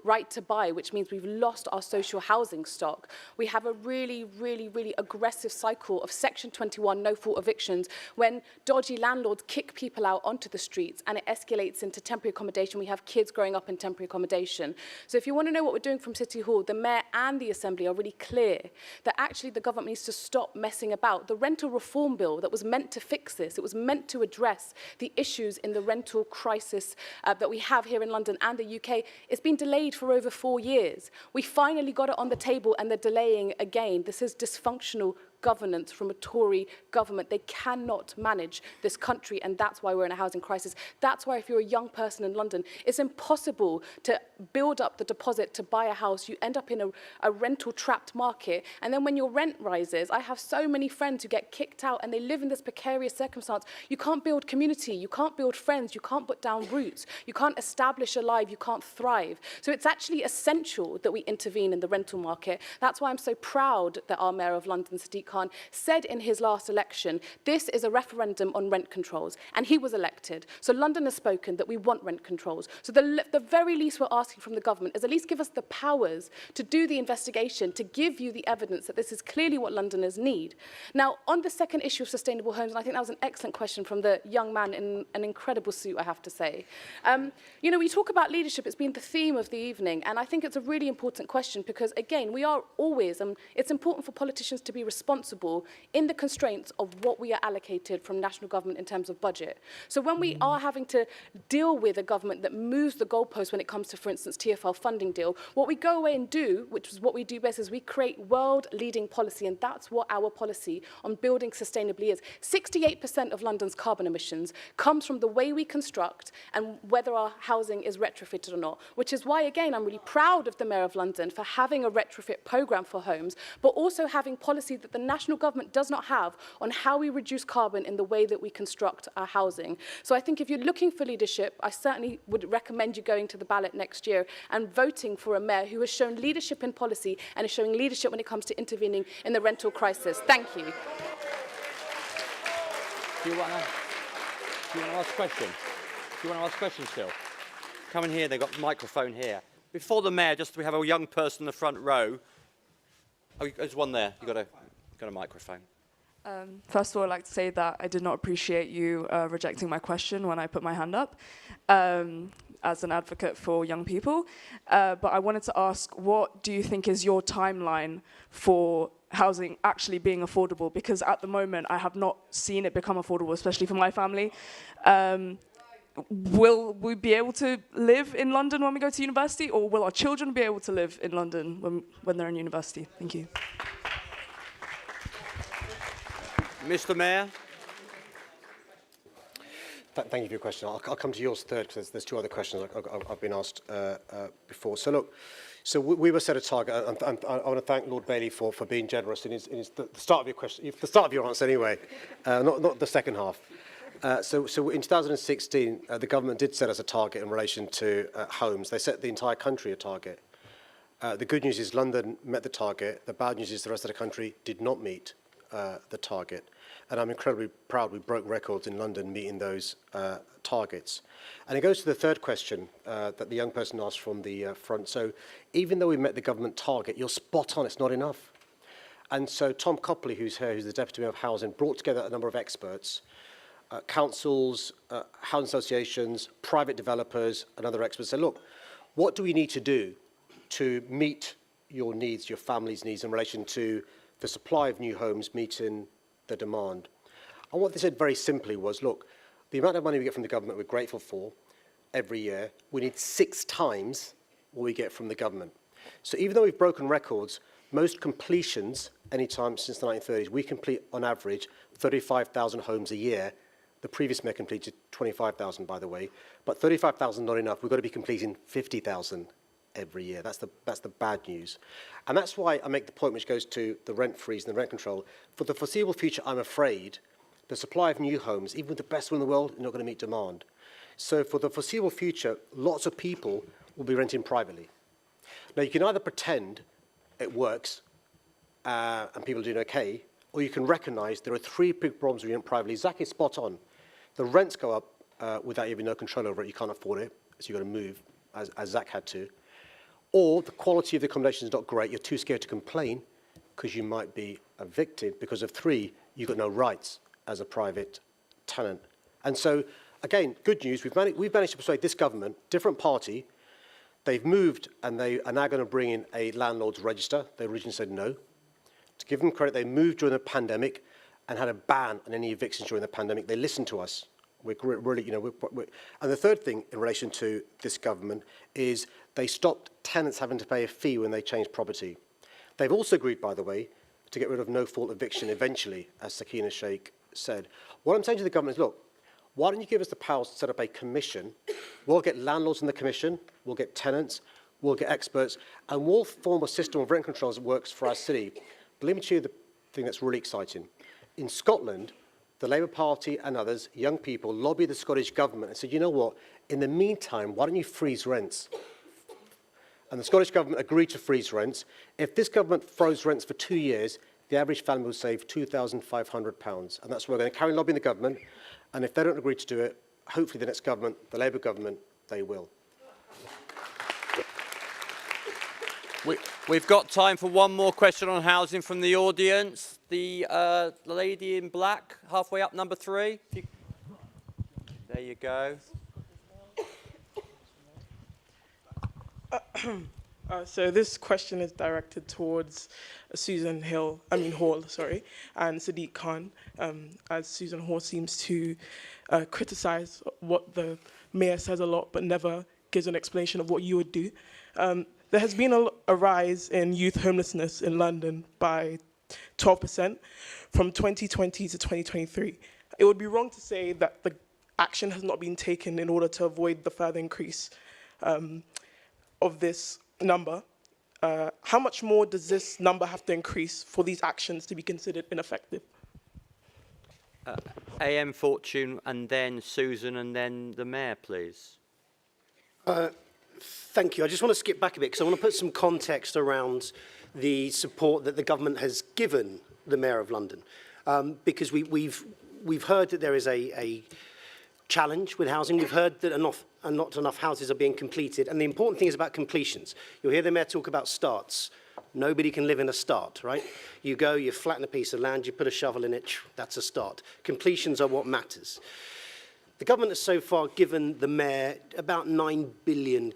right to buy, which means we've lost our social housing stock. We have a really, really, really aggressive cycle of Section 21 no-fault evictions when dodgy landlords kick people out onto the streets and it escalates into temporary accommodation. We have kids growing up in temporary accommodation. So if you want to know what we're doing from City Hall, the Mayor and the Assembly are really clear that actually the government needs to stop messing about. The rental reform bill that was meant to fix this, it was meant to address the issues in the rental crisis that we have here in London and the UK. It's been delayed for over 4 years. We finally got it on the table and they're delaying again. This is dysfunctional governance from a Tory government. They cannot manage this country, and that's why we're in a housing crisis. That's why if you're a young person in London, it's impossible to build up the deposit to buy a house. You end up in a rental trapped market, and then when your rent rises, I have so many friends who get kicked out and they live in this precarious circumstance. You can't build community, you can't build friends, you can't put down roots, you can't establish a life, you can't thrive. So it's actually essential that we intervene in the rental market. That's why I'm so proud that our Mayor of London, Sadiq, said in his last election, this is a referendum on rent controls, and he was elected. So London has spoken that we want rent controls. So the very least we're asking from the government is at least give us the powers to do the investigation, to give you the evidence that this is clearly what Londoners need. Now, on the second issue of sustainable homes, and I think that was an excellent question from the young man in an incredible suit, I have to say. You know, we talk about leadership, it's been the theme of the evening, and I think it's a really important question because, again, we are always, it's important for politicians to be responsible in the constraints of what we are allocated from national government in terms of budget. So when we are having to deal with a government that moves the goalposts when it comes to, for instance, TfL funding deal, what we go away and do, which is what we do best, is we create world-leading policy, and that's what our policy on building sustainably is. 68% of London's carbon emissions comes from the way we construct and whether our housing is retrofitted or not, which is why, again, I'm really proud of the Mayor of London for having a retrofit programme for homes, but also having policy that the national government does not have on how we reduce carbon in the way that we construct our housing. So I think if you're looking for leadership, I certainly would recommend you going to the ballot next year and voting for a mayor who has shown leadership in policy and is showing leadership when it comes to intervening in the rental crisis. Thank you. Do you want to ask a question? Do you want to ask a question still? Come in here, they've got the microphone here. Before the mayor, just we have a young person in the front row. Oh, there's one there. You've got a microphone. First of all, I'd like to say that I did not appreciate you rejecting my question when I put my hand up as an advocate for young people. But I wanted to ask, what do you think is your timeline for housing actually being affordable? Because at the moment, I have not seen it become affordable, especially for my family. Will we be able to live in London when we go to university, or will our children be able to live in London when they're in university? Thank you. Mr. Mayor. Thank you for your question. I'll come to yours third because there's two other questions I've been asked before. So look, we were set a target, and I want to thank Lord Bailey for being generous in the start of your question, the start of your answer anyway, not the second half. So in 2016, the government did set us a target in relation to homes. They set the entire country a target. The good news is London met the target. The bad news is the rest of the country did not meet the target. And I'm incredibly proud we broke records in London meeting those targets. And it goes to the third question that the young person asked from the front. So even though we met the government target, you're spot on, it's not enough. And so Tom Copley, who's here, who's the Deputy Mayor of Housing, brought together a number of experts, councils, housing associations, private developers, and other experts. Said, look, what do we need to do to meet your needs, your family's needs in relation to the supply of new homes meeting the demand? And what they said very simply was, look, the amount of money we get from the government we're grateful for every year, we need 6 times what we get from the government. So even though we've broken records, most completions, any time since the 1930s, we complete on average 35,000 homes a year. The previous mayor completed 25,000, by the way, but 35,000 not enough. We've got to be completing 50,000 every year. That's the bad news. And that's why I make the point which goes to the rent freeze and the rent control. For the foreseeable future, I'm afraid the supply of new homes, even with the best one in the world, is not going to meet demand. So for the foreseeable future, lots of people will be renting privately. Now, you can either pretend it works and people are doing okay, or you can recognise there are three big problems with renting privately. Zach is spot on. The rents go up without even no control over it. You can't afford it, so you've got to move, as Zach had to. Or the quality of the accommodation is not great. You're too scared to complain because you might be evicted. Because of three, you've got no rights as a private tenant. And so, again, good news. We've managed to persuade this government, different party. They've moved and they are now going to bring in a landlord's register. They originally said no. To give them credit, they moved during the pandemic and had a ban on any evictions during the pandemic. They listened to us. We're really, and the third thing in relation to this government is they stopped tenants having to pay a fee when they changed property. They've also agreed, by the way, to get rid of no-fault eviction eventually, as Sakina Sheikh said. What I'm saying to the government is, look, why don't you give us the powers to set up a commission? We'll get landlords in the commission, we'll get tenants, we'll get experts, and we'll form a system of rent controls that works for our city. But let me tell you the thing that's really exciting. In Scotland, the Labour Party and others, young people, lobbied the Scottish government and said, you know what, in the meantime, why don't you freeze rents? And the Scottish government agreed to freeze rents. If this government froze rents for 2 years, the average family will save £2,500. And that's why we're going to carry on lobbying the government. And if they don't agree to do it, hopefully the next government, the Labour government, they will. We've got time for one more question on housing from the audience. The lady in black, halfway up, number 3. There you go. So this question is directed towards Susan Hall, and Sadiq Khan, as Susan Hall seems to criticise what the mayor says a lot, but never gives an explanation of what you would do. There has been a rise in youth homelessness in London by 12% from 2020 to 2023. It would be wrong to say that the action has not been taken in order to avoid the further increase of this number. How much more does this number have to increase for these actions to be considered ineffective? AM Fortune, and then Susan, and then the mayor, please. Thank you. I just want to skip back a bit because I want to put some context around the support that the government has given the Mayor of London. Because we've heard that there is a challenge with housing. We've heard that not enough houses are being completed. And the important thing is about completions. You'll hear the Mayor talk about starts. Nobody can live in a start, right? You go, you flatten a piece of land, you put a shovel in it, that's a start. Completions are what matters. The government has so far given the Mayor about £9 billion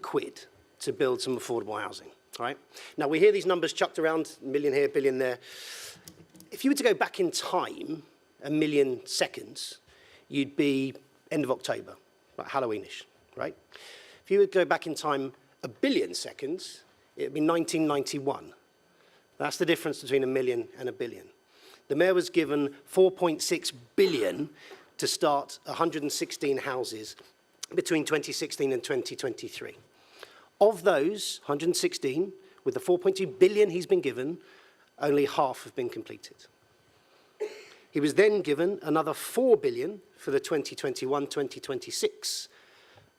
to build some affordable housing, right? Now, we hear these numbers chucked around, $1 billion here, $1 billion there. If you were to go back in time, 1 million seconds, you'd be end of October, like Halloweenish, right? If you would go back in time 1 billion seconds, it'd be 1991. That's the difference between 1 million and 1 billion. The Mayor was given 4.6 billion to start 116 houses between 2016 and 2023. Of those 116, with the 4.2 billion he's been given, only half have been completed. He was then given another 4 billion for the 2021-2026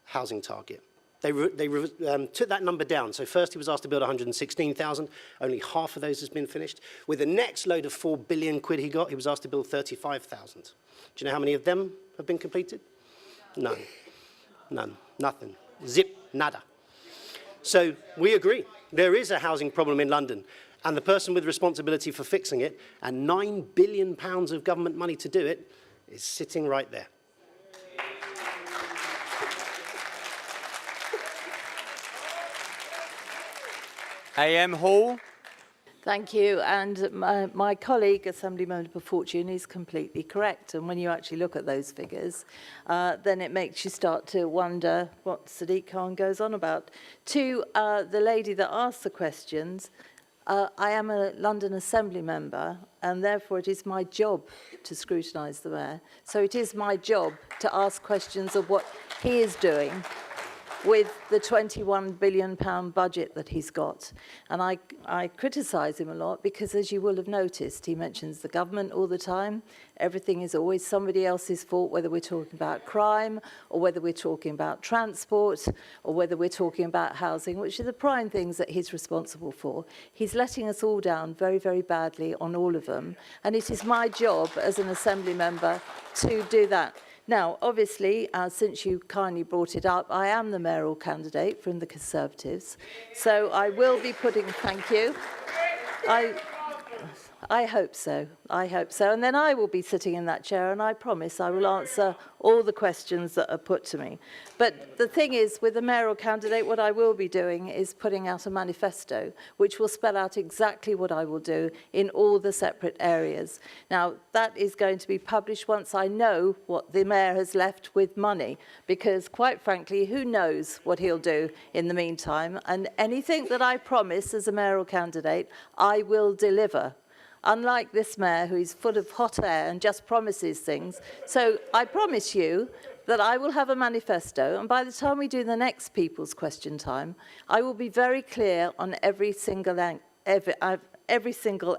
housing target. They took that number down. So first he was asked to build 116,000. Only half of those has been finished. With the next load of 4 billion quid he got, he was asked to build 35,000. Do you know how many of them have been completed? None. None. Nothing. Zip. Nada. So we agree. There is a housing problem in London. And the person with responsibility for fixing it, and £9 billion of government money to do it, is sitting right there. AM Hall. Thank you. And my colleague, Assemblymember Fortune, is completely correct. And when you actually look at those figures, then it makes you start to wonder what Sadiq Khan goes on about. To the lady that asked the questions, I am a London Assembly member, and therefore it is my job to scrutinise the Mayor. So it is my job to ask questions of what he is doing. with the £21 billion budget that he's got. And I criticise him a lot because, as you will have noticed, he mentions the government all the time. Everything is always somebody else's fault, whether we're talking about crime or whether we're talking about transport or whether we're talking about housing, which are the prime things that he's responsible for. He's letting us all down very, very badly on all of them. And it is my job as an Assembly member to do that. Now, obviously, since you kindly brought it up, I am the mayoral candidate from the Conservatives. So I will be putting, thank you. I hope so. I hope so. And then I will be sitting in that chair, and I promise I will answer all the questions that are put to me. But the thing is, with the mayoral candidate, what I will be doing is putting out a manifesto, which will spell out exactly what I will do in all the separate areas. Now, that is going to be published once I know what the mayor has left with money, because quite frankly, who knows what he'll do in the meantime? And anything that I promise as a mayoral candidate, I will deliver. Unlike this mayor who's full of hot air and just promises things. So I promise you that I will have a manifesto, and by the time we do the next People's Question Time, I will be very clear on every single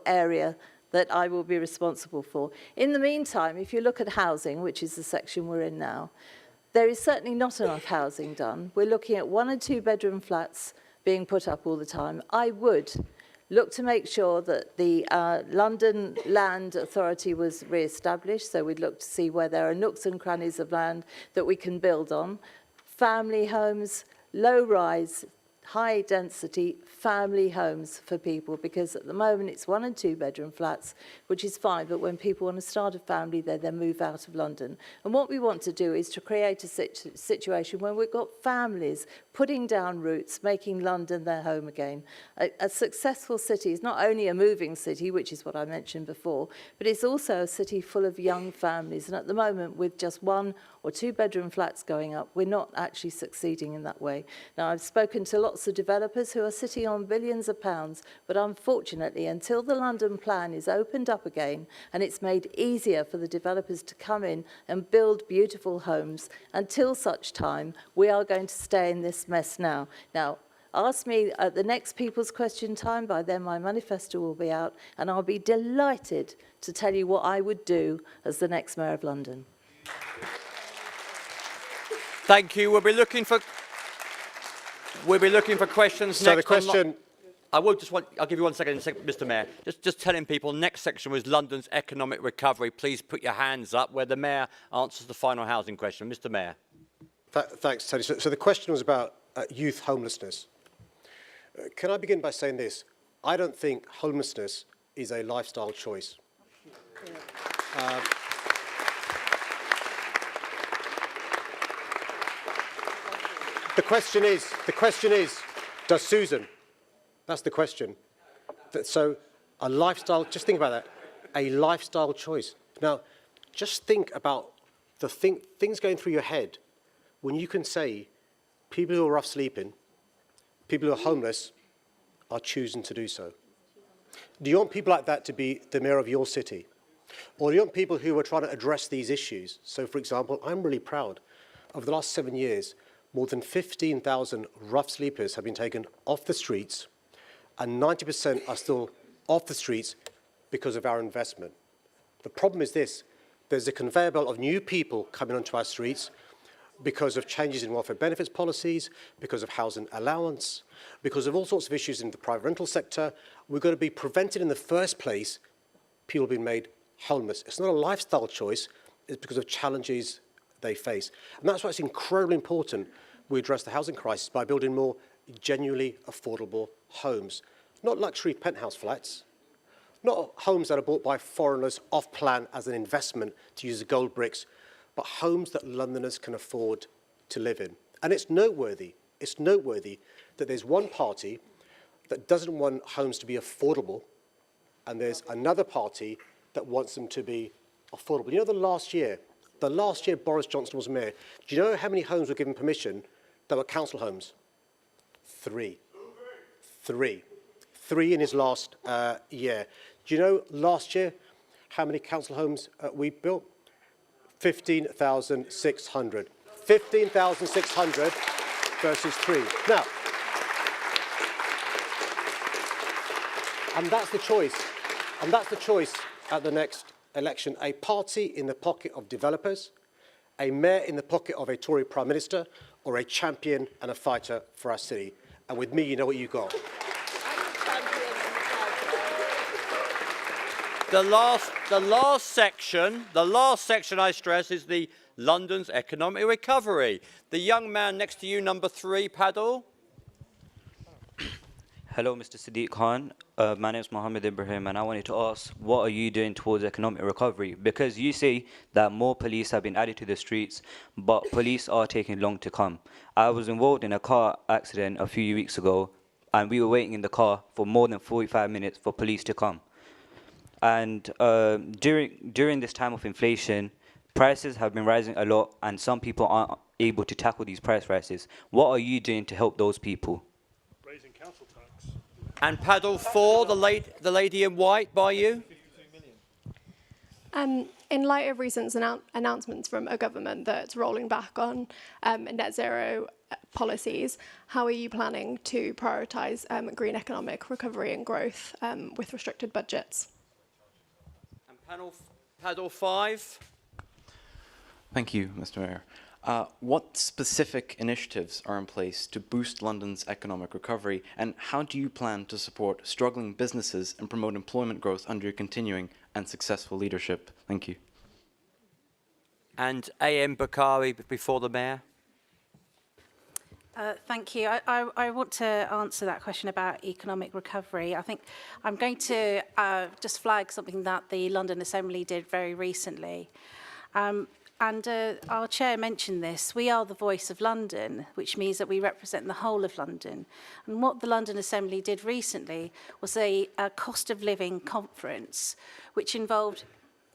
area that I will be responsible for. In the meantime, if you look at housing, which is the section we're in now, there is certainly not enough housing done. We're looking at 1 and 2 bedroom flats being put up all the time. I would look to make sure that the London Land Authority was re-established, so we'd look to see where there are nooks and crannies of land that we can build on. Family homes, low-rise, high-density family homes for people, because at the moment it's 1 and 2 bedroom flats, which is fine, but when people want to start a family, they then move out of London. And what we want to do is to create a situation where we've got families putting down roots, making London their home again. A successful city is not only a moving city, which is what I mentioned before, but it's also a city full of young families. And at the moment, with just 1 or 2 bedroom flats going up, we're not actually succeeding in that way. Now, I've spoken to lots of developers who are sitting on billions of pounds, but unfortunately, until the London plan is opened up again and it's made easier for the developers to come in and build beautiful homes, until such time, we are going to stay in this mess now. Now, ask me at the next People's Question Time. By then my manifesto will be out, and I'll be delighted to tell you what I would do as the next Mayor of London. Thank you. We'll be looking for questions So next. the question. I'll give you 1 second, Mr. Mayor. Just telling people, next section was London's economic recovery. Please put your hands up where the Mayor answers the final housing question. Mr. Mayor. Thanks, Tony. So the question was about youth homelessness. Can I begin by saying this? I don't think homelessness is a lifestyle choice. The question is, does Susan? That's the question. So a lifestyle, just think about that, a lifestyle choice. Now, just think about the things going through your head when you can say people who are rough sleeping, people who are homeless are choosing to do so. Do you want people like that to be the mayor of your city? Or do you want people who are trying to address these issues? So, for example, I'm really proud. Over the last 7 years, more than 15,000 rough sleepers have been taken off the streets, and 90% are still off the streets because of our investment. The problem is this: there's a conveyor belt of new people coming onto our streets because of changes in welfare benefits policies, because of housing allowance, because of all sorts of issues in the private rental sector. We've got to be prevented in the first place people being made homeless. It's not a lifestyle choice, it's because of challenges they face. And that's why it's incredibly important we address the housing crisis by building more genuinely affordable homes. Not luxury penthouse flats, not homes that are bought by foreigners off-plan as an investment to use the gold bricks, but homes that Londoners can afford to live in. And it's noteworthy that there's one party that doesn't want homes to be affordable, and there's another party that wants them to be affordable. You know, the last year Boris Johnson was mayor, do you know how many homes were given permission that were council homes? 3. 3 in his last year. Do you know last year how many council homes we built? 15,600. 15,600. versus 3. Now, and that's the choice. And that's the choice at the next election. A party in the pocket of developers, a mayor in the pocket of a Tory Prime Minister, or a champion and a fighter for our city. And with me, you know what you got. The last section I stress is the London's economic recovery. The young man next to you, number 3, paddle. Hello, Mr. Sadiq Khan. My name is Mohammed Ibrahim, and I wanted to ask, what are you doing towards economic recovery? Because you say that more police have been added to the streets, but police are taking long to come. I was involved in a car accident a few weeks ago, and we were waiting in the car for more than 45 minutes for police to come. And during this time of inflation, prices have been rising a lot, and some people aren't able to tackle these price rises. What are you doing to help those people? Raising council tax. And paddle 4, the lady in white by you. In light of recent announcements from a government that's rolling back on net zero policies, how are you planning to prioritise green economic recovery and growth with restricted budgets? And paddle 5. Thank you, Mr. Mayor. What specific initiatives are in place to boost London's economic recovery, and how do you plan to support struggling businesses and promote employment growth under your continuing and successful leadership? Thank you. And A.M. Bakari before the Mayor. Thank you. I want to answer that question about economic recovery. I think I'm going to just flag something that the London Assembly did very recently. And our chair mentioned this. We are the voice of London, which means that we represent the whole of London. And what the London Assembly did recently was a cost of living conference, which involved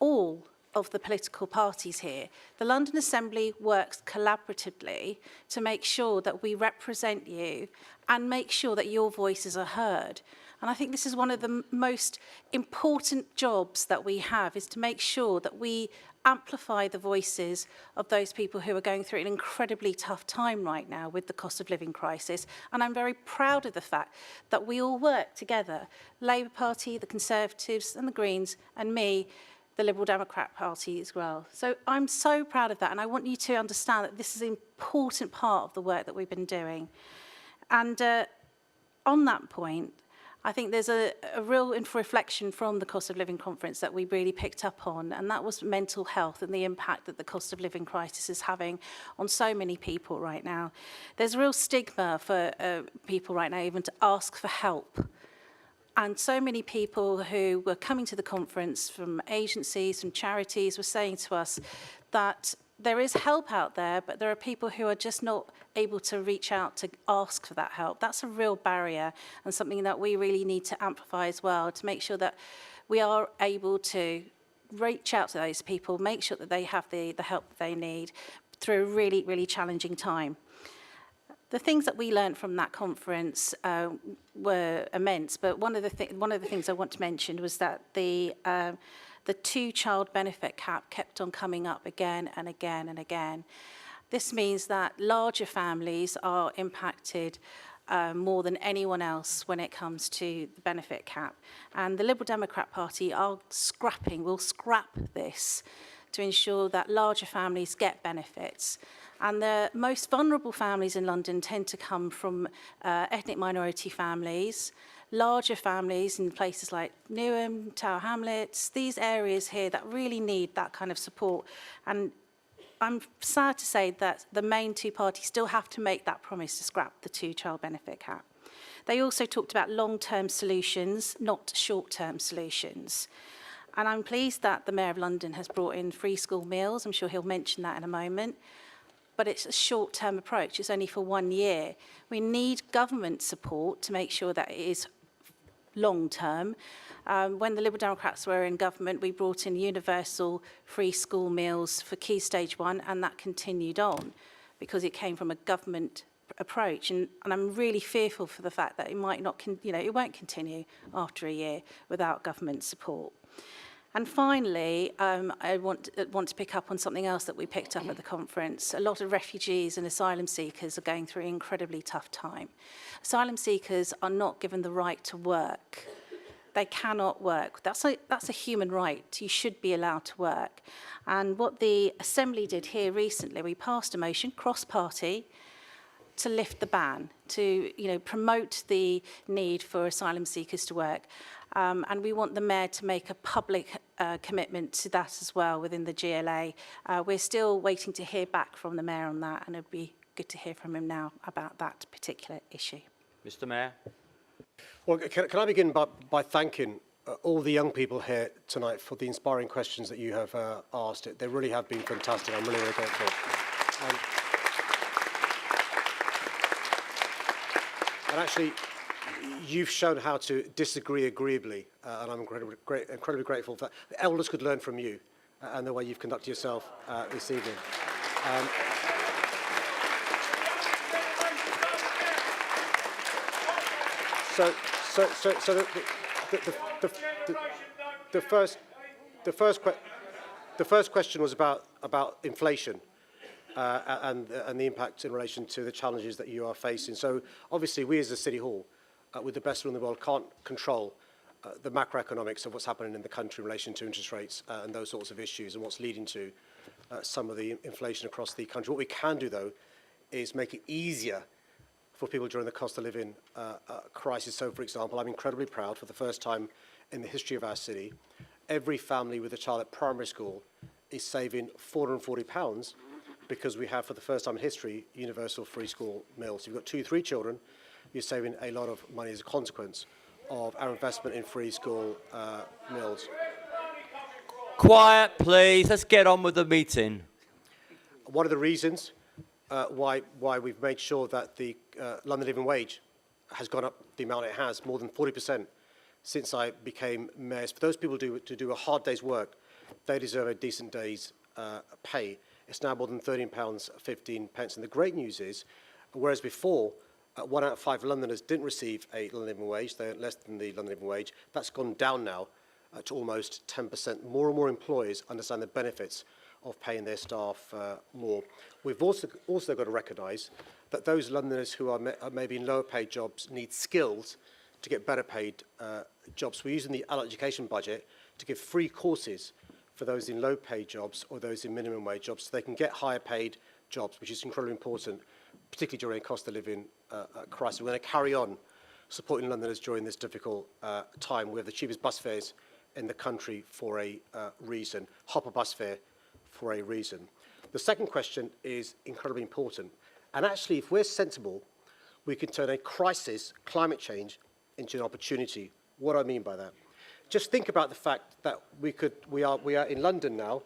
all of the political parties here. The London Assembly works collaboratively to make sure that we represent you and make sure that your voices are heard. And I think this is one of the most important jobs that we have, is to make sure that we amplify the voices of those people who are going through an incredibly tough time right now with the cost of living crisis. And I'm very proud of the fact that we all work together, Labour Party, the Conservatives and the Greens, and me, the Liberal Democrat Party as well. So I'm so proud of that, and I want you to understand that this is an important part of the work that we've been doing. And on that point, I think there's a real reflection from the cost of living conference that we really picked up on, and that was mental health and the impact that the cost of living crisis is having on so many people right now. There's a real stigma for people right now even to ask for help. And so many people who were coming to the conference from agencies, from charities, were saying to us that there is help out there, but there are people who are just not able to reach out to ask for that help. That's a real barrier, and something that we really need to amplify as well, to make sure that we are able to reach out to those people, make sure that they have the help that they need through a really, really challenging time. The things that we learned from that conference were immense, but one of the things I want to mention was that the 2-child benefit cap kept on coming up again and again and again. This means that larger families are impacted more than anyone else when it comes to the benefit cap. And the Liberal Democrat Party will scrap this to ensure that larger families get benefits. And the most vulnerable families in London tend to come from ethnic minority families, larger families in places like Newham, Tower Hamlets, these areas here that really need that kind of support. And I'm sad to say that the main two parties still have to make that promise to scrap the 2-child benefit cap. They also talked about long-term solutions, not short-term solutions. And I'm pleased that the Mayor of London has brought in free school meals. I'm sure he'll mention that in a moment. But it's a short-term approach. It's only for 1 year. We need government support to make sure that it is long-term. When the Liberal Democrats were in government, we brought in universal free school meals for Key Stage 1, and that continued on because it came from a government approach. And I'm really fearful for the fact that it might not, it won't continue after a year without government support. And finally, I want to pick up on something else that we picked up at the conference. A lot of refugees and asylum seekers are going through an incredibly tough time. Asylum seekers are not given the right to work. They cannot work. That's a human right. You should be allowed to work. And what the Assembly did here recently, we passed a motion, cross-party, to lift the ban, to promote the need for asylum seekers to work. And we want the Mayor to make a public commitment to that as well within the GLA. We're still waiting to hear back from the Mayor on that, and it would be good to hear from him now about that particular issue. Mr. Mayor. Well, can I begin by thanking all the young people here tonight for the inspiring questions that you have asked. They really have been fantastic. I'm really, really grateful. And actually, you've shown how to disagree agreeably, and I'm incredibly grateful for that. The elders could learn from you and the way you've conducted yourself this evening. So the first question was about inflation and the impact in relation to the challenges that you are facing. So obviously, we as a City Hall, with the best will in the world, can't control the macroeconomics of what's happening in the country in relation to interest rates and those sorts of issues and what's leading to some of the inflation across the country. What we can do, though, is make it easier for people during the cost of living crisis. So, for example, I'm incredibly proud, for the first time in the history of our city, every family with a child at primary school is saving £440 because we have, for the first time in history, universal free school meals. If you've got 2, 3 children, you're saving a lot of money as a consequence of our investment in free school meals. Quiet, please. Let's get on with the meeting. One of the reasons why we've made sure that the London living wage has gone up the amount it has, more than 40% since I became mayor. For those people to do a hard day's work, they deserve a decent day's pay. It's now more than £13.15. And the great news is, whereas before, 1 out of 5 Londoners didn't receive a London living wage, they're less than the London living wage, that's gone down now to almost 10%. More and more employers understand the benefits of paying their staff more. We've also got to recognise that those Londoners who are maybe in lower paid jobs need skills to get better paid jobs. We're using the adult education budget to give free courses for those in low paid jobs or those in minimum wage jobs so they can get higher paid jobs, which is incredibly important, particularly during a cost of living crisis. We're going to carry on supporting Londoners during this difficult time. We have the cheapest bus fares in the country for a reason, hopper bus fare for a reason. The second question is incredibly important. And actually, if we're sensible, we can turn a crisis, climate change, into an opportunity. What do I mean by that? Just think about the fact that we are in London now.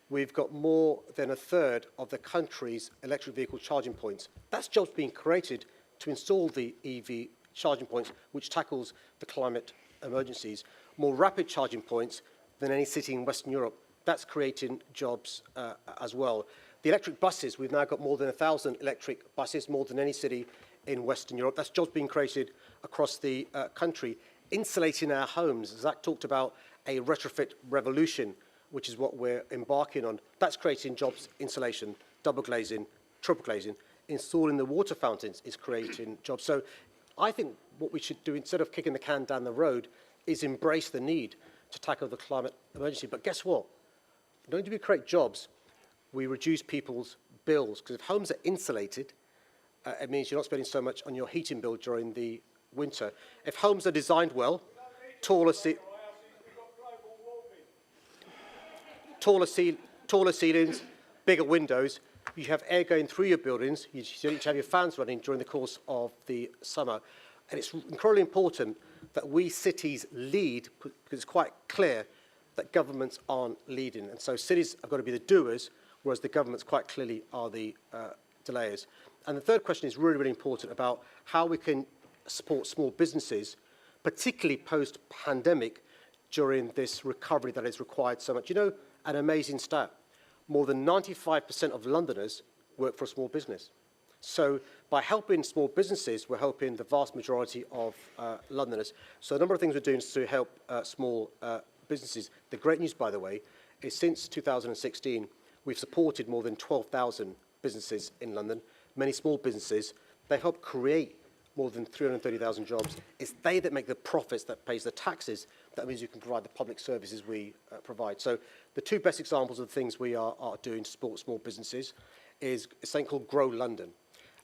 We've got more than a third of the country's electric vehicle charging points. That's jobs being created to install the EV charging points, which tackles the climate emergencies. More rapid charging points than any city in Western Europe. That's creating jobs as well. The electric buses, we've now got more than 1,000 electric buses, more than any city in Western Europe. That's jobs being created across the country. Insulating our homes, Zach talked about a retrofit revolution, which is what we're embarking on. That's creating jobs, insulation, double glazing, triple glazing. Installing the water fountains is creating jobs. So I think what we should do, instead of kicking the can down the road, is embrace the need to tackle the climate emergency. But guess what? Not only do we create jobs, we reduce people's bills. Because if homes are insulated, it means you're not spending so much on your heating bill during the winter. If homes are designed well, taller ceilings, bigger windows, you have air going through your buildings, you don't need to have your fans running during the course of the summer. And it's incredibly important that we cities lead, because it's quite clear that governments aren't leading. And so cities have got to be the doers, whereas the governments quite clearly are the delayers. And the third question is really, really important about how we can support small businesses, particularly post-pandemic, during this recovery that is required so much. You know, an amazing stat, more than 95% of Londoners work for a small business. So by helping small businesses, we're helping the vast majority of Londoners. So a number of things we're doing to help small businesses. The great news, by the way, is since 2016, we've supported more than 12,000 businesses in London, many small businesses. They help create more than 330,000 jobs. It's they that make the profits, that pays the taxes. That means you can provide the public services we provide. So the two best examples of the things we are doing to support small businesses is something called Grow London.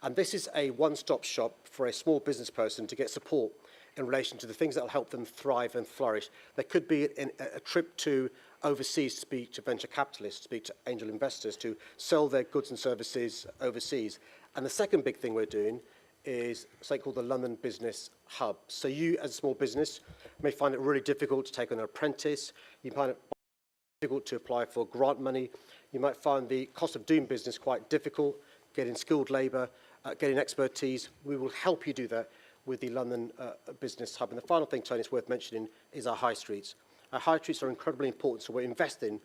And this is a one-stop shop for a small business person to get support in relation to the things that will help them thrive and flourish. There could be a trip to overseas to speak to venture capitalists, to speak to angel investors, to sell their goods and services overseas. And the second big thing we're doing is something called the London Business Hub. So you, as a small business, may find it really difficult to take on an apprentice. You find it difficult to apply for grant money. You might find the cost of doing business quite difficult, getting skilled labour, getting expertise. We will help you do that with the London Business Hub. And the final thing, Tony, it's worth mentioning is our high streets. Our high streets are incredibly important, so we're investing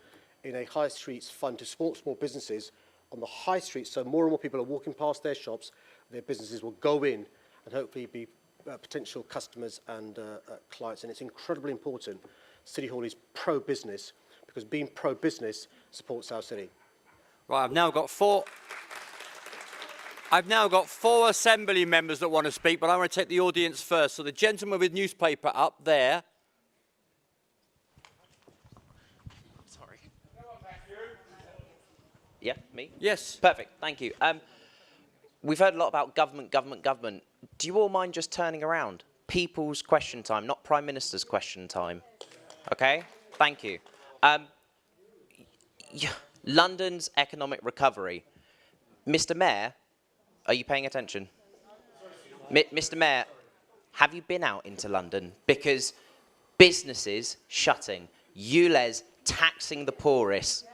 in a high streets fund to support small businesses on the high streets, so more and more people are walking past their shops, their businesses will go in and hopefully be potential customers and clients. And it's incredibly important. City Hall is pro-business, because being pro-business supports our city. Right, I've now got four Assembly members that want to speak, but I want to take the audience first. So the gentleman with newspaper up there. Sorry. Yeah, me? Yes. Perfect, thank you. We've heard a lot about government. Do you all mind just turning around? People's question time, not Prime Minister's question time. Okay, thank you. London's economic recovery. Mr. Mayor, are you paying attention? Mr. Mayor, have you been out into London? Because businesses shutting, ULEZ taxing the poorest.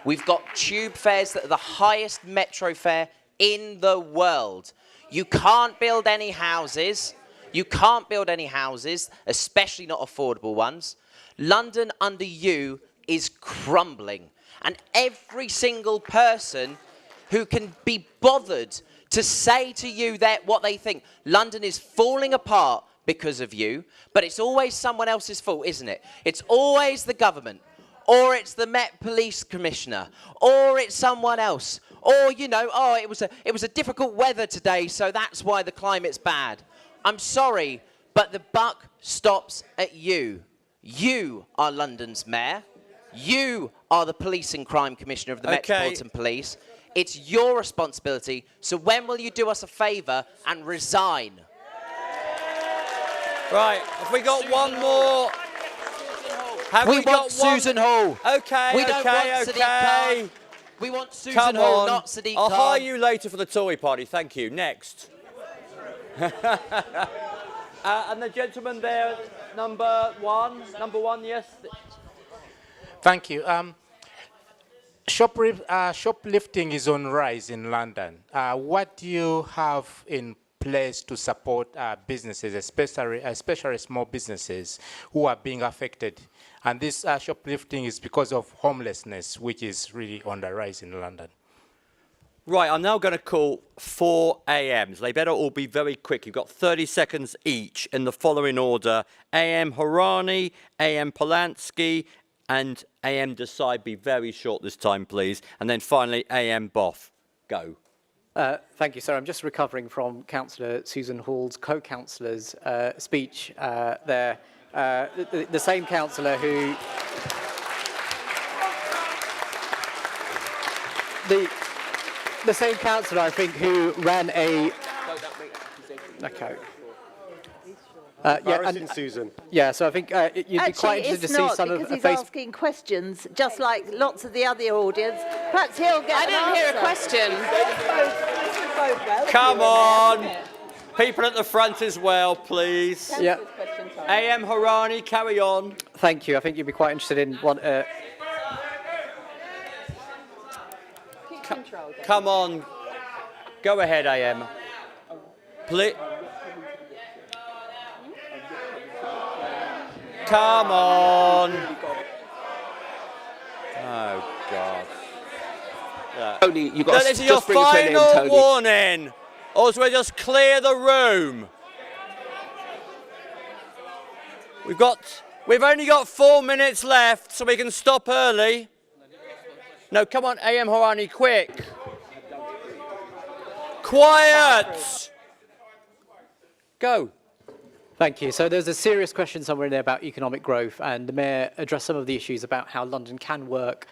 We've got tube fares that are the highest metro fare in the world. You can't build any houses. You can't build any houses, especially not affordable ones. London under you is crumbling. And every single person who can be bothered to say to you that what they think, London is falling apart because of you, but it's always someone else's fault, isn't it? It's always the government, or it's the Met Police Commissioner, or it's someone else, or, you know, oh, it was a difficult weather today, so that's why the climate's bad. I'm sorry, but the buck stops at you. You are London's mayor. You are the Police and Crime Commissioner of the Metropolitan Police. It's your responsibility. So when will you do us a favour and resign? Right, have we got one more? We want Susan Hall. Okay, we don't want Sadiq Khan. We want Susan Hall, not Sadiq Khan. I'll hire you later for the Tory party. Thank you. Next. And the gentleman there, number one, yes. Thank you. Shoplifting is on rise in London. What do you have in place to support businesses, especially small businesses who are being affected? And this shoplifting is because of homelessness, which is really on the rise in London. Right, I'm now going to call 4 AMs. They better all be very quick. You've got 30 seconds each in the following order. AM Harani, AM Polanski, and AM Desai. Be very short this time, please. And then finally, AM Boff. Go. Thank you, sir. I'm just recovering from Councillor Susan Hall's co-councillor's speech there. The same councillor who... The same councillor, I think, who ran a... Okay. Susan. Yeah, so I think you'd be quite interested to see some of... Because he's asking questions, just like lots of the other audience. Perhaps he'll get I didn't hear a question. Come on. People at the front as well, please. Yeah. AM Harani, carry on. Thank you. I think you'd be quite interested in one... Come on. Go ahead, AM. Please. Come on. Oh, God. Tony, you've got This is your final warning. Or else we'll just clear the room. We've got We've only got 4 minutes left, so we can stop early. No, come on, AM Horani, quick. Quiet! Go. Thank you. So there's a serious question somewhere in there about economic growth, and the Mayor addressed some of the issues about how London can work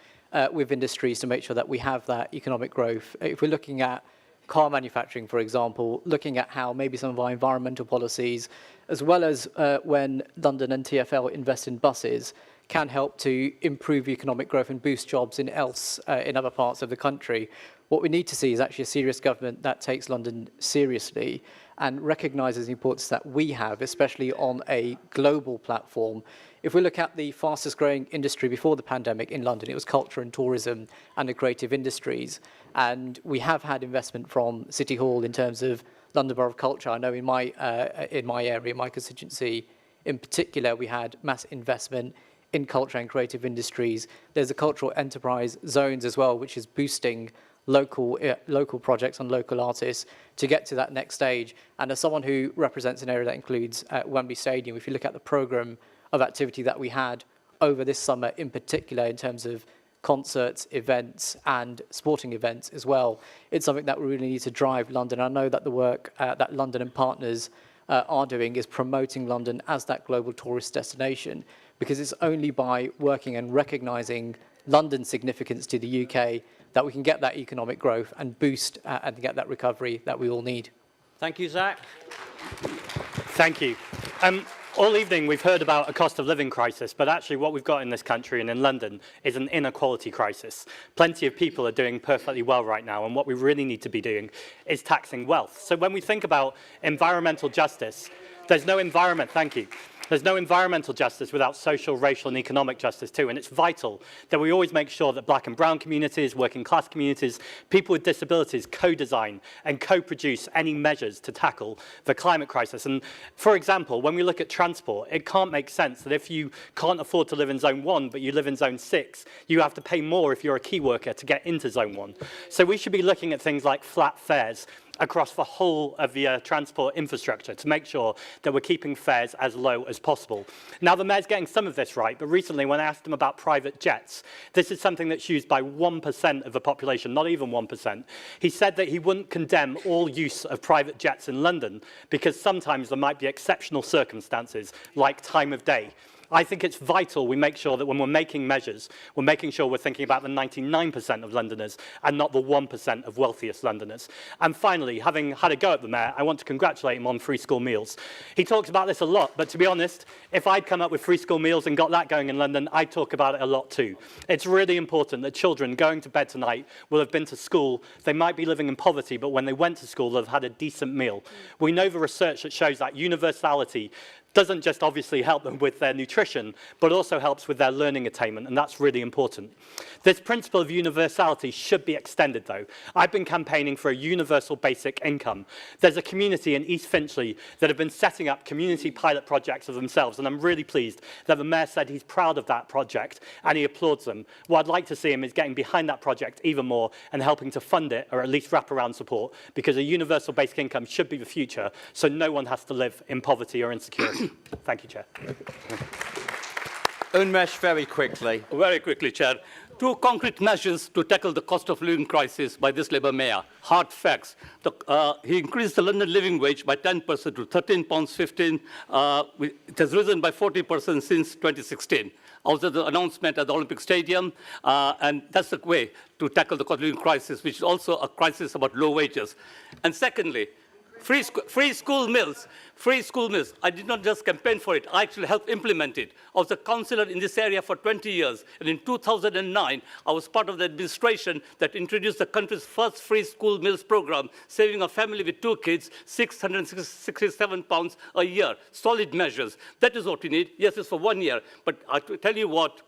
with industries to make sure that we have that economic growth. If we're looking at car manufacturing, for example, looking at how maybe some of our environmental policies, as well as when London and TfL invest in buses, can help to improve economic growth and boost jobs in other parts of the country. What we need to see is actually a serious government that takes London seriously and recognises the importance that we have, especially on a global platform. If we look at the fastest growing industry before the pandemic in London, it was culture and tourism and the creative industries. And we have had investment from City Hall in terms of London Borough of Culture. I know in my area, my constituency in particular, we had mass investment in culture and creative industries. There's the cultural enterprise zones as well, which is boosting local projects and local artists to get to that next stage. And as someone who represents an area that includes Wembley Stadium, if you look at the programme of activity that we had over this summer in particular in terms of concerts, events and sporting events as well, it's something that we really need to drive London. I know that the work that London and partners are doing is promoting London as that global tourist destination, because it's only by working and recognising London's significance to the UK that we can get that economic growth and boost and get that recovery that we all need. Thank you, Zach. Thank you. All evening we've heard about a cost of living crisis, but actually what we've got in this country and in London is an inequality crisis. Plenty of people are doing perfectly well right now, and what we really need to be doing is taxing wealth. So when we think about environmental justice, there's no environment, thank you. There's no environmental justice without social, racial and economic justice too, and it's vital that we always make sure that black and brown communities, working class communities, people with disabilities co-design and co-produce any measures to tackle the climate crisis. And for example, when we look at transport, it can't make sense that if you can't afford to live in zone 1 but you live in zone 6, you have to pay more if you're a key worker to get into zone 1. So we should be looking at things like flat fares across the whole of the transport infrastructure to make sure that we're keeping fares as low as possible. Now, the Mayor's getting some of this right, but recently when I asked him about private jets, this is something that's used by 1% of the population, not even 1%. He said that he wouldn't condemn all use of private jets in London because sometimes there might be exceptional circumstances, like time of day. I think it's vital we make sure that when we're making measures, we're making sure we're thinking about the 99% of Londoners and not the 1% of wealthiest Londoners. And finally, having had a go at the Mayor, I want to congratulate him on free school meals. He talks about this a lot, but to be honest, if I'd come up with free school meals and got that going in London, I'd talk about it a lot too. It's really important that children going to bed tonight will have been to school. They might be living in poverty, but when they went to school, they'll have had a decent meal. We know the research that shows that universality doesn't just obviously help them with their nutrition, but also helps with their learning attainment, and that's really important. This principle of universality should be extended, though. I've been campaigning for a universal basic income. There's a community in East Finchley that have been setting up community pilot projects of themselves, and I'm really pleased that the Mayor said he's proud of that project, and he applauds them. What I'd like to see him is getting behind that project even more and helping to fund it, or at least wraparound support, because a universal basic income should be the future, so no one has to live in poverty or insecurity. Thank you, Chair. Unmesh, very quickly. Very quickly, Chair. 2 concrete measures to tackle the cost of living crisis by this Labour Mayor. Hard facts. He increased the London living wage by 10% to £13.15. It has risen by 40% since 2016. Also, the announcement at the Olympic Stadium, and that's the way to tackle the cost of living crisis, which is also a crisis about low wages. And secondly, free school meals. Free school meals. I did not just campaign for it. I actually helped implement it. I was a councillor in this area for 20 years. And in 2009, I was part of the administration that introduced the country's first free school meals program, saving a family with 2 kids £667 a year. Solid measures. That is what we need. Yes, it's for 1 year. But I tell you what,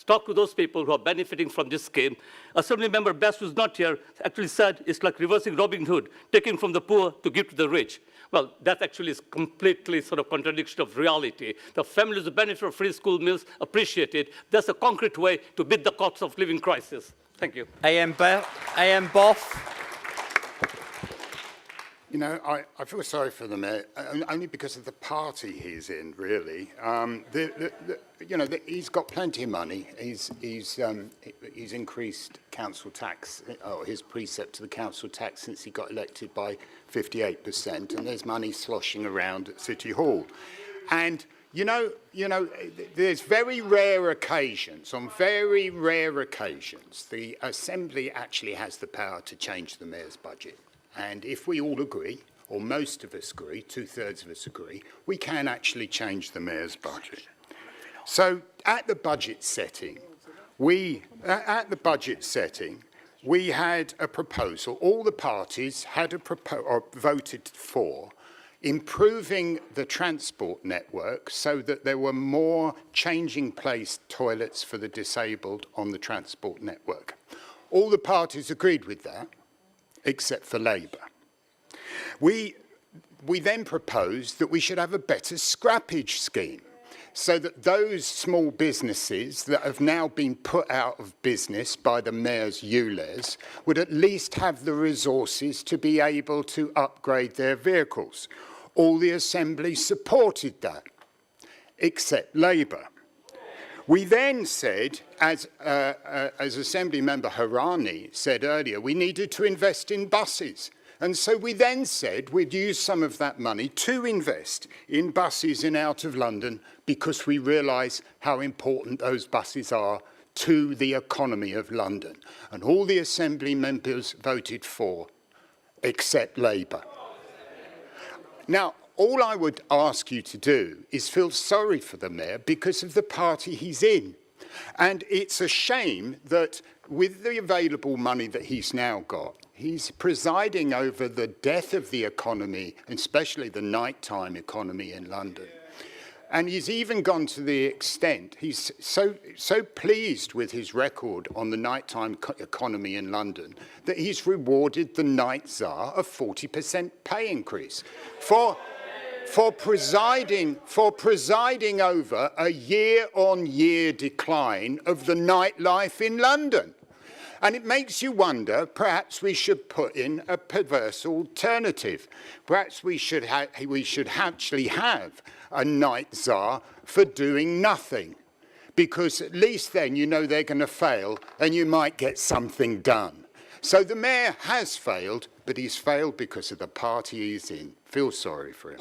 talk to those people who are benefiting from this scheme. Assemblymember Best, who's not here, actually said it's like reversing Robin Hood, taking from the poor to give to the rich. Well, that actually is completely sort of contradiction of reality. The families who benefit from free school meals appreciate it. That's a concrete way to beat the cost of living crisis. Thank you. AM Boff. You know, I feel sorry for the mayor, only because of the party he's in, really. He's got plenty of money. He's increased council tax, or his precept to the council tax since he got elected by 58%, and there's money sloshing around at City Hall. And there's very rare occasions, on very rare occasions, the Assembly actually has the power to change the mayor's budget. And if we all agree, or most of us agree, 2/3 of us agree, we can actually change the mayor's budget. So at the budget setting, we had a proposal. All the parties had voted for improving the transport network so that there were more changing place toilets for the disabled on the transport network. All the parties agreed with that, except for Labour. We then proposed that we should have a better scrappage scheme so that those small businesses that have now been put out of business by the mayor's ULEZ would at least have the resources to be able to upgrade their vehicles. All the Assembly supported that, except Labour. We then said, as Assembly Member Harani said earlier, we needed to invest in buses. And so we then said we'd use some of that money to invest in buses in out of London because we realise how important those buses are to the economy of London. And all the Assembly members voted for, except Labour. Now, all I would ask you to do is feel sorry for the mayor because of the party he's in. And it's a shame that with the available money that he's now got, he's presiding over the death of the economy, especially the nighttime economy in London. And he's even gone to the extent, he's so pleased with his record on the nighttime economy in London that he's rewarded the night czar a 40% pay increase for presiding over a year-on-year decline of the nightlife in London. And it makes you wonder, perhaps we should put in a perverse alternative. Perhaps we should actually have a night czar for doing nothing. Because at least then you know they're going to fail and you might get something done. So the mayor has failed, but he's failed because of the party he's in. Feel sorry for him.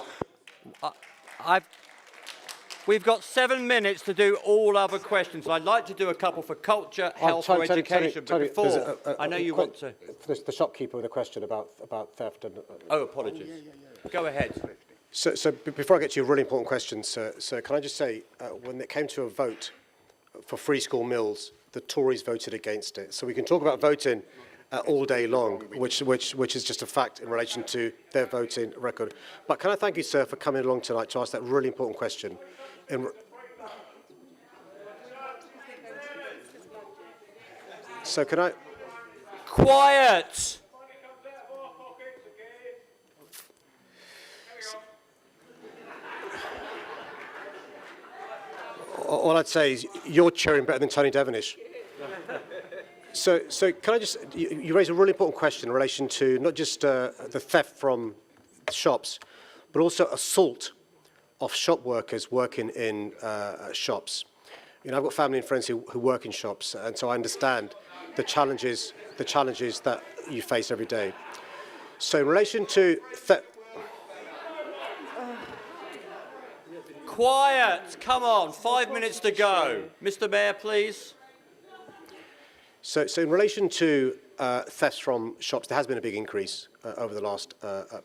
We've got 7 minutes to do all other questions. I'd like to do a couple for culture, health, or education, but before, I know you want to... The shopkeeper with a question about theft. And, oh, apologies. Go ahead. So before I get to your really important question, sir, can I just say, when it came to a vote for free school meals, the Tories voted against it. So we can talk about voting all day long, which is just a fact in relation to their voting record. But can I thank you, sir, for coming along tonight to ask that really important question. So can I... Quiet! All I'd say is you're cheering better than Tony Devonish. So can I just... You raise a really important question in relation to not just the theft from shops, but also assault of shop workers working in shops. You know, I've got family and friends who work in shops, and so I understand the challenges that you face every day. So in relation to theft... Quiet! Come on, 5 minutes to go. Mr. Mayor, please. So in relation to thefts from shops, there has been a big increase over the last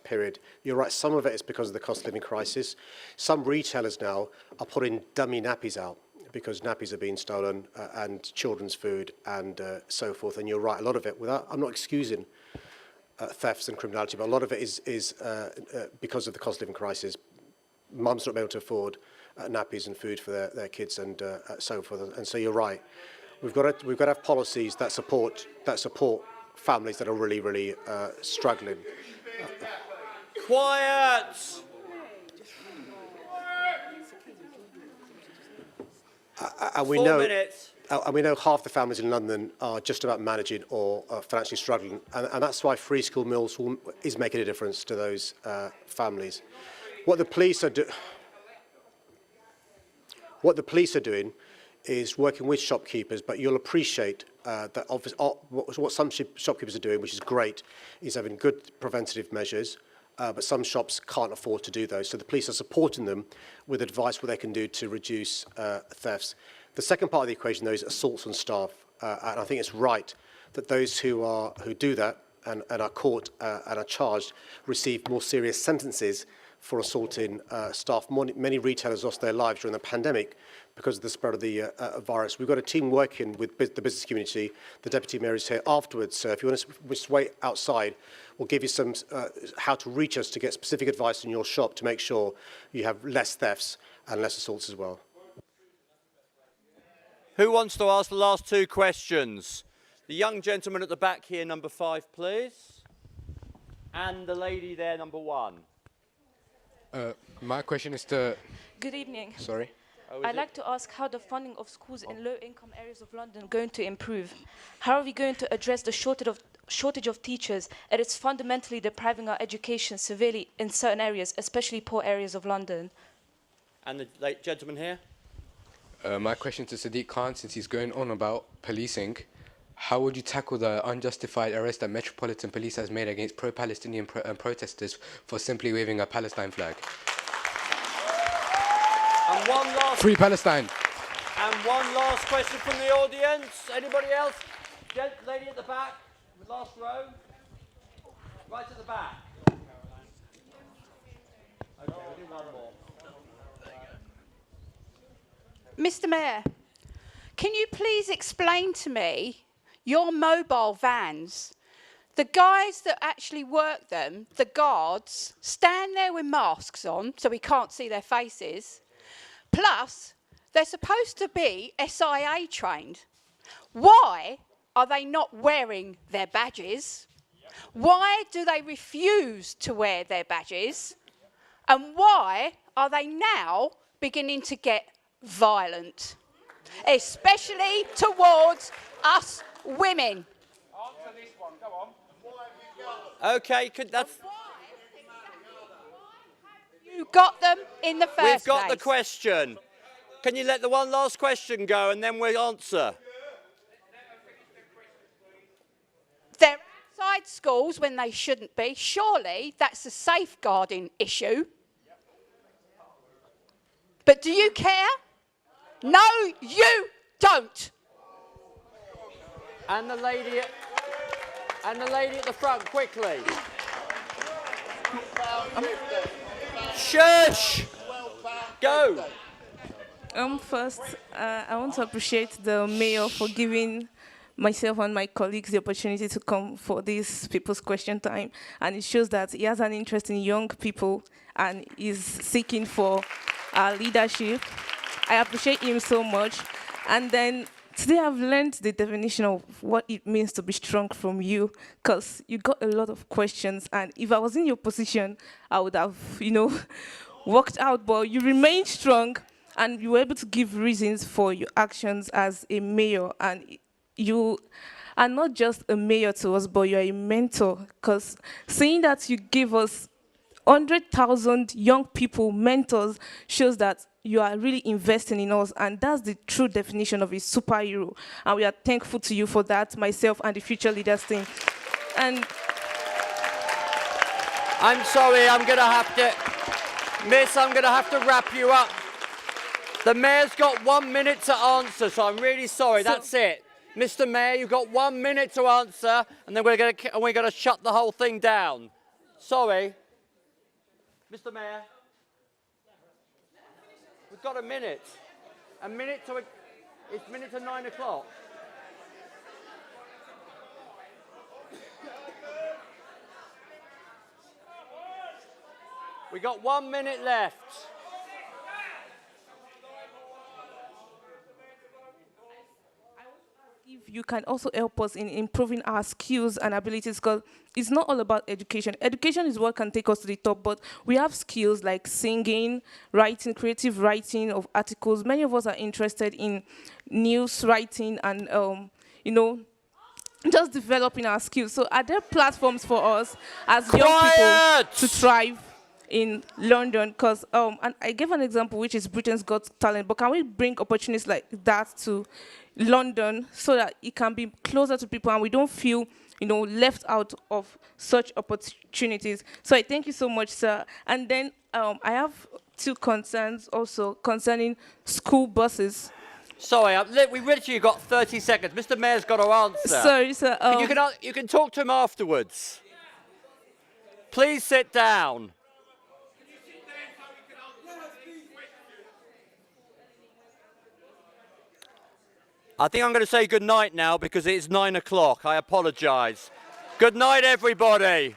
period. You're right, some of it is because of the cost of living crisis. Some retailers now are putting dummy nappies out because nappies are being stolen and children's food and so forth. And you're right, a lot of it, I'm not excusing thefts and criminality, but a lot of it is because of the cost of living crisis. Mums not able to afford nappies and food for their kids and so forth. And so you're right. We've got to have policies that support families that are really struggling. Quiet! And we 4 know, minutes. And we know half the families in London are just about managing or financially struggling. And that's why free school meals is making a difference to those families. What the police are doing is working with shopkeepers, but you'll appreciate that what some shopkeepers are doing, which is great, is having good preventative measures, but some shops can't afford to do those. So the police are supporting them with advice what they can do to reduce thefts. The second part of the equation, though, is assaults on staff. And I think it's right that those who do that and are caught and are charged receive more serious sentences for assaulting staff. Many retailers lost their lives during the pandemic because of the spread of the virus. We've got a team working with the business community. The Deputy Mayor is here afterwards, so if you want to just wait outside, we'll give you some how to reach us to get specific advice in your shop to make sure you have less thefts and less assaults as well. Who wants to ask the last two questions? The young gentleman at the back here, number 5, please. And the lady there, number 1. My question is to... Good evening. Sorry. I'd like to ask how the funding of schools in low-income areas of London going to improve. How are we going to address the shortage of teachers? It is fundamentally depriving our education severely in certain areas, especially poor areas of London. And the late gentleman here? My question to Sadiq Khan, since he's going on about policing, how would you tackle the unjustified arrest that Metropolitan Police has made against pro-Palestinian protesters for simply waving a Palestine flag? And one last... Free Palestine! And one last question from the audience. Anybody else? Lady at the back, last row. Right at the back. Okay, we'll do one more. Mr. Mayor, can you please explain to me your mobile vans? The guys that actually work them, the guards, stand there with masks on so we can't see their faces. Plus, they're supposed to be SIA trained. Why are they not wearing their badges? Why do they refuse to wear their badges? And why are they now beginning to get violent, especially towards us women? Answer this one, go on. Okay, that's... You got them in the first place. We've got the question. Can you let the one last question go and then we'll answer? They're outside schools when they shouldn't be. Surely that's a safeguarding issue. But do you care? No, you don't. And the lady at the front, quickly. Shush! Go! First, I want to appreciate the mayor for giving myself and my colleagues the opportunity to come for this People's Question Time. And it shows that he has an interest in young people and is seeking for leadership. I appreciate him so much. And then today I've learned the definition of what it means to be strong from you, because you got a lot of questions. And if I was in your position, I would have, worked out. But you remain strong, and you were able to give reasons for your actions as a mayor. And you are not just a mayor to us, but you're a mentor, because seeing that you give us 100,000 young people mentors shows that you are really investing in us, and that's the true definition of a superhero. And we are thankful to you for that, myself and the Future Leaders team. And I'm sorry, I'm going to have to wrap you up. The mayor's got 1 minute to answer, so I'm really sorry. That's it. Mr. Mayor, you've got 1 minute to answer, and then we're going to shut the whole thing down. Sorry. Mr. Mayor, we've got a minute. It's minute to 9 o'clock. We got 1 minute left. give you can also help us in improving our skills and abilities, because it's not all about education. Education is what can take us to the top, but we have skills like singing, writing, creative writing of articles. Many of us are interested in news writing and, just developing our skills. So are there platforms for us as young people to thrive in London? Because and I gave an example, which is Britain's Got Talent, but can we bring opportunities like that to London so that it can be closer to people and we don't feel left out of such opportunities? So I thank you so much, sir. And then I have 2 concerns also concerning school buses. Sorry, we literally got 30 seconds. Mr. Mayor's got to answer. Sorry, sir. You can talk to him afterwards. Please sit down. I think I'm going to say good night now because it's 9 o'clock. I apologise. Good night, everybody.